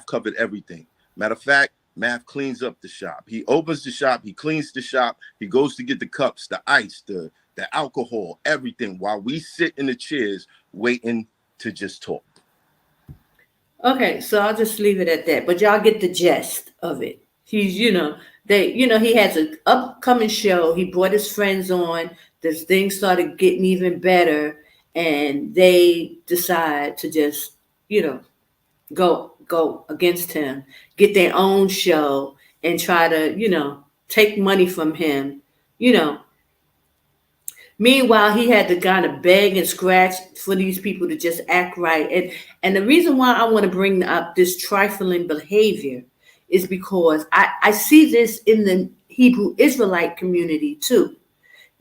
covered everything. Matter of fact, Math cleans up the shop. He opens the shop. He cleans the shop. He goes to get the cups, the ice, the alcohol, everything, while we sit in the chairs waiting to just talk. Okay, so I'll just leave it at that. But y'all get the gist of it. He's, he has an upcoming show. He brought his friends on. This thing started getting even better, and they decide to just, go against him, get their own show, and try to, take money from him, Meanwhile, he had to kind of beg and scratch for these people to just act right. And the reason why I want to bring up this trifling behavior is because I see this in the Hebrew Israelite community too.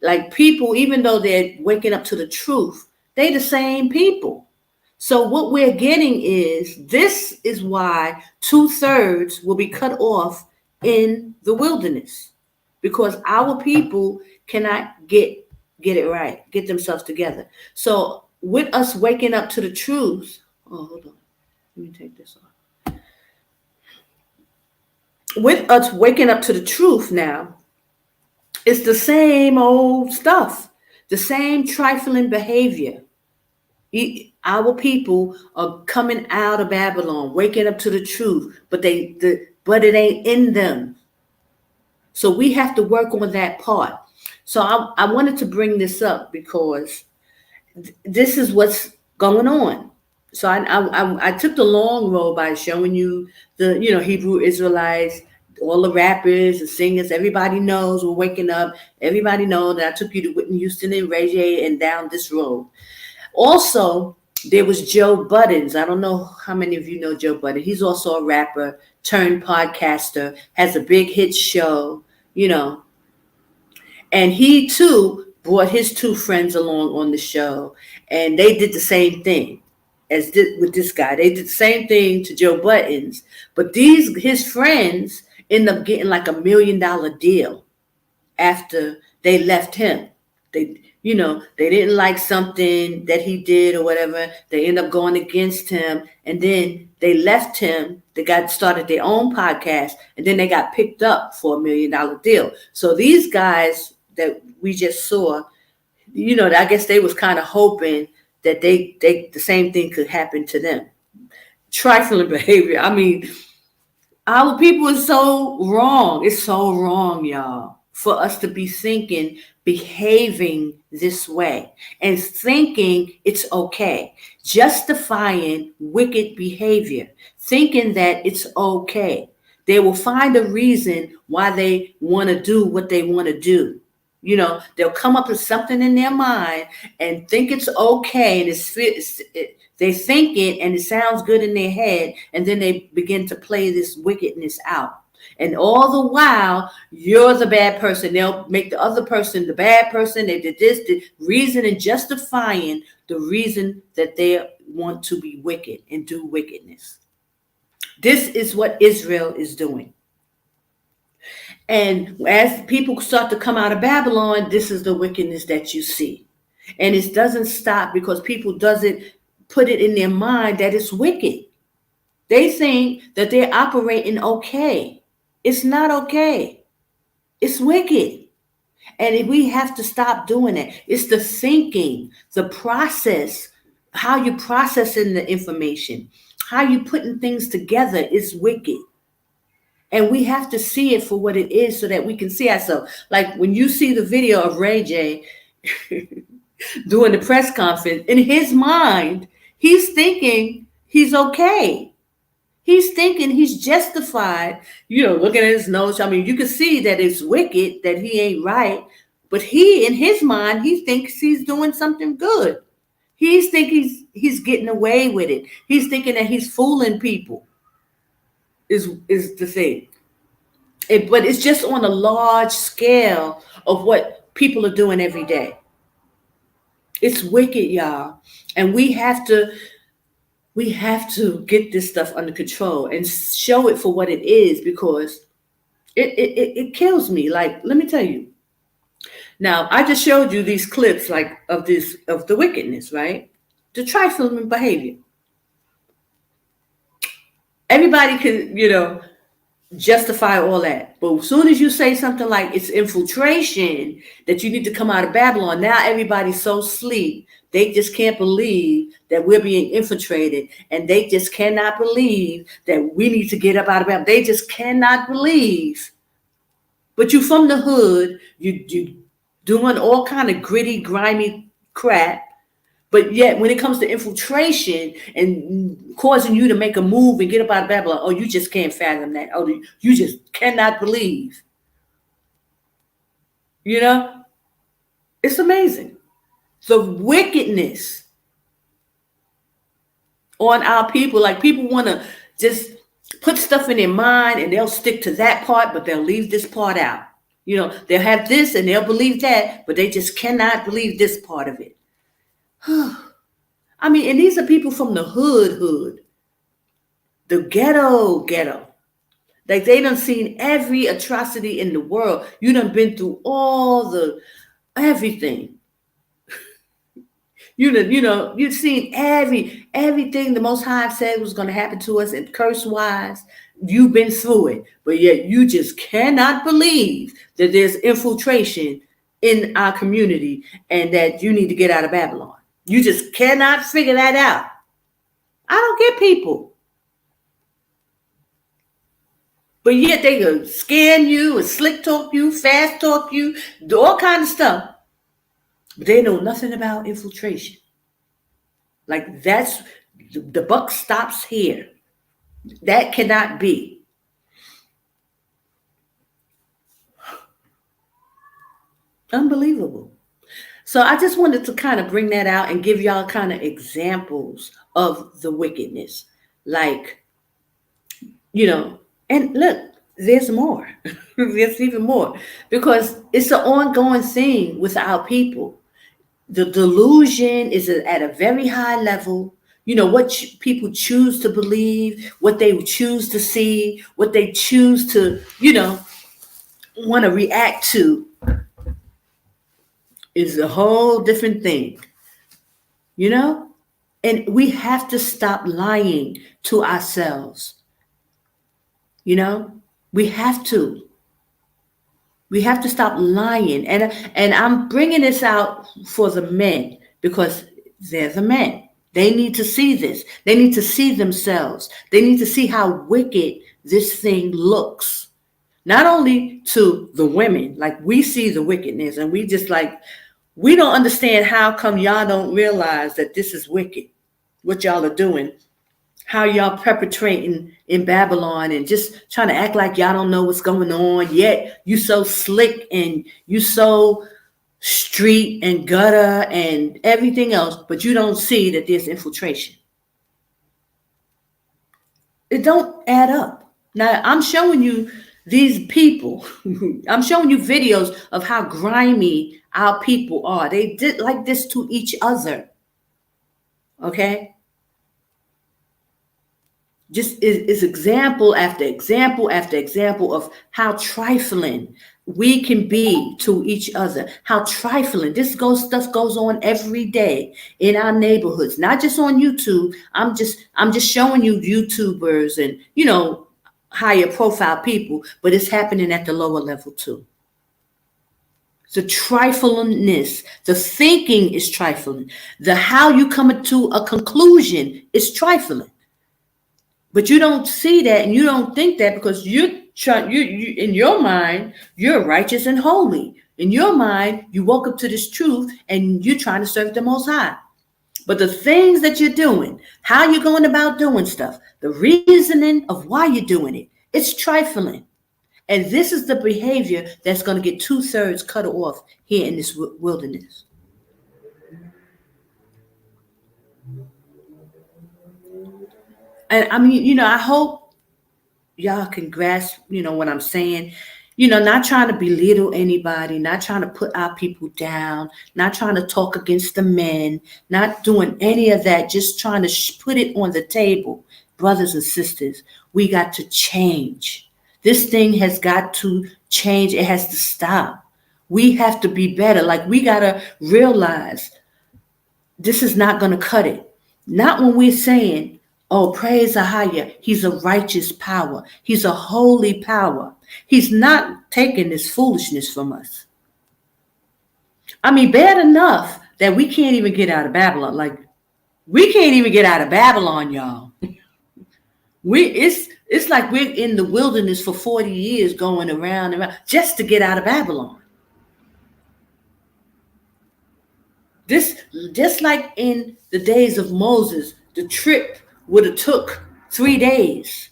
Like people, even though they're waking up to the truth, they the same people. So what we're getting this is why 2/3 will be cut off in the wilderness, because our people cannot get it right, get themselves together. So with us waking up to the truth, hold on, let me take this off. With us waking up to the truth now, it's the same old stuff, the same trifling behavior. Our people are coming out of Babylon, waking up to the truth, but it ain't in them. So we have to work on that part. So I wanted to bring this up because this is what's going on. So I took the long road by showing you the Hebrew Israelites, all the rappers and singers. Everybody knows we're waking up. Everybody knows that I took you to Whitney Houston and Ray J and down this road. Also, there was Joe Buttons. I don't know how many of you know Joe Buttons. He's also a rapper turned podcaster, has a big hit show, and he too brought his two friends along on the show, and they did the same thing with this guy. They did the same thing to Joe Buttons, but his friends end up getting like $1 million deal after they left him. They didn't like something that he did or whatever. They end up going against him, and then they left him. They started their own podcast, and then they got picked up for $1 million deal. So these guys that we just saw, I guess they was kind of hoping that they the same thing could happen to them. Trifling behavior. I mean, our people is so wrong. It's so wrong, y'all, for us to be behaving this way and thinking it's okay, justifying wicked behavior, thinking that it's okay. They will find a reason why they want to do what they want to do. They'll come up with something in their mind and think it's okay, and they think it and it sounds good in their head, and then they begin to play this wickedness out. And all the while, you're the bad person. They'll make the other person the bad person. They did this, the reason and justifying the reason that they want to be wicked and do wickedness. This is what Israel is doing. And as people start to come out of Babylon, this is the wickedness that you see. And it doesn't stop because people doesn't put it in their mind that it's wicked. They think that they're operating okay. It's not okay. It's wicked. And we have to stop doing that. It's the thinking, the process, how you processing the information, how you putting things together is wicked. And we have to see it for what it is so that we can see ourselves. Like when you see the video of Ray J doing the press conference, in his mind, he's thinking he's okay. He's thinking he's justified, looking at his nose. I mean, you can see that it's wicked, that he ain't right. But he, in his mind, he thinks he's doing something good. He's thinking he's getting away with it. He's thinking that he's fooling people, is the thing. But it's just on a large scale of what people are doing every day. It's wicked, y'all. And we have to get this stuff under control and show it for what it is, because it kills me. Like, let me tell you. Now, I just showed you these clips of the wickedness, right? The trifling behavior. Everybody can, justify all that. But as soon as you say something like it's infiltration, that you need to come out of Babylon, now everybody's so asleep. They just can't believe that we're being infiltrated, and they just cannot believe that we need to get up out of Babylon. They just cannot believe. But you from the hood, you doing all kind of gritty, grimy crap. But yet, when it comes to infiltration and causing you to make a move and get up out of Babylon, oh, you just can't fathom that. Oh, you just cannot believe. It's amazing. The wickedness on our people. Like, people want to just put stuff in their mind and they'll stick to that part, but they'll leave this part out. They'll have this and they'll believe that, but they just cannot believe this part of it. I mean, and these are people from the hood, the ghetto. Like, they done seen every atrocity in the world. You done been through everything. You've seen everything the Most High said was going to happen to us, and curse-wise, you've been through it. But yet you just cannot believe that there's infiltration in our community and that you need to get out of Babylon. You just cannot figure that out. I don't get people. But yet they can scan you and slick talk you, fast talk you, do all kinds of stuff. But they know nothing about infiltration. Like, that's, the buck stops here. That cannot be. Unbelievable. So I just wanted to kind of bring that out and give y'all kind of examples of the wickedness. Like, and look, there's more. There's even more. Because it's an ongoing thing with our people. The delusion is at a very high level. What people choose to believe, what they choose to see, what they choose to, want to react to is a whole different thing, and we have to stop lying to ourselves. We have to stop lying. And I'm bringing this out for the men, because they're the men. They need to see this. They need to see themselves. They need to see how wicked this thing looks. Not only to the women, like, we see the wickedness and we just like, we don't understand how come y'all don't realize that this is wicked, what y'all are doing, how y'all perpetrating in Babylon and just trying to act like y'all don't know what's going on. Yet you so slick and you so street and gutter and everything else, but you don't see that there's infiltration. It don't add up. Now, I'm showing you these people. I'm showing you videos of how grimy our people are. They did like this to each other. Okay? Just is example after example after example of how trifling we can be to each other. How trifling. Stuff goes on every day in our neighborhoods, not just on YouTube. I'm just showing you YouTubers and higher profile people, but it's happening at the lower level too. The triflingness, the thinking is trifling. The how you come to a conclusion is trifling. But you don't see that and you don't think that because you in your mind, you're righteous and holy. In your mind, you woke up to this truth and you're trying to serve the Most High. But the things that you're doing, how you're going about doing stuff, the reasoning of why you're doing it, it's trifling. And this is the behavior that's going to get 2/3 cut off here in this wilderness. And I mean, I hope y'all can grasp, what I'm saying. Not trying to belittle anybody, not trying to put our people down, not trying to talk against the men, not doing any of that, just trying to put it on the table. Brothers and sisters, we got to change. This thing has got to change. It has to stop. We have to be better. Like, we got to realize this is not going to cut it. Not when we're saying, oh, praise AHAYAH. He's a righteous power. He's a holy power. He's not taking this foolishness from us. I mean, bad enough that we can't even get out of Babylon. Like, we can't even get out of Babylon, y'all. It's like we're in the wilderness for 40 years going around and around just to get out of Babylon. This, just like in the days of Moses, the trip would have took 3 days,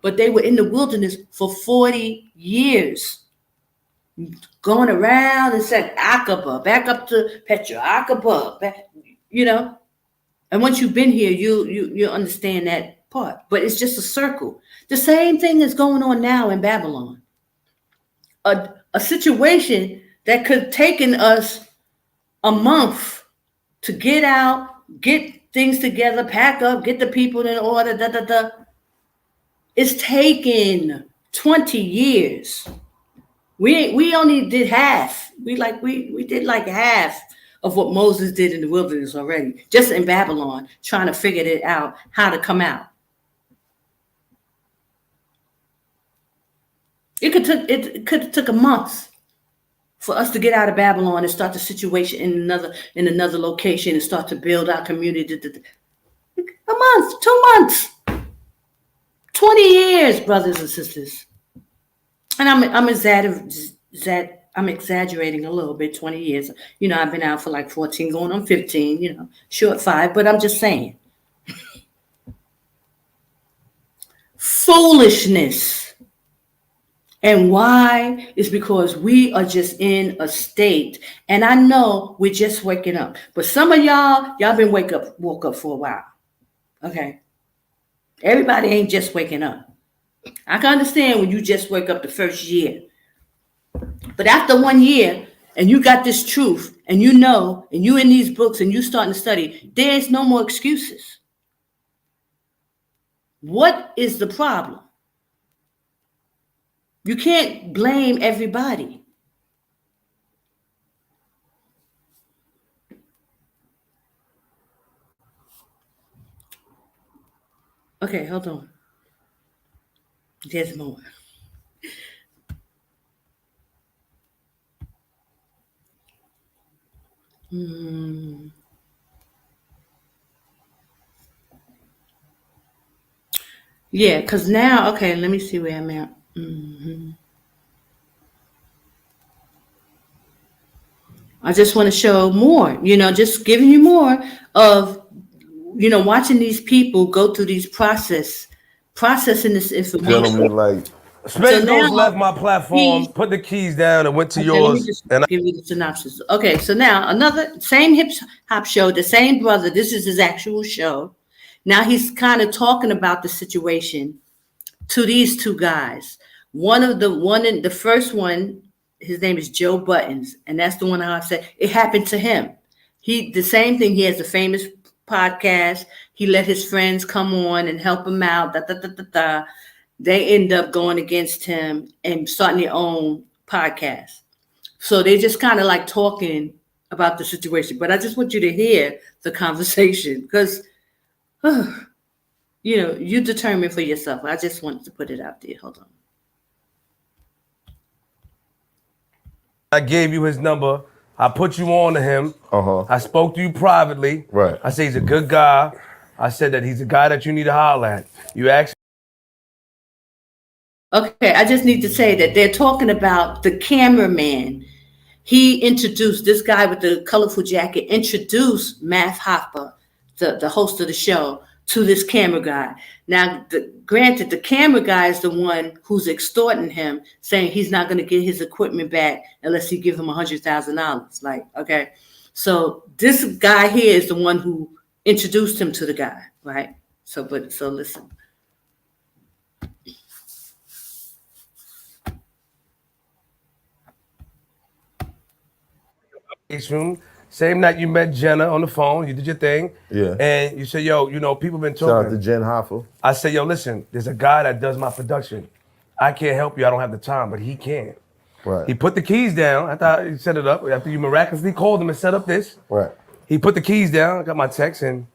but they were in the wilderness for 40 years, going around and said Aqaba, back up to Petra, Aqaba, back, And once you've been here, you understand that part. But it's just a circle. The same thing is going on now in Babylon. A situation that could have taken us a month to get out, get things together, pack up, get the people in order, It's taken 20 years. We only did half. We did like half of what Moses did in the wilderness already, just in Babylon, trying to figure it out, how to come out. It could have took a month for us to get out of Babylon and start the situation in another location and start to build our community. A month, 2 months, 20 years, brothers and sisters. And I'm exaggerating a little bit, 20 years. I've been out for like 14, going on 15, short 5, but I'm just saying. Foolishness. And why? Is because we are just in a state. And I know we're just waking up. But some of y'all been woke up for a while. Okay. Everybody ain't just waking up. I can understand when you just wake up the first year. But after 1 year, and you got this truth, and and you in these books, and you starting to study, there's no more excuses. What is the problem? You can't blame everybody. Okay, hold on. There's more. Yeah, because now, okay, let me see where I'm at. I just want to show more, just giving you more of, watching these people go through these processing this information. Gentlemen, like Spangos left my platform, put the keys down, and went to yours. Let me just give you the synopsis. Okay, so now another same hip hop show, the same brother. This is his actual show. Now he's kind of talking about the situation to these two guys. The first one, his name is Joe Buttons, and that's the one I said it happened to him. The same thing. He has a famous podcast. He let his friends come on and help him out. They end up going against him and starting their own podcast. So they're just kind of like talking about the situation. But I just want you to hear the conversation because, you determine for yourself. I just wanted to put it out there. Hold on. I gave you his number. I put you on to him. I spoke to you privately. Right. I said he's a good guy. I said that he's a guy that you need to holler at. You asked. Okay, I just need to say that they're talking about the cameraman. He introduced this guy with the colorful jacket, introduced Math Hoffa, the host of the show, to this camera guy. Now, granted, the camera guy is the one who's extorting him, saying he's not going to get his equipment back unless he gives him $100,000. Like, okay. So this guy here is the one who introduced him to the guy, right? So listen. Room. Same night you met Jenna on the phone, you did your thing. Yeah. And you said, yo, you know, people been talking. Shout out to Jen Hoffa. I said, yo, listen, there's a guy that does my production. I can't help you, I don't have the time, but he can. Right. He put the keys down. I thought he set it up. After you miraculously called him and set up this. Right. He put the keys down, I got my text, and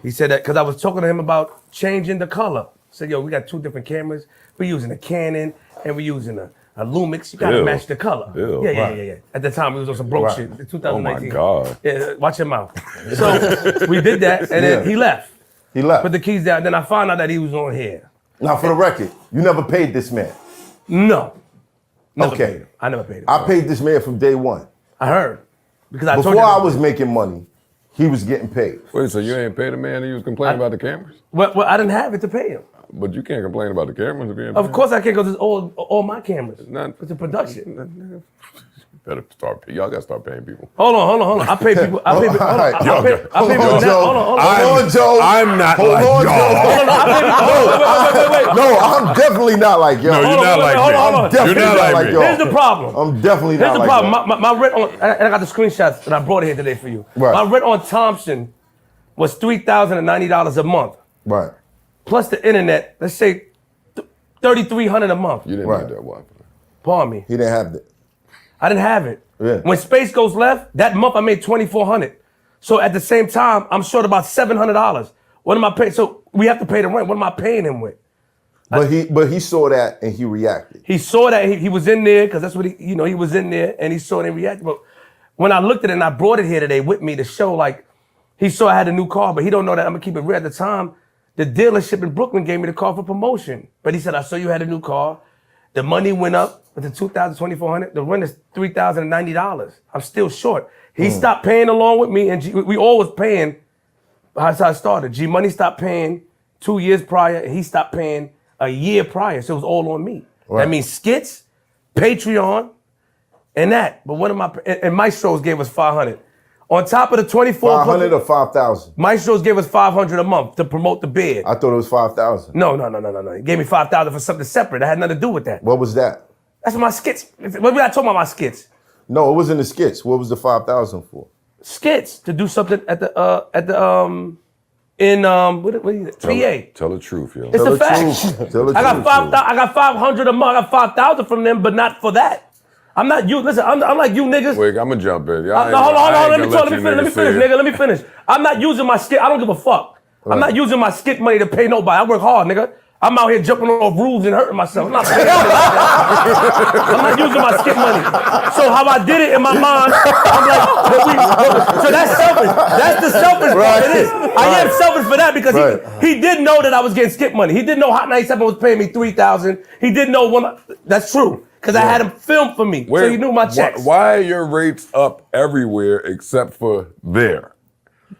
he said that, because I was talking to him about changing the color. I said, yo, we got 2 different cameras. We're using a Canon, and we're using a Lumix. You gotta Ew. match the color. Ew. Yeah. At the time, we was on some broke shit. 2019. Oh my God. Yeah, watch your mouth. So we did that, and then he left. He left. Put the keys down. Then I found out that he was on here. Now, for the record, you never paid this man. No. Never Okay. paid him. I never paid him. I paid this man from day one. I heard. Because I told Before you I was making money, he was getting paid. Wait, so you ain't paid the man and you was complaining about the cameras? Well, I didn't have it to pay him. But you can't complain about the cameras being Of paid. course I can't, because it's all my cameras. It's a production. Better start. Y'all gotta start paying people. Hold on. I pay people. I pay people. Hold on. Hold on, Joe. Hold on, Joe. I'm not Hold like on, y'all. Wait. No, I'm definitely not like y'all. No, you're not like me. I'm definitely You're not like me. y'all. Here's the problem. I'm definitely not Here's the like problem. y'all. My rent on, and I got the screenshots that I brought here today for you. Right. My rent on Thompson was $3,090 a month. Right. Plus the internet, let's say $3,300 a month. You didn't Right. need that one. Pardon me. He didn't have that. I didn't have it. Yeah. When Space Ghost left, that month I made $2,400. So at the same time, I'm short about $700. What am I paying? So we have to pay the rent. What am I paying him with? But he saw that and he reacted. He saw that he was in there, because that's what he was in there, and he saw it and reacted. But when I looked at it and I brought it here today with me to show, like, he saw I had a new car, but he don't know that I'm gonna keep it real. At the time, the dealership in Brooklyn gave me the car for promotion. But he said, I saw you had a new car. The money went up with the $2,400. The rent is $3,090. I'm still short. He stopped paying along with me, and we all was paying. That's how I started. G Money stopped paying 2 years prior, and he stopped paying a year prior. So it was all on me. Right. That means skits, Patreon, and that. But what am I? And Maestros gave us $500. On top of the 24, $500 or $5,000? Maestros gave us $500 a month to promote the bid. I thought it was $5,000. No. He gave me $5,000 for something separate. That had nothing to do with that. What was that? That's my skits. What we not talking about my skits? No, it wasn't the skits. What was the $5,000 for? Skits to do something at the PA. Tell the truth, yo. It's a fact. I got $500 a month. I got $5,000 from them, but not for that. I'm not you. Listen, I'm like you niggas. Wait, I'm gonna jump in. Hold on. Let me finish, nigga. Let me finish. I'm not using my skit. I don't give a fuck. Right. I'm not using my skit money to pay nobody. I work hard, nigga. I'm out here jumping off roofs and hurting myself. I'm not paying I'm not using my skit money. So how I did it in my mind, I'm like, so that's selfish. That's the selfish part. It is. I am selfish for that, because he did know that I was getting skit money. He did know Hot 97 was paying me $3,000. He did know that's true. Because I had him film for me, so he knew my checks. Why are your rates up everywhere except for there?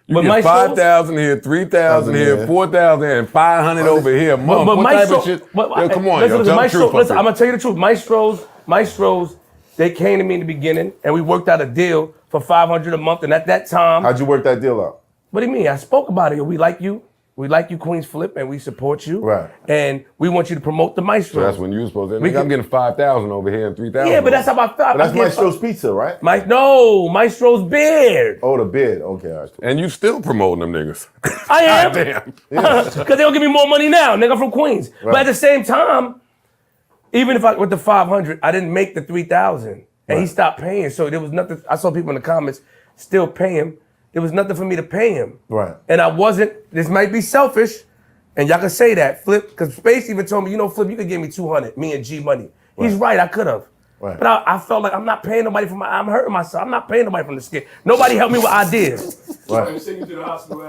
You But get 5,000 here, 3,000 here, 4,000 here, and 500 over here a month. But what type of shit? Yo, come on, yo, tell the truth. Listen, I'm gonna tell you the truth. Maestros, they came to me in the beginning, and we worked out a deal for $500 a month. And at that time, how'd you work that deal out? What do you mean? I spoke about it. We like you. We like you, Queens Flip, and we support you. Right. And we want you to promote the Maestros. So that's when you were supposed to. I'm getting 5,000 over here and 3,000. Yeah, but that's how I felt. But that's Maestro's Pizza, right? Maestro's Beard. Oh, the beard. Okay, all right. And you still promoting them niggas. I am. Damn. Because they don't give me more money now, nigga. I'm from Queens. Right. But at the same time, even if I with the 500, I didn't make the 3,000, and he stopped paying. So there was nothing. I saw people in the comments still pay him. There was nothing for me to pay him. Right. And I wasn't. This might be selfish, and y'all can say that, Flip, because Space even told me, Flip, you could give me 200, me and G Money. He's right. I could have. Right. But I felt like I'm not paying nobody for I'm hurting myself. I'm not paying nobody from the skit. Nobody helped me with ideas. Right.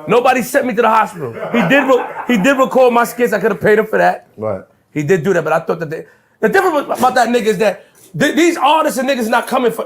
Nobody sent me to the hospital. He did record my skits. I could have paid him for that. Right. He did do that, but I thought that the difference about that nigga is that these artists and niggas not coming for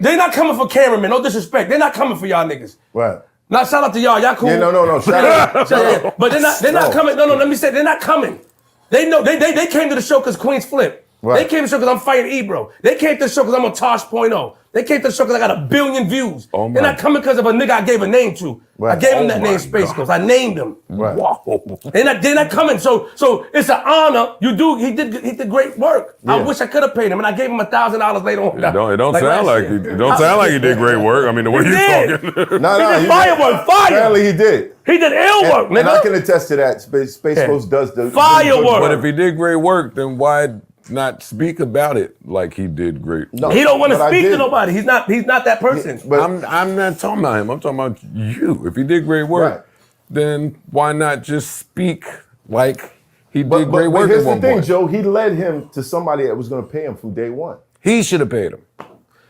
they're not coming for cameramen. No disrespect. They're not coming for y'all niggas. Right. Now shout out to y'all. Y'all cool. Yeah, no. Shout out. Yeah. But they're not coming. No. Let me say they're not coming. They know they came to the show because Queens flipped. Right. They came to the show because I'm fighting Ebro. They came to the show because I'm on Tosh.0. They came to the show because I got 1 billion views. Oh They're not coming because of a nigga I gave a name to. Right. I gave him that name, Space Ghost. I named him. Right. Wow. They're not coming. So it's an honor. He did great work. Yeah. I wish I could have paid him, and I gave him $1,000 later on. It don't sound like he did great work. I mean, the way He you're did. talking. No, he did firework. Fire. Apparently he did. He did ill work, And nigga. I can attest to that. Space Ghost does the Firework. But if he did great work, then why not speak about it like he did great? No, he don't want to but I speak to did. nobody. He's not that person. But I'm not talking about him. I'm talking about you. If he did great work, Right. then why not just speak like he did But great work here's at the one thing, point? Joe. He led him to somebody that was going to pay him from day one. He should have paid him.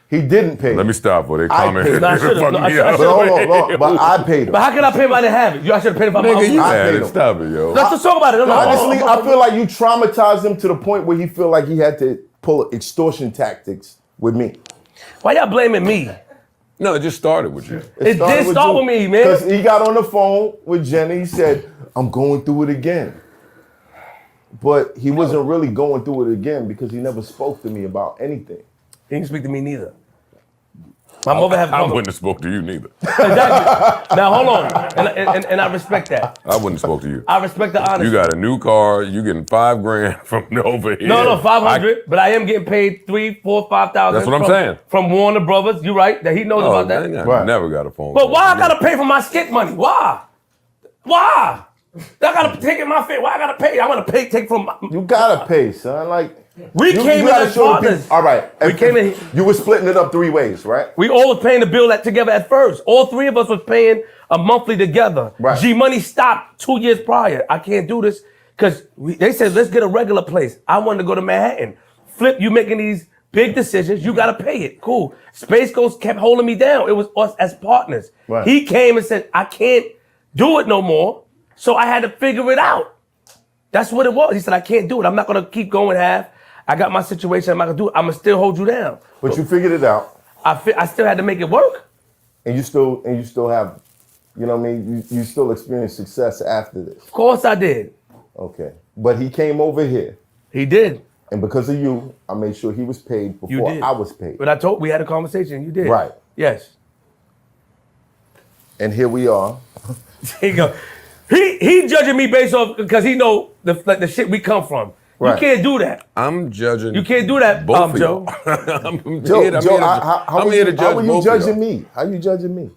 He didn't pay him. Let me stop before they I comment. paid him. No, I should've. Fuck No, I me should've. up. But hold on. But I paid him. But how can I pay him? I didn't have it. I should have paid him if I Nigga, you I had paid it. him. Stop it, yo. Let's just talk about it. No, Honestly, I feel like you traumatized him to the point where he feel like he had to pull extortion tactics with me. Why y'all blaming me? No, it just started with you. It did start with me, man. Because he got on the phone with Jenny. He said, I'm going through it again. But he wasn't really going through it again because he never spoke to me about anything. He didn't speak to me neither. My mother have I wouldn't have spoke to you neither. Exactly. Now hold on, and I respect that. I wouldn't have spoke to you. I respect the honesty. You got a new car. You getting $5,000 from over here. No, 500. But I am getting paid 3, 4, 5,000. That's what I'm saying. From Warner Brothers. You right? That he knows about that. I never got a phone But call. why I gotta pay for my skit money? Why? I gotta take it my face. Why I gotta pay? I want to take from. You gotta pay, son. Like We came in gotta as show the partners. people- All right. We came in. You were splitting it up 3 ways, right? We all was paying the bill together at first. All 3 of us was paying a monthly together. Right. G Money stopped 2 years prior. I can't do this because they said let's get a regular place. I wanted to go to Manhattan. Flip, you making these big decisions, you gotta pay it. Cool. Space Ghost kept holding me down. It was us as partners. Right. He came and said, I can't do it no more. So I had to figure it out. That's what it was. He said, I can't do it. I'm not gonna keep going half. I got my situation. I'm not gonna do it. I'm gonna still hold you down. But you figured it out. I still had to make it work. And you still have, you know what I mean? You still experience success after this. Of course I did. Okay. But he came over here. He did. And because of you, I made sure he was paid You before did. I was paid. But we had a conversation. You did. Right. Yes. And here we are. There you go. He judging me based off because he know the shit we come from. Right. You can't do that. I'm judging. You can't do that, both of Joe. Joe, how are you judging me? How you judging me?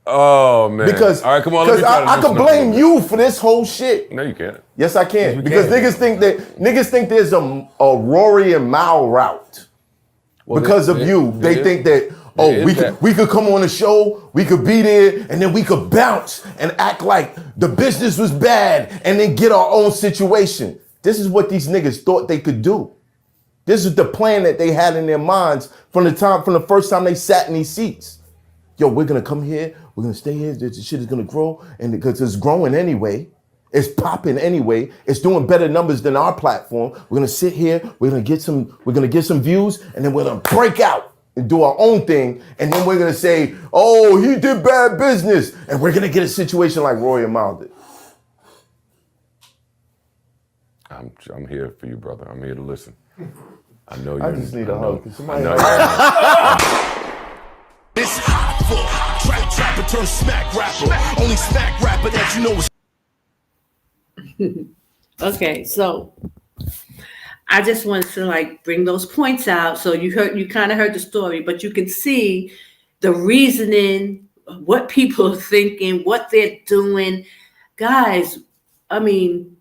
Oh man! Because all right, come on. Let me try to I can loosen up blame a little you for this whole shit. No, you can't. Yes, I can. Yes, we Because can. niggas think there's a Rory and Mal route. Well, Because of you, they think that we could come on the show, we could be there, and then we could bounce and act like the business was bad, and then get our own situation. This is what these niggas thought they could do. This is the plan that they had in their minds from the first time they sat in these seats. Yo, we're gonna come here, we're gonna stay here, this shit is gonna grow, and because it's growing anyway, it's popping anyway, it's doing better numbers than our platform. We're gonna sit here, we're gonna get some views, and then we're gonna break out and do our own thing, and then we're gonna say, oh, he did bad business, and we're gonna get a situation like Roy and Mal did. I'm here for you, brother. I'm here to listen. I know you. I just need a hug. Somebody It's hot for trapper turn smack rapper. Only smack rapper that you know is. Okay, so I just wanted to bring those points out. So you kind of heard the story, but you can see the reasoning, what people are thinking, what they're doing. Guys, I mean,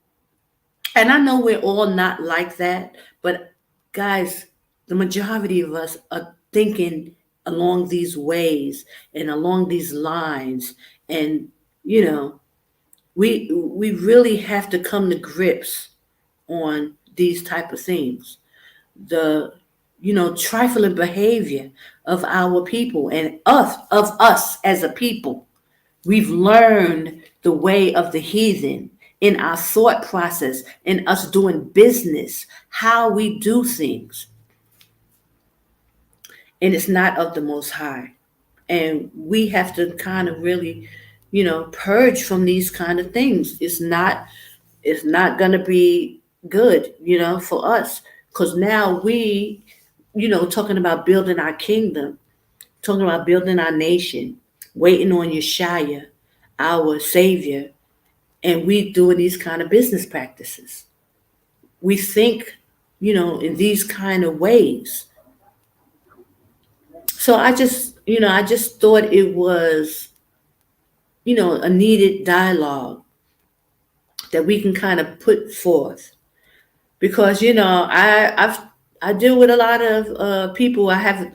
and I know we're all not like that, but guys, the majority of us are thinking along these ways and along these lines. And, you know, we really have to come to grips on these type of things. The trifling behavior of our people and of us as a people. We've learned the way of the heathen in our thought process, in us doing business, how we do things. And it's not of the Most High. And we have to kind of really, purge from these kind of things. It's not going to be good, for us. Because now we, talking about building our kingdom, talking about building our nation, waiting on Yashaya, our Savior, and we doing these kind of business practices. We think, in these kind of ways. So I just thought it was, a needed dialogue that we can kind of put forth. Because, I deal with a lot of people. I have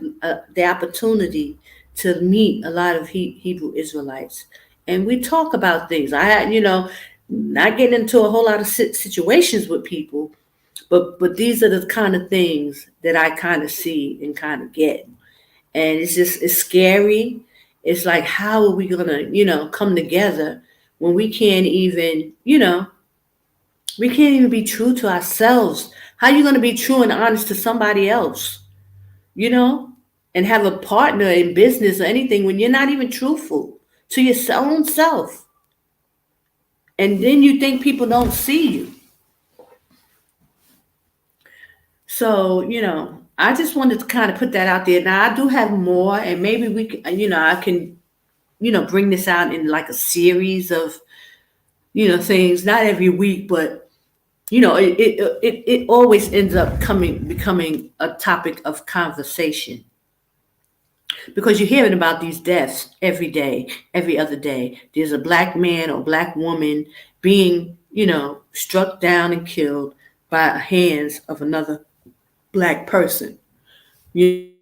the opportunity to meet a lot of Hebrew Israelites, and we talk about things. Not getting into a whole lot of situations with people, but these are the kind of things that I kind of see and kind of get, and it's scary. It's like, how are we gonna come together when we can't even be true to ourselves? How are you going to be true and honest to somebody else, and have a partner in business or anything when you're not even truthful to your own self? And then you think people don't see you. So, I just wanted to kind of put that out there. Now, I do have more, and maybe we can, I can, bring this out in like a series of, things, not every week, but it always ends up becoming a topic of conversation, because you're hearing about these deaths every day, every other day. There's a black man or black woman being, struck down and killed by the hands of another black person. This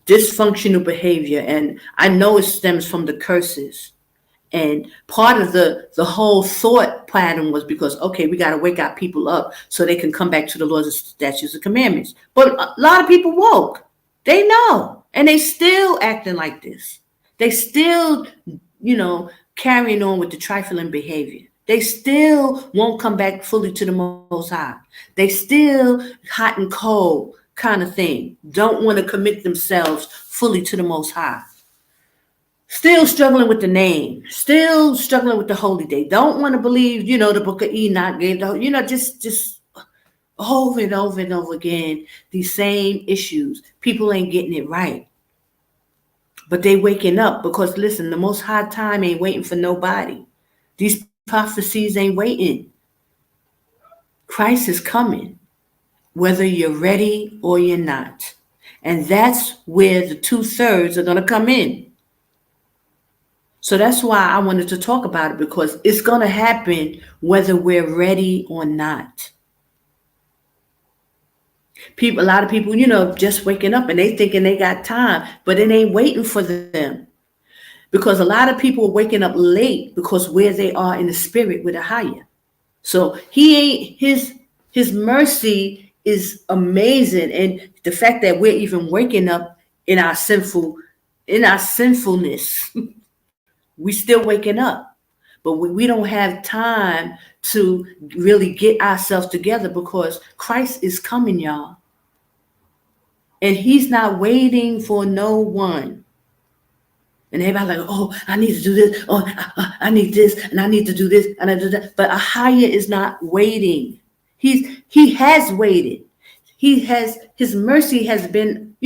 dysfunctional behavior, and I know it stems from the curses. And part of the whole thought pattern was because, okay, we got to wake our people up so they can come back to the laws, statutes, and commandments. But a lot of people woke. They know. And they still acting like this. They still, carrying on with the trifling behavior. They still won't come back fully to the Most High. They still hot and cold kind of thing. Don't want to commit themselves fully to the Most High. Still struggling with the name, still struggling with the holy day. Don't want to believe, the book of Enoch gave just over and over and over again, these same issues. People ain't getting it right. But they waking up because, listen, the Most High time ain't waiting for nobody. These prophecies ain't waiting. Christ is coming, whether you're ready or you're not. And that's where the 2/3 are going to come in. So that's why I wanted to talk about it, because it's going to happen whether we're ready or not. A lot of people, just waking up and they thinking they got time, but it ain't waiting for them. Because a lot of people are waking up late because where they are in the spirit with AHAYAH. So his mercy is amazing. And the fact that we're even waking up in our sinfulness, we still waking up, but we don't have time to really get ourselves together, because Christ is coming, y'all. And he's not waiting for no one. And everybody like, oh, I need to do this. Oh, I need this, and I need to do this, and I do that. But AHAYAH is not waiting. He has waited. His mercy has been,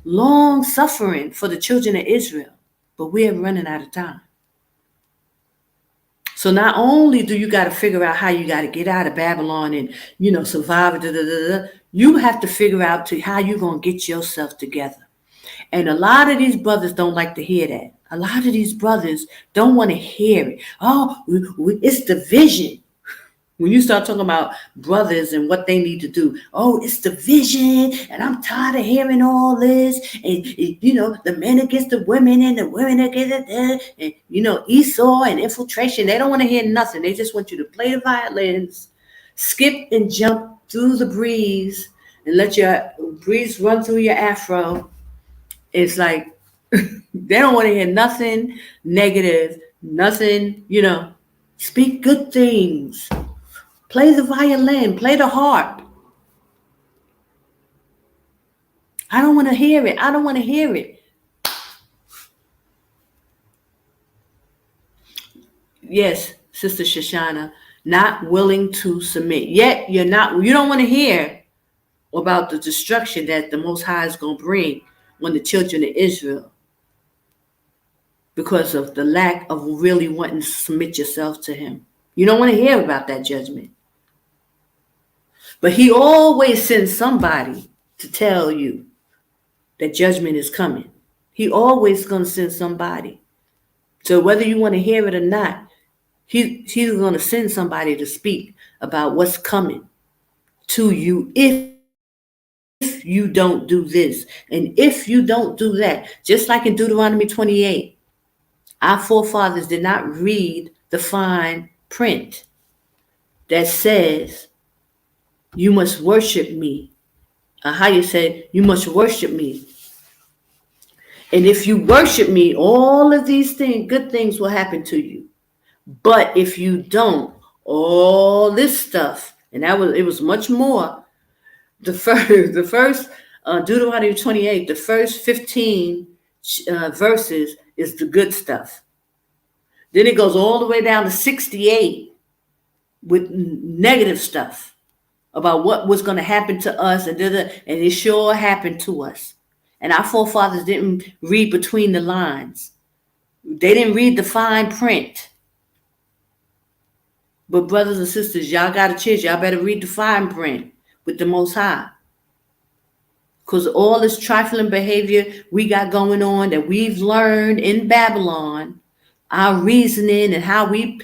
long suffering for the children of Israel. But we're running out of time. So not only do you got to figure out how you got to get out of Babylon and, survive, you have to figure out how you're going to get yourself together. And a lot of these brothers don't like to hear that. A lot of these brothers don't want to hear it. Oh, it's division. When you start talking about brothers and what they need to do, oh, it's division, and I'm tired of hearing all this, and the men against the women, and the women against and Esau and infiltration. They don't want to hear nothing. They just want you to play the violins, skip and jump through the breeze, and let your breeze run through your afro, it's like they don't want to hear nothing negative, nothing, speak good things. Play the violin, play the harp. I don't want to hear it. I don't want to hear it. Yes, Sister Shoshana, not willing to submit. Yet you don't want to hear about the destruction that the Most High is going to bring on the children of Israel because of the lack of really wanting to submit yourself to him. You don't want to hear about that judgment. But he always sends somebody to tell you that judgment is coming. He always going to send somebody. So whether you want to hear it or not, he's going to send somebody to speak about what's coming to you if you don't do this and if you don't do that. Just like in Deuteronomy 28, our forefathers did not read the fine print that says you must worship me. AHAYAH said you must worship me. And if you worship me, all of these things, good things will happen to you. But if you don't, all this stuff, and it was much more. The first Deuteronomy 28, the first 15 verses is the good stuff. Then it goes all the way down to 68 with negative stuff about what was going to happen to us, and it sure happened to us. And our forefathers didn't read between the lines. They didn't read the fine print. But brothers and sisters, y'all got a chance. Y'all better read the fine print with the Most High. Because all this trifling behavior we got going on that we've learned in Babylon, our reasoning and how we,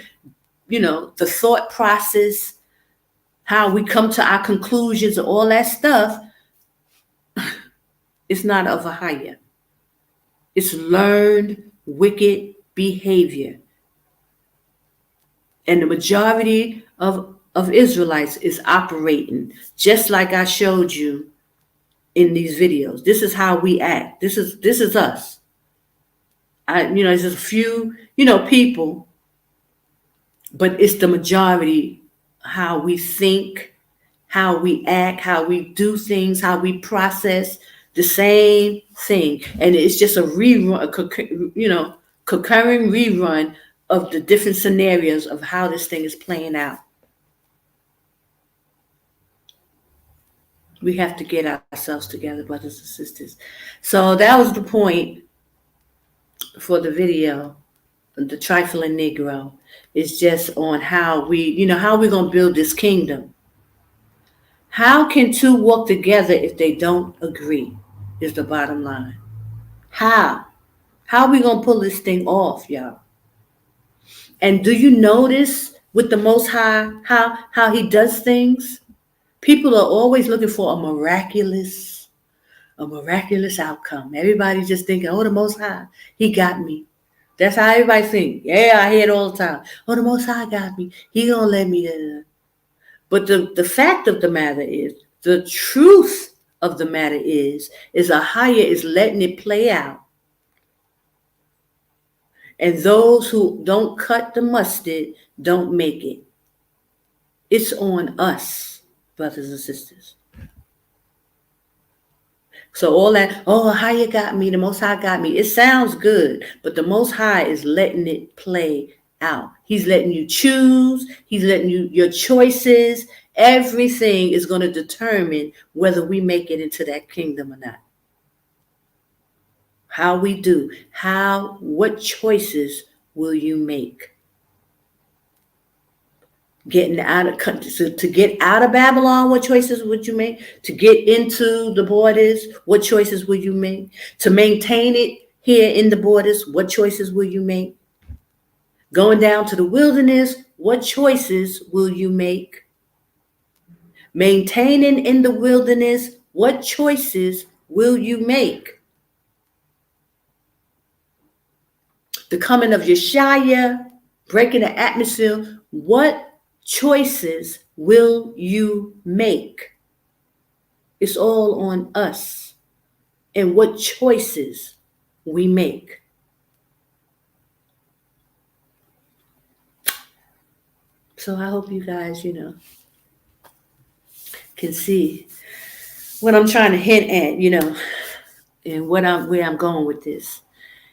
the thought process, how we come to our conclusions and all that stuff, it's not of AHAYAH. It's learned wicked behavior. And the majority of Israelites is operating just like I showed you in these videos. This is how we act. This is us. There's just a few, people, but it's the majority, how we think, how we act, how we do things, how we process the same thing. And it's just a rerun, concurring rerun of the different scenarios of how this thing is playing out. We have to get ourselves together, brothers and sisters. So that was the point for the video. The Triflin Negro is just on how how we're going to build this kingdom. How can two walk together if they don't agree is the bottom line. How are we going to pull this thing off, y'all? And do you notice with the Most High how he does things? People are always looking for a miraculous outcome. Everybody's just thinking, oh, the Most High, he got me. That's how everybody think. Yeah, I hear it all the time. Oh, the Most High got me. He gonna let me. But the fact of the matter is, the truth of the matter is AHAYAH is letting it play out. And those who don't cut the mustard don't make it. It's on us, brothers and sisters. So all that, oh, AHAYAH got me, the Most High got me. It sounds good, but the Most High is letting it play out. He's letting you choose. He's letting you, your choices, everything is going to determine whether we make it into that kingdom or not. How we do, what choices will you make? Getting out of to get out of Babylon, what choices would you make? To get into the borders, what choices will you make? To maintain it here in the borders, what choices will you make? Going down to the wilderness, what choices will you make? Maintaining in the wilderness, what choices will you make? The coming of Yashaya, breaking the atmosphere, what choices will you make? It's all on us and what choices we make. So I hope you guys, can see what I'm trying to hint at, and where I'm going with this.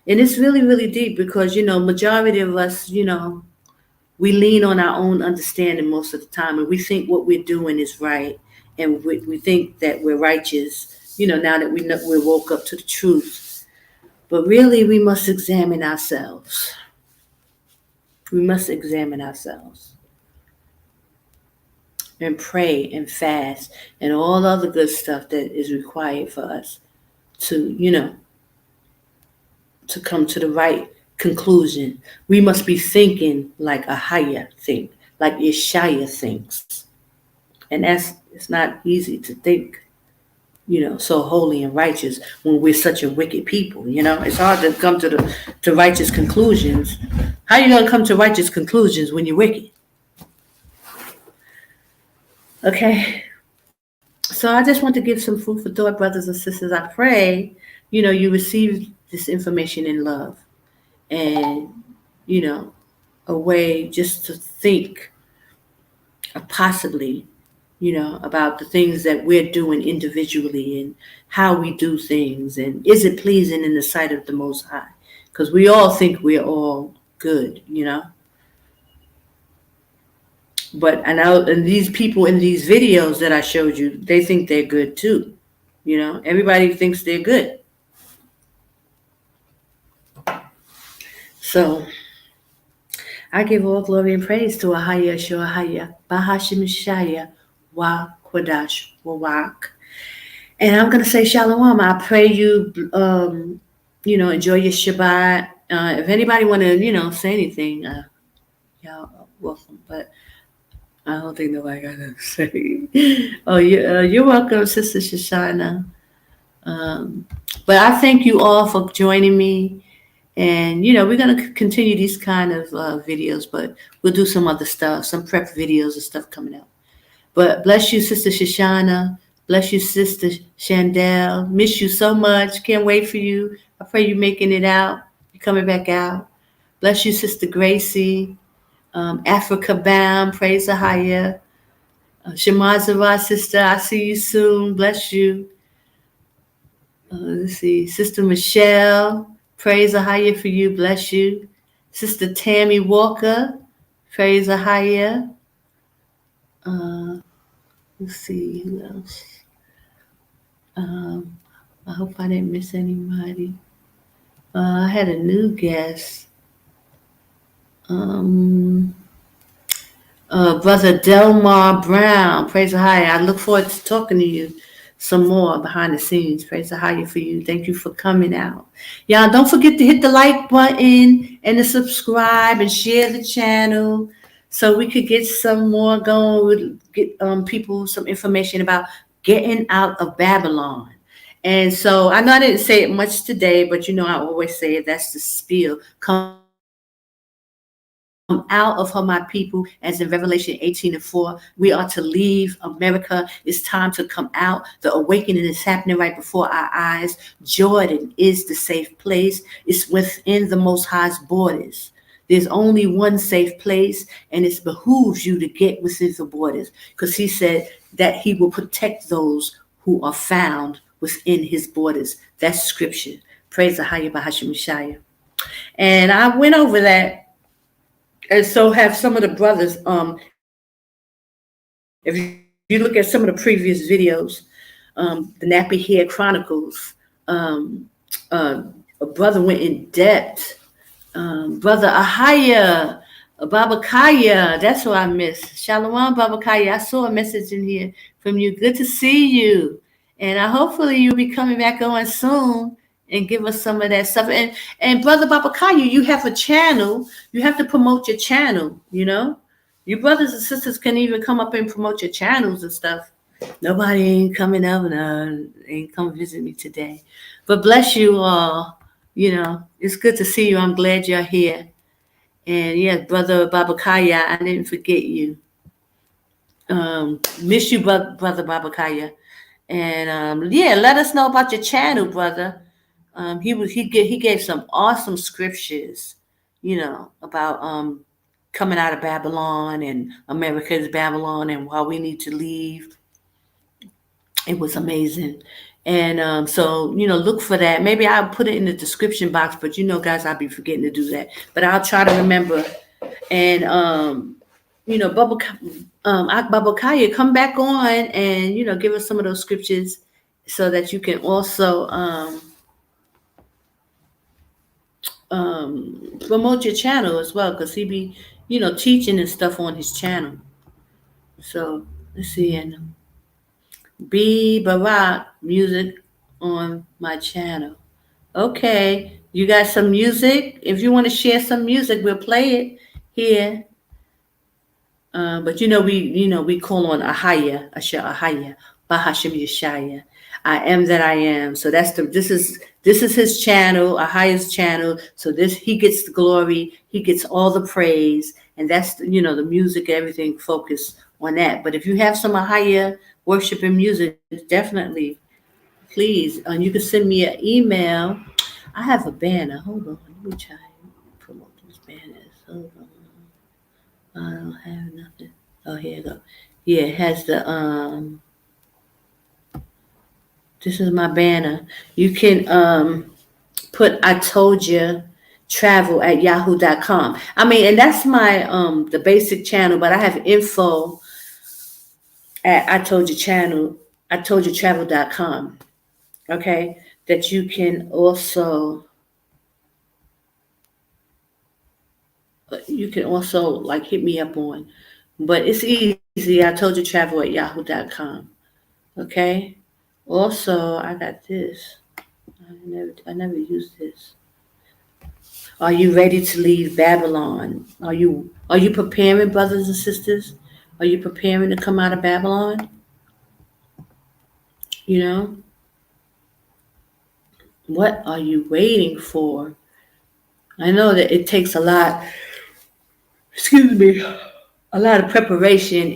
And it's really, really deep because, majority of us, we lean on our own understanding most of the time, and we think what we're doing is right, and we think that we're righteous, now that we woke up to the truth. But really, we must examine ourselves. We must examine ourselves and pray and fast and all other good stuff that is required for us to, to come to the right conclusion. We must be thinking like AHAYAH think, like Yashaya thinks. And it's not easy to think, so holy and righteous when we're such a wicked people, It's hard to come to righteous conclusions. How are you going to come to righteous conclusions when you're wicked? Okay. So I just want to give some food for thought, brothers and sisters. I pray, you receive this information in love and, a way just to think possibly, about the things that we're doing individually and how we do things. And is it pleasing in the sight of the Most High? Because we all think we're all good, But and these people in these videos that I showed you, they think they're good too. Everybody thinks they're good. So I give all glory and praise to AHAYAH, AHAYAH, Bahashim Shaya, Wa Kwadash, Wawak. And I'm gonna say Shalom. I pray you enjoy your Shabbat. If anybody wanna, say anything, y'all are welcome. But I don't think nobody got nothing to say. Oh, you're welcome, Sister Shoshana. But I thank you all for joining me. And, we're going to continue these kind of videos, but we'll do some other stuff, some prep videos and stuff coming up. But bless you, Sister Shoshana. Bless you, Sister Chandel. Miss you so much. Can't wait for you. I pray you're making it out. You're coming back out. Bless you, Sister Gracie. Africa bound. Praise AHAYAH. Shemazara, sister, I see you soon. Bless you. Let's see. Sister Michelle. Praise AHAYAH for you. Bless you. Sister Tammy Walker. Praise AHAYAH. Let's see who else. I hope I didn't miss anybody. I had a new guest. Brother Delmar Brown. Praise AHAYAH. I look forward to talking to you some more behind the scenes. Praise AHAYAH for you. Thank you for coming out. Y'all don't forget to hit the like button and to subscribe and share the channel so we could get some more going, get people some information about getting out of Babylon. And so I know I didn't say it much today, but I always say it. That's the spiel. Come out of her, my people, as in Revelation 18:4. We are to leave America. It's time to come out. The awakening is happening right before our eyes. Jordan is the safe place. It's within the Most High's borders. There's only one safe place, and it behooves you to get within the borders, because he said that he will protect those who are found within his borders. That's scripture. Praise AHAYAH, Bahashim Yashaya. And I went over that. And so have some of the brothers. If you look at some of the previous videos, the Nappy Hair Chronicles, a brother went in depth. Brother AHAYAH, Babakaya, that's what I missed. Shalom, Babakaya. I saw a message in here from you. Good to see you. And hopefully you'll be coming back on soon and give us some of that stuff. And Brother Babakaya, you have a channel. You have to promote your channel, Your brothers and sisters can even come up and promote your channels and stuff. Nobody ain't coming up and ain't come visit me today. But bless you all. It's good to see you. I'm glad you're here. And yeah, Brother Babakaya, I didn't forget you. Miss you, Brother Babakaya. And yeah, let us know about your channel, brother. He gave some awesome scriptures, about coming out of Babylon and America's Babylon and why we need to leave. It was amazing. And so, look for that. Maybe I'll put it in the description box, but guys, I'll be forgetting to do that. But I'll try to remember. And Baba Kaya, come back on and give us some of those scriptures so that you can also promote your channel as well, because he be teaching and stuff on his channel. So let's see. And B Barack music on my channel. Okay, you got some music? If you want to share some music, we'll play it here. But we call on AHAYAH, AHAYAH, Bahashim Yashaya. I am that I am. So this is his channel, AHAYAH's channel. So he gets the glory, he gets all the praise, and that's the music, everything focused on that. But if you have some AHAYAH worship and music, definitely, please, you can send me an email. I have a banner. Hold on, let me try and promote these banners. Hold on. I don't have nothing. Oh, here you go. Yeah, it has the this is my banner. You can put itojatravel at yahoo.com. I mean, and that's my the basic channel, but I have info at itojatravel.com. Okay, that you can also like hit me up on. But it's easy. itojatravel at yahoo.com. Okay. Also, I got this. I never used this. Are you ready to leave Babylon? Are you preparing, brothers and sisters? Are you preparing to come out of Babylon? What are you waiting for? I know that it takes a lot. Excuse me. A lot of preparation.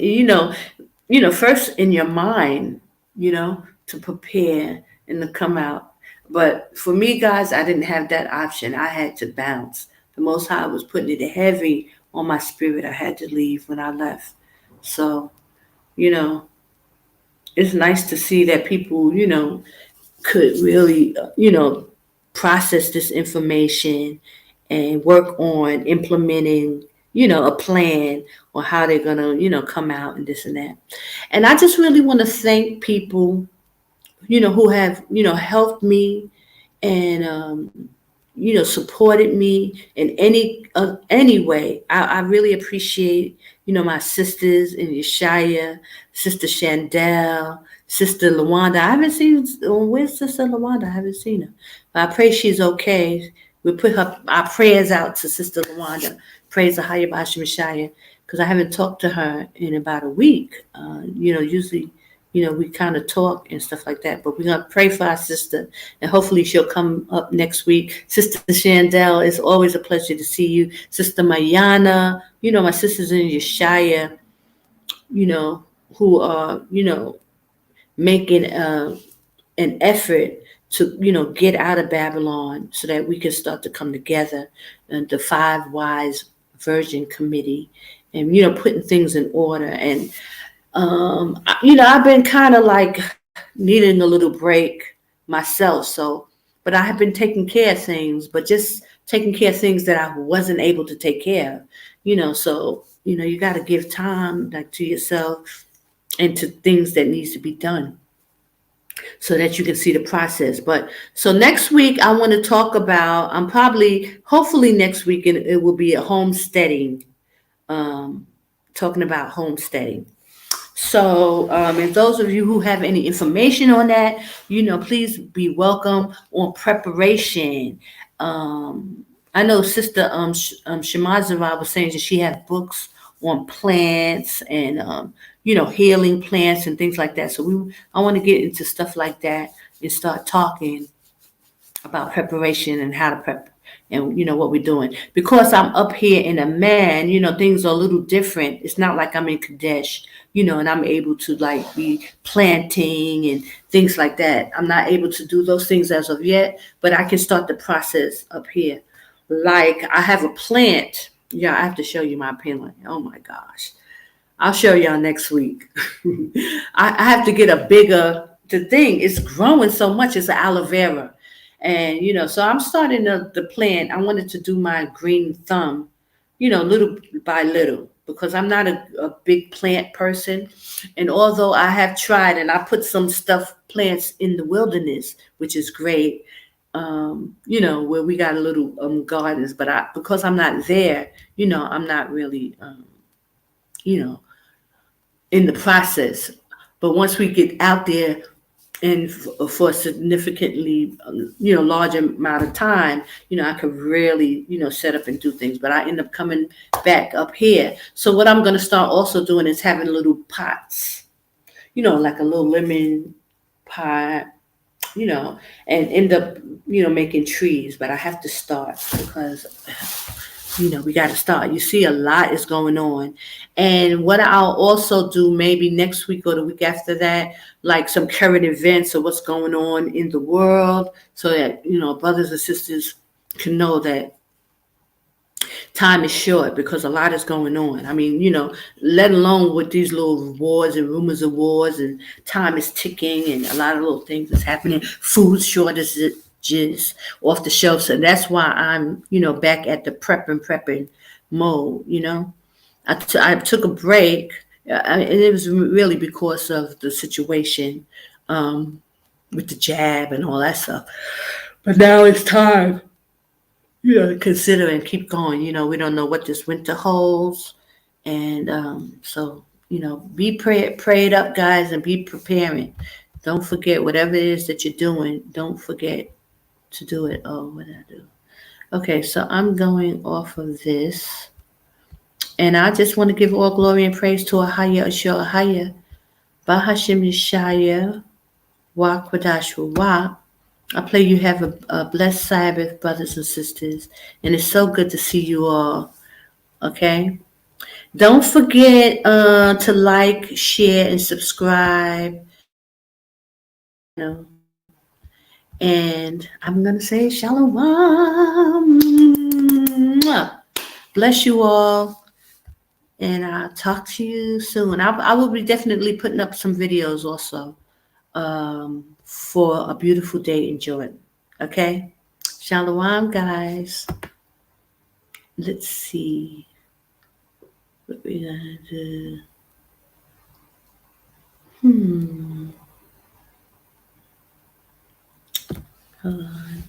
First in your mind, to prepare and to come out. But for me, guys, I didn't have that option. I had to bounce. The Most High was putting it heavy on my spirit. I had to leave when I left. So, it's nice to see that people, could really, process this information and work on implementing, a plan on how they're going to, come out and this and that. And I just really want to thank people, who have, helped me and, supported me in any way. I really appreciate, my sisters in Yashaya, Sister Chandel, Sister Lawanda. I haven't seen, where's Sister Lawanda? I haven't seen her. But I pray she's okay. We put our prayers out to Sister Lawanda. Praise the AHAYAH Bashim Yashaya, because I haven't talked to her in about a week. Usually, we kind of talk and stuff like that. But we're going to pray for our sister, and hopefully she'll come up next week. Sister Chandel, it's always a pleasure to see you. Sister Mayana, my sisters in Yashaya, who are, making an effort to, get out of Babylon so that we can start to come together. And the 5 Wise Virgin Committee and, putting things in order. And, I've been kind of like needing a little break myself. So, but I have been taking care of things, but just taking care of things that I wasn't able to take care of, so, you got to give time like to yourself and to things that needs to be done so that you can see the process. But so next week, I want to talk about, hopefully next week, it will be a homesteading, talking about homesteading. So, and those of you who have any information on that, please be welcome on preparation. I know Sister Shemazara was saying that she had books on plants and, healing plants and things like that. So I want to get into stuff like that and start talking about preparation and how to and what we're doing. Because I'm up here in Amman, things are a little different. It's not like I'm in Kadesh, and I'm able to like be planting and things like that. I'm not able to do those things as of yet, but I can start the process up here. Like I have a plant. Yeah, I have to show you my plant. Oh my gosh. I'll show y'all next week. I have to get a bigger, the thing is growing so much. It's an aloe vera. And, so I'm starting the plant. I wanted to do my green thumb, little by little, because I'm not a big plant person. And although I have tried and I put some plants in the wilderness, which is great, where we got a little gardens, but because I'm not there, I'm not really, in the process. But once we get out there and for a significantly, larger amount of time, I could really, set up and do things. But I end up coming back up here. So what I'm going to start also doing is having little pots, like a little lemon pot, and end up, making trees. But I have to start because we got to start. You see, a lot is going on. And what I'll also do maybe next week or the week after that, like some current events of what's going on in the world, so that, brothers and sisters can know that time is short because a lot is going on. I mean, let alone with these little wars and rumors of wars, and time is ticking and a lot of little things is happening, food shortages off the shelves. And that's why I'm, back at the prepping mode, I took a break, and it was really because of the situation with the jab and all that stuff. But now it's time, to consider and keep going. We don't know what this winter holds. And so, be prayed up, guys, and be preparing. Don't forget whatever it is that you're doing. Don't forget to do it. Oh, what did I do? Okay, so I'm going off of this. And I just want to give all glory and praise to AHAYAH, Bahashim Yashaya, Wa Kwadash Wa. I pray you have a blessed Sabbath, brothers and sisters. And it's so good to see you all. Okay? Don't forget to like, share, and subscribe. And I'm going to say shalom. Bless you all. And I'll talk to you soon. I will be definitely putting up some videos also for a beautiful day in Jordan. Okay? Shalom, guys. Let's see what we're going to do. Hold on.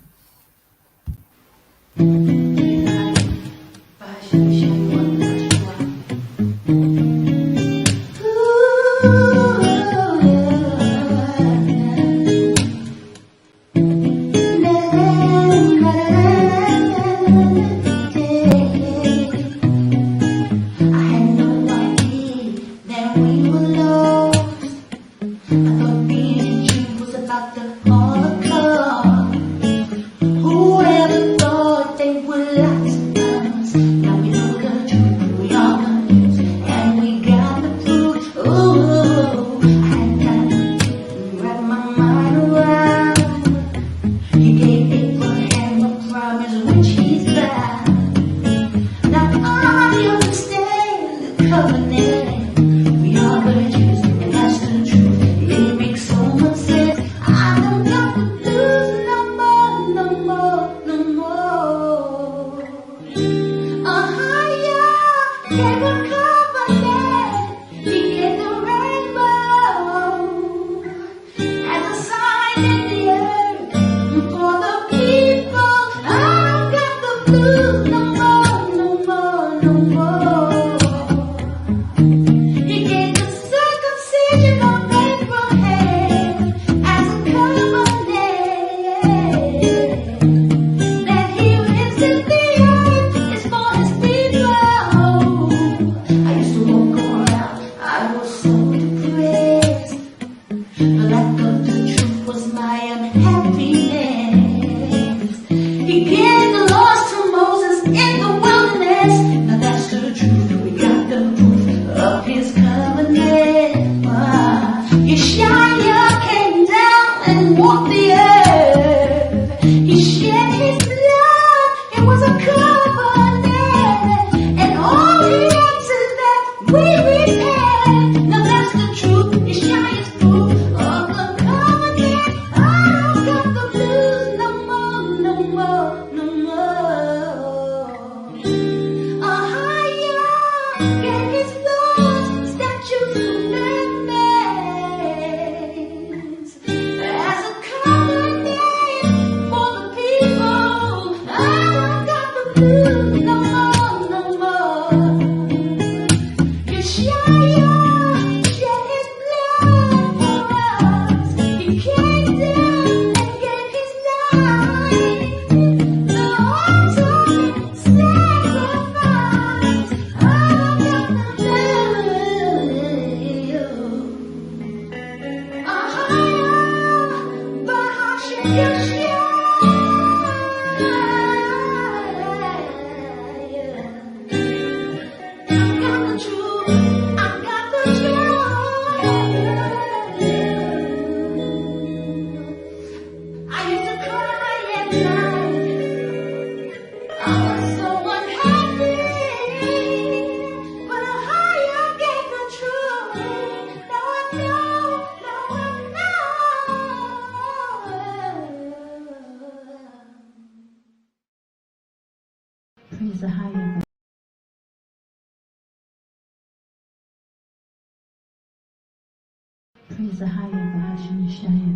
Praise AHAYAH, Yashaya,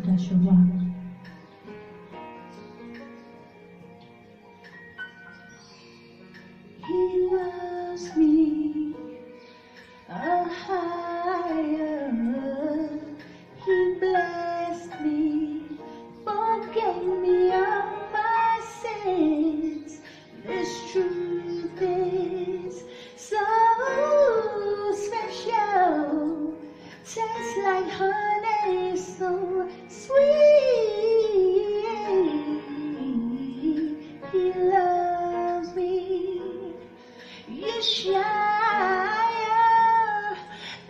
Yashaya. He loves me, AHAYAH. He blessed me, forgave me of my sins. This truth is so special, tastes like honey, so sweet. He loves me, Yashaya.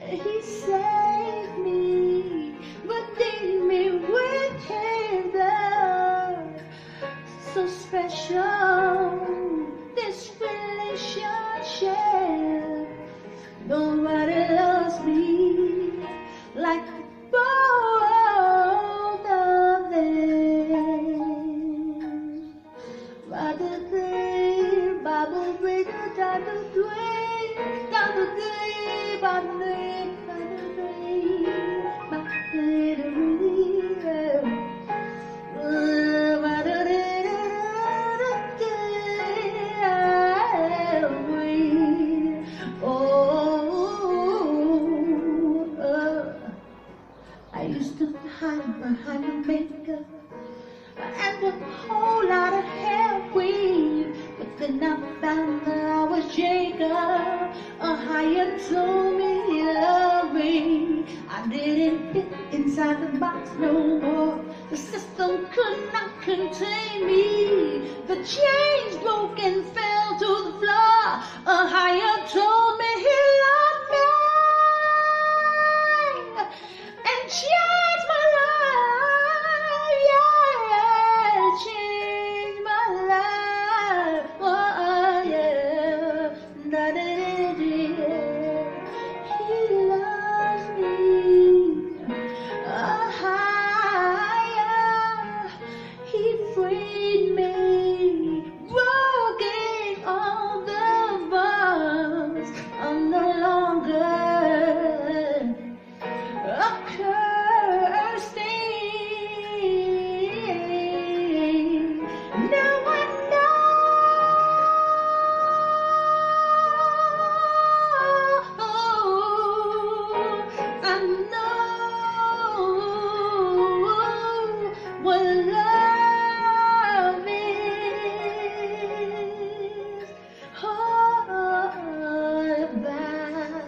He saved me, redeemed me with His love. So special, this relationship. Nobody loves me like both of them. Bible break, Bible break, Bible break, Bible break, Bible break. I used to hide behind the makeup and a whole lot of heroin, but then I found that I was Jacob. AHAYAH told me he loved me. I didn't fit inside the box no more. The system could not contain me. The chains broke and fell to the floor. AHAYAH told me he loved me and changed my life. Yeah, changed my life. Oh yeah, He loves me. He freed me, broken all the bonds. I'm no longer a cursed thing. Now I know what love is all about.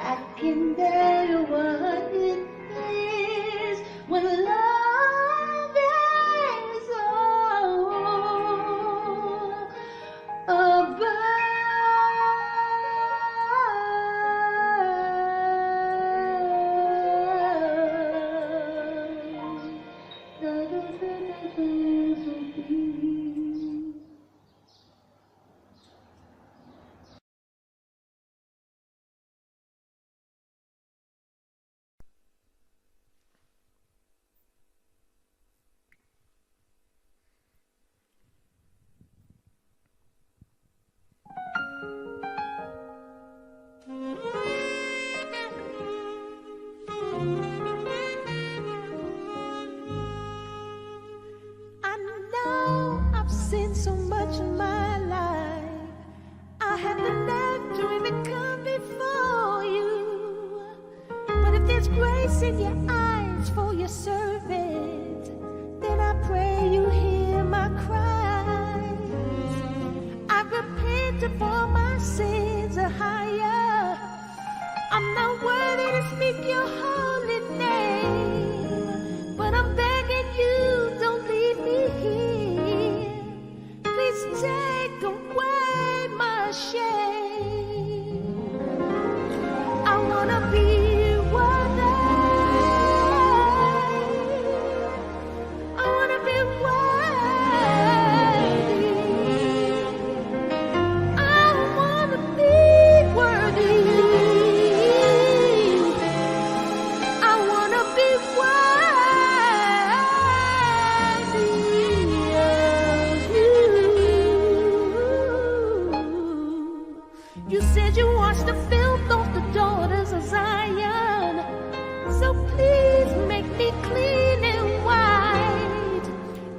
I can tell you what it is when love is all about. I know I've seen so much in my life. I had the nerve to even come before you. But if there's grace in your eyes for your servant, then I pray you hear my cries. I repent of all my sins, AHAYAH. I'm not worthy to speak your holy name, but I'm begging you, don't leave me here. Please take away my shame. I wanna be worthy. I wanna be worthy. I wanna be worthy. I wanna be worthy of you. You said you washed the filth off the daughters of Zion. So please make me clean and white.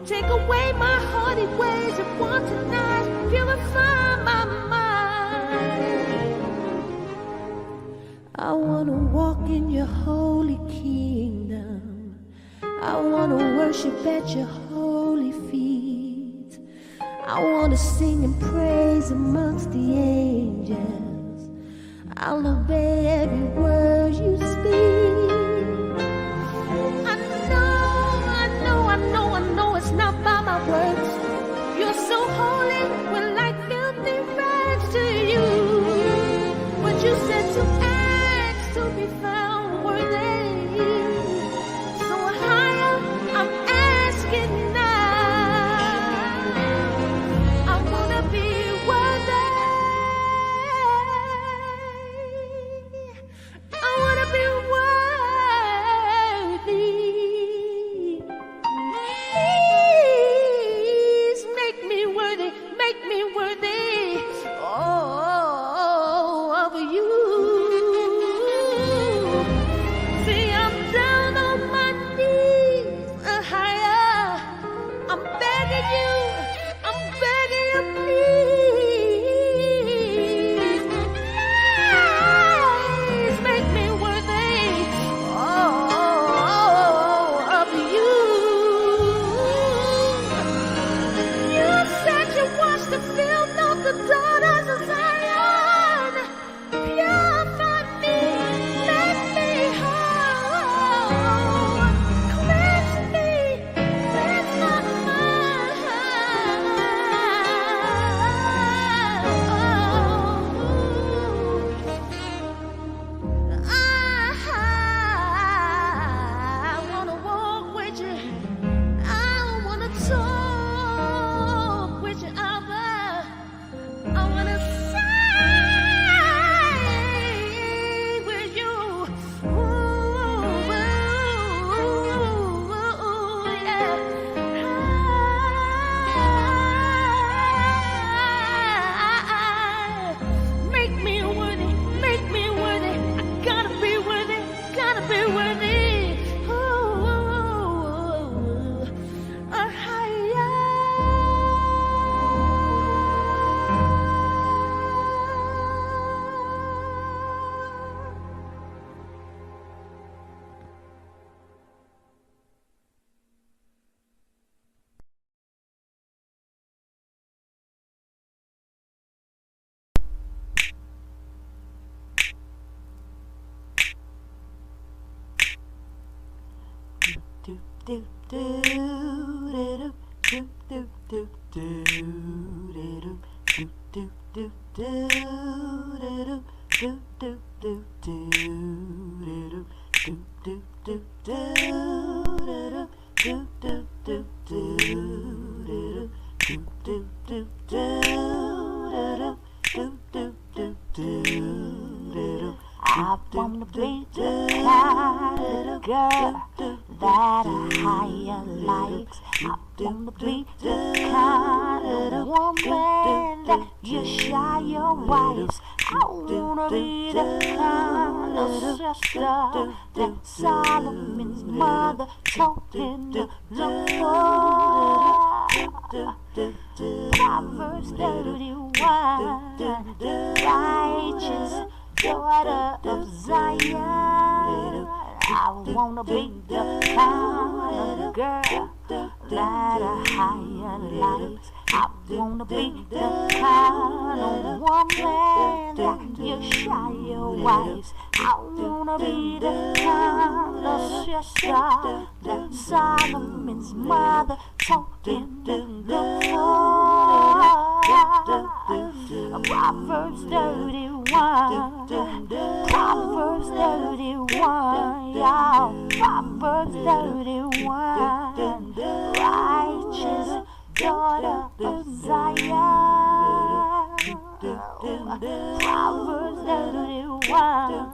Take away my hardy ways and want tonight. Purify my mind. I wanna walk in your holy kingdom. I wanna worship at your holy feet. I wanna sing and praise amongst the angels. I'll obey every word you speak. I know it's not by my words. You're so holy, we're like filthy rags to you. But you said to ask to be found worthy. So higher, I'm asking now. I wanna be worthy. I wanna be worthy. Please make me worthy, make me worthy, oh, of you. See, I'm down on my knees, higher. I'm begging you, please. Please make me worthy, oh, of you. You said you washed the filth of the daughters of Zion. Purify me, make me whole. Cleanse me, cleanse my mind. I wanna walk with you. I wanna talk with you, Abba. I wanna sing with you. Ooh, yeah. Make me worthy, make me worthy. I gotta be worthy, gotta be worthy. Ooh, AHAYAH. Do do do do do do do do do do do do do do do do do I wanna be the kind of girl that AHAYAH likes. I wanna be the kind of woman that Yashaya wives. I wanna be the kind of sister that Solomon's mother told him to look for. Proverbs 31, righteous daughter of Zion. I wanna be the kind of girl that AHAYAH likes. I wanna be the kind of woman that Yashaya wives. I wanna be the kind of sister that Solomon's mother told him to look for. Proverbs 31, Proverbs 31, y'all. Proverbs 31, righteous daughter of Zion. Proverbs 31,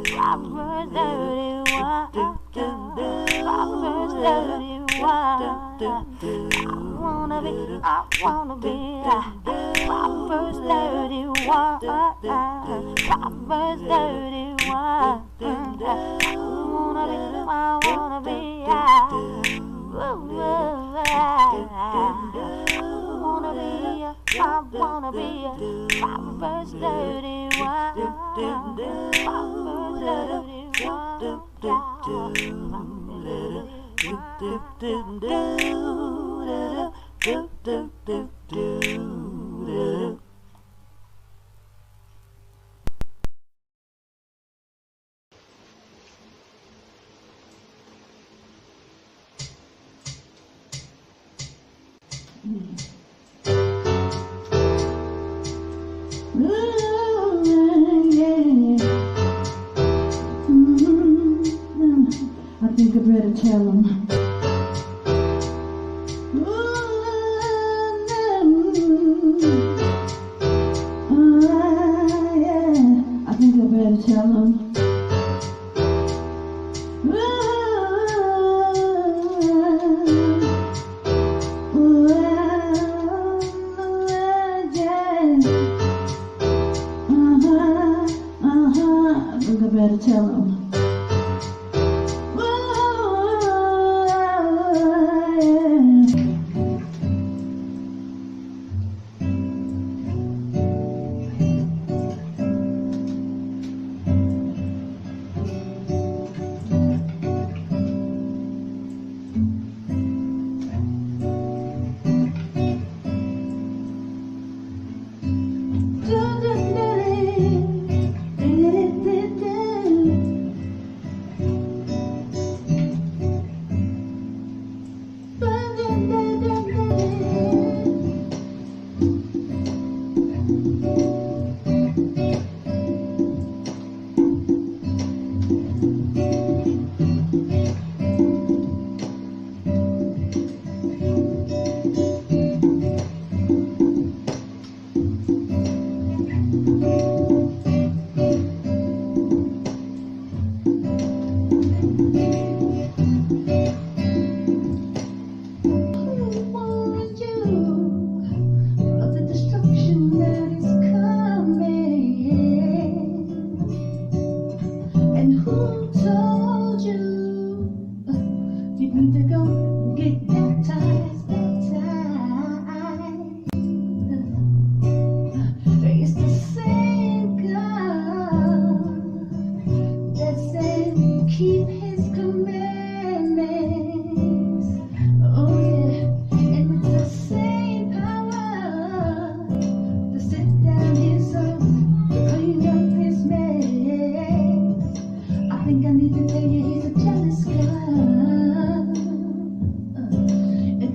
Proverbs 31, Proverbs 31. I wanna be Proverbs 31, Proverbs 31. wanna be. I wanna be a Proverbs 31. I think I better tell him. I think I better tell him. I think I better tell him.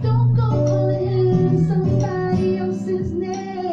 Don't go calling him somebody else's name.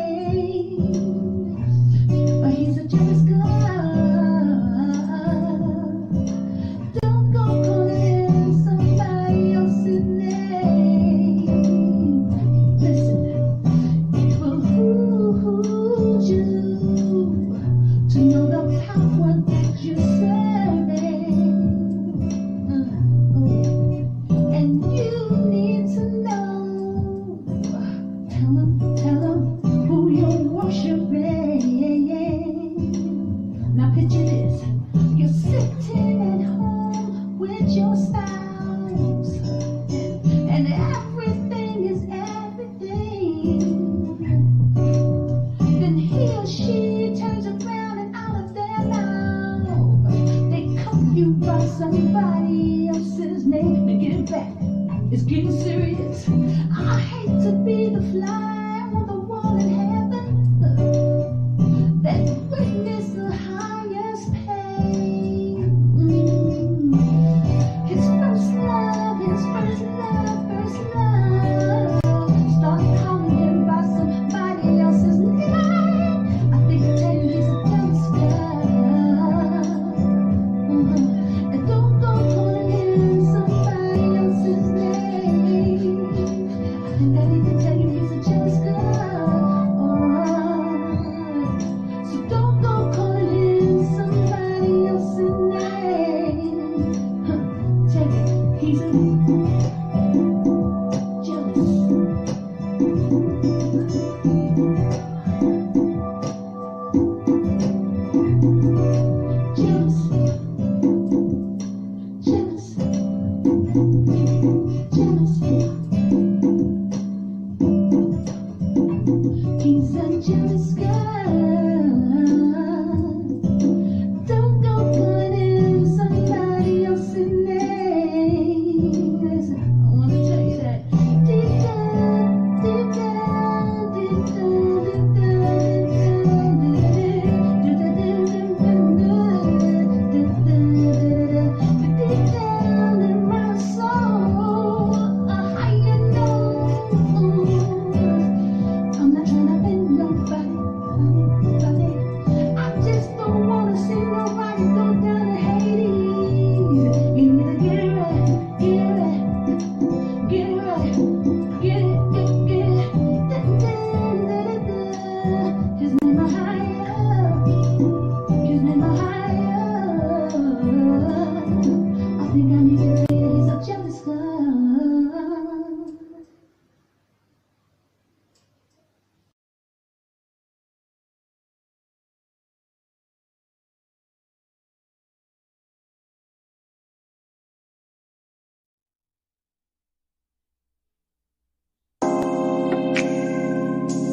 in the higher. I think I need to tell you he's a jealous girl.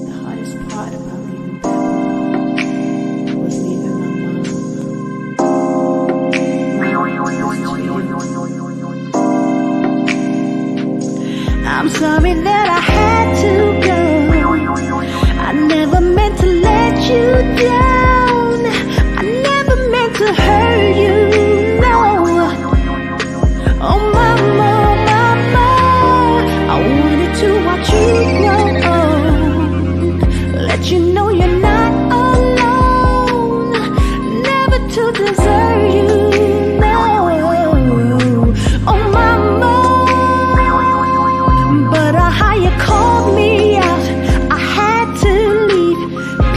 The hardest part about leaving Babylon was leaving my mom. I'm sorry that I had to go. I never meant to let you down. I never meant to hurt you, no. Oh mama, mama, I wanted to watch you grow. Let you know you're not alone. Never to desert you, no. Oh mama, but AHAYAH called me out. I had to leave.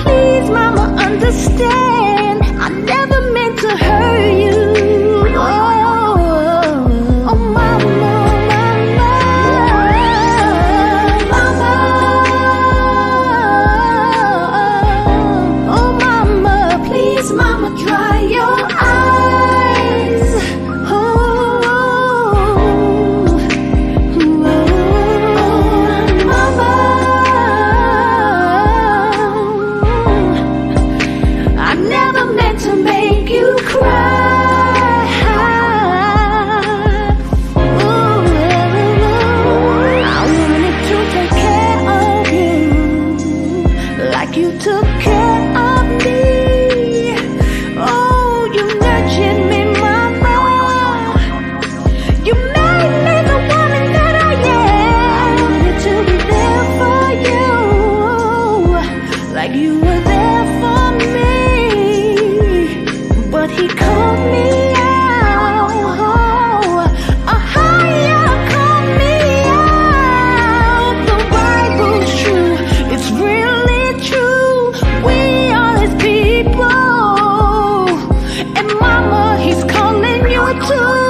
Please, mama, understand. I never meant to hurt you. Oh, oh mama, mama, mama. Oh mama, please, mama, dry your eyes. Oh. I never meant to make you cry. I wanted to take care of you like you took care of me. Oh, you nurtured me, mama. You made me the woman that I am. I wanted to be there for you like you were there for me. But he called me out. AHAYAH called me out. The Bible's true. It's really true. We are his people. And mama, he's calling you too.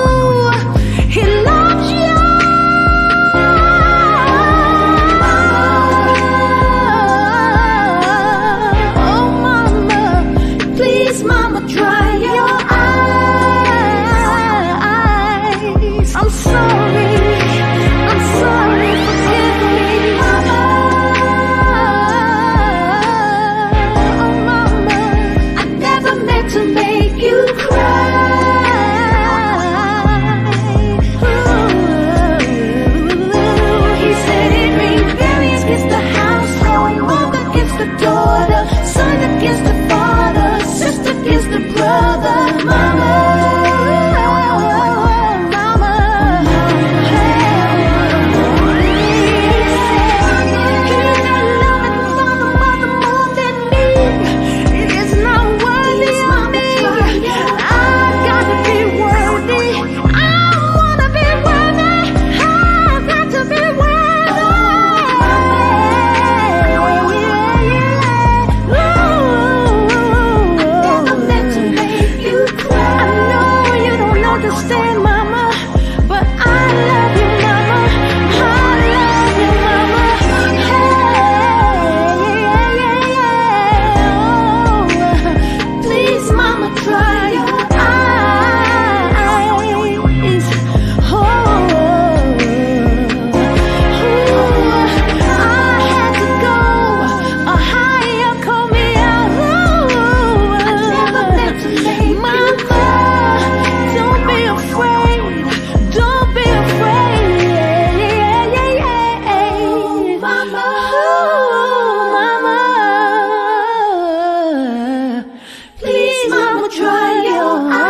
He loves you. Oh mama, please mama, dry your eyes. I'm sorry, forgive me, mama. Oh mama, I never meant to make you cry. He said it rebellion against the household, mother against the daughter, son against the father, sister against the brother, mama. Mama, you not loving mother more than me. It is not worthy of me. I gotta be worthy. I wanna be worthy. I've got to be worthy. I never meant to make you cry. I know you don't understand, mama, but I love you, mama. I love you, mama. Hey, please, mama, dry your eyes. Oh, I had to go. AHAYAH called me out. I never meant to make mama, don't be afraid. Don't be afraid. Mama, mama, please, mama, dry your eyes.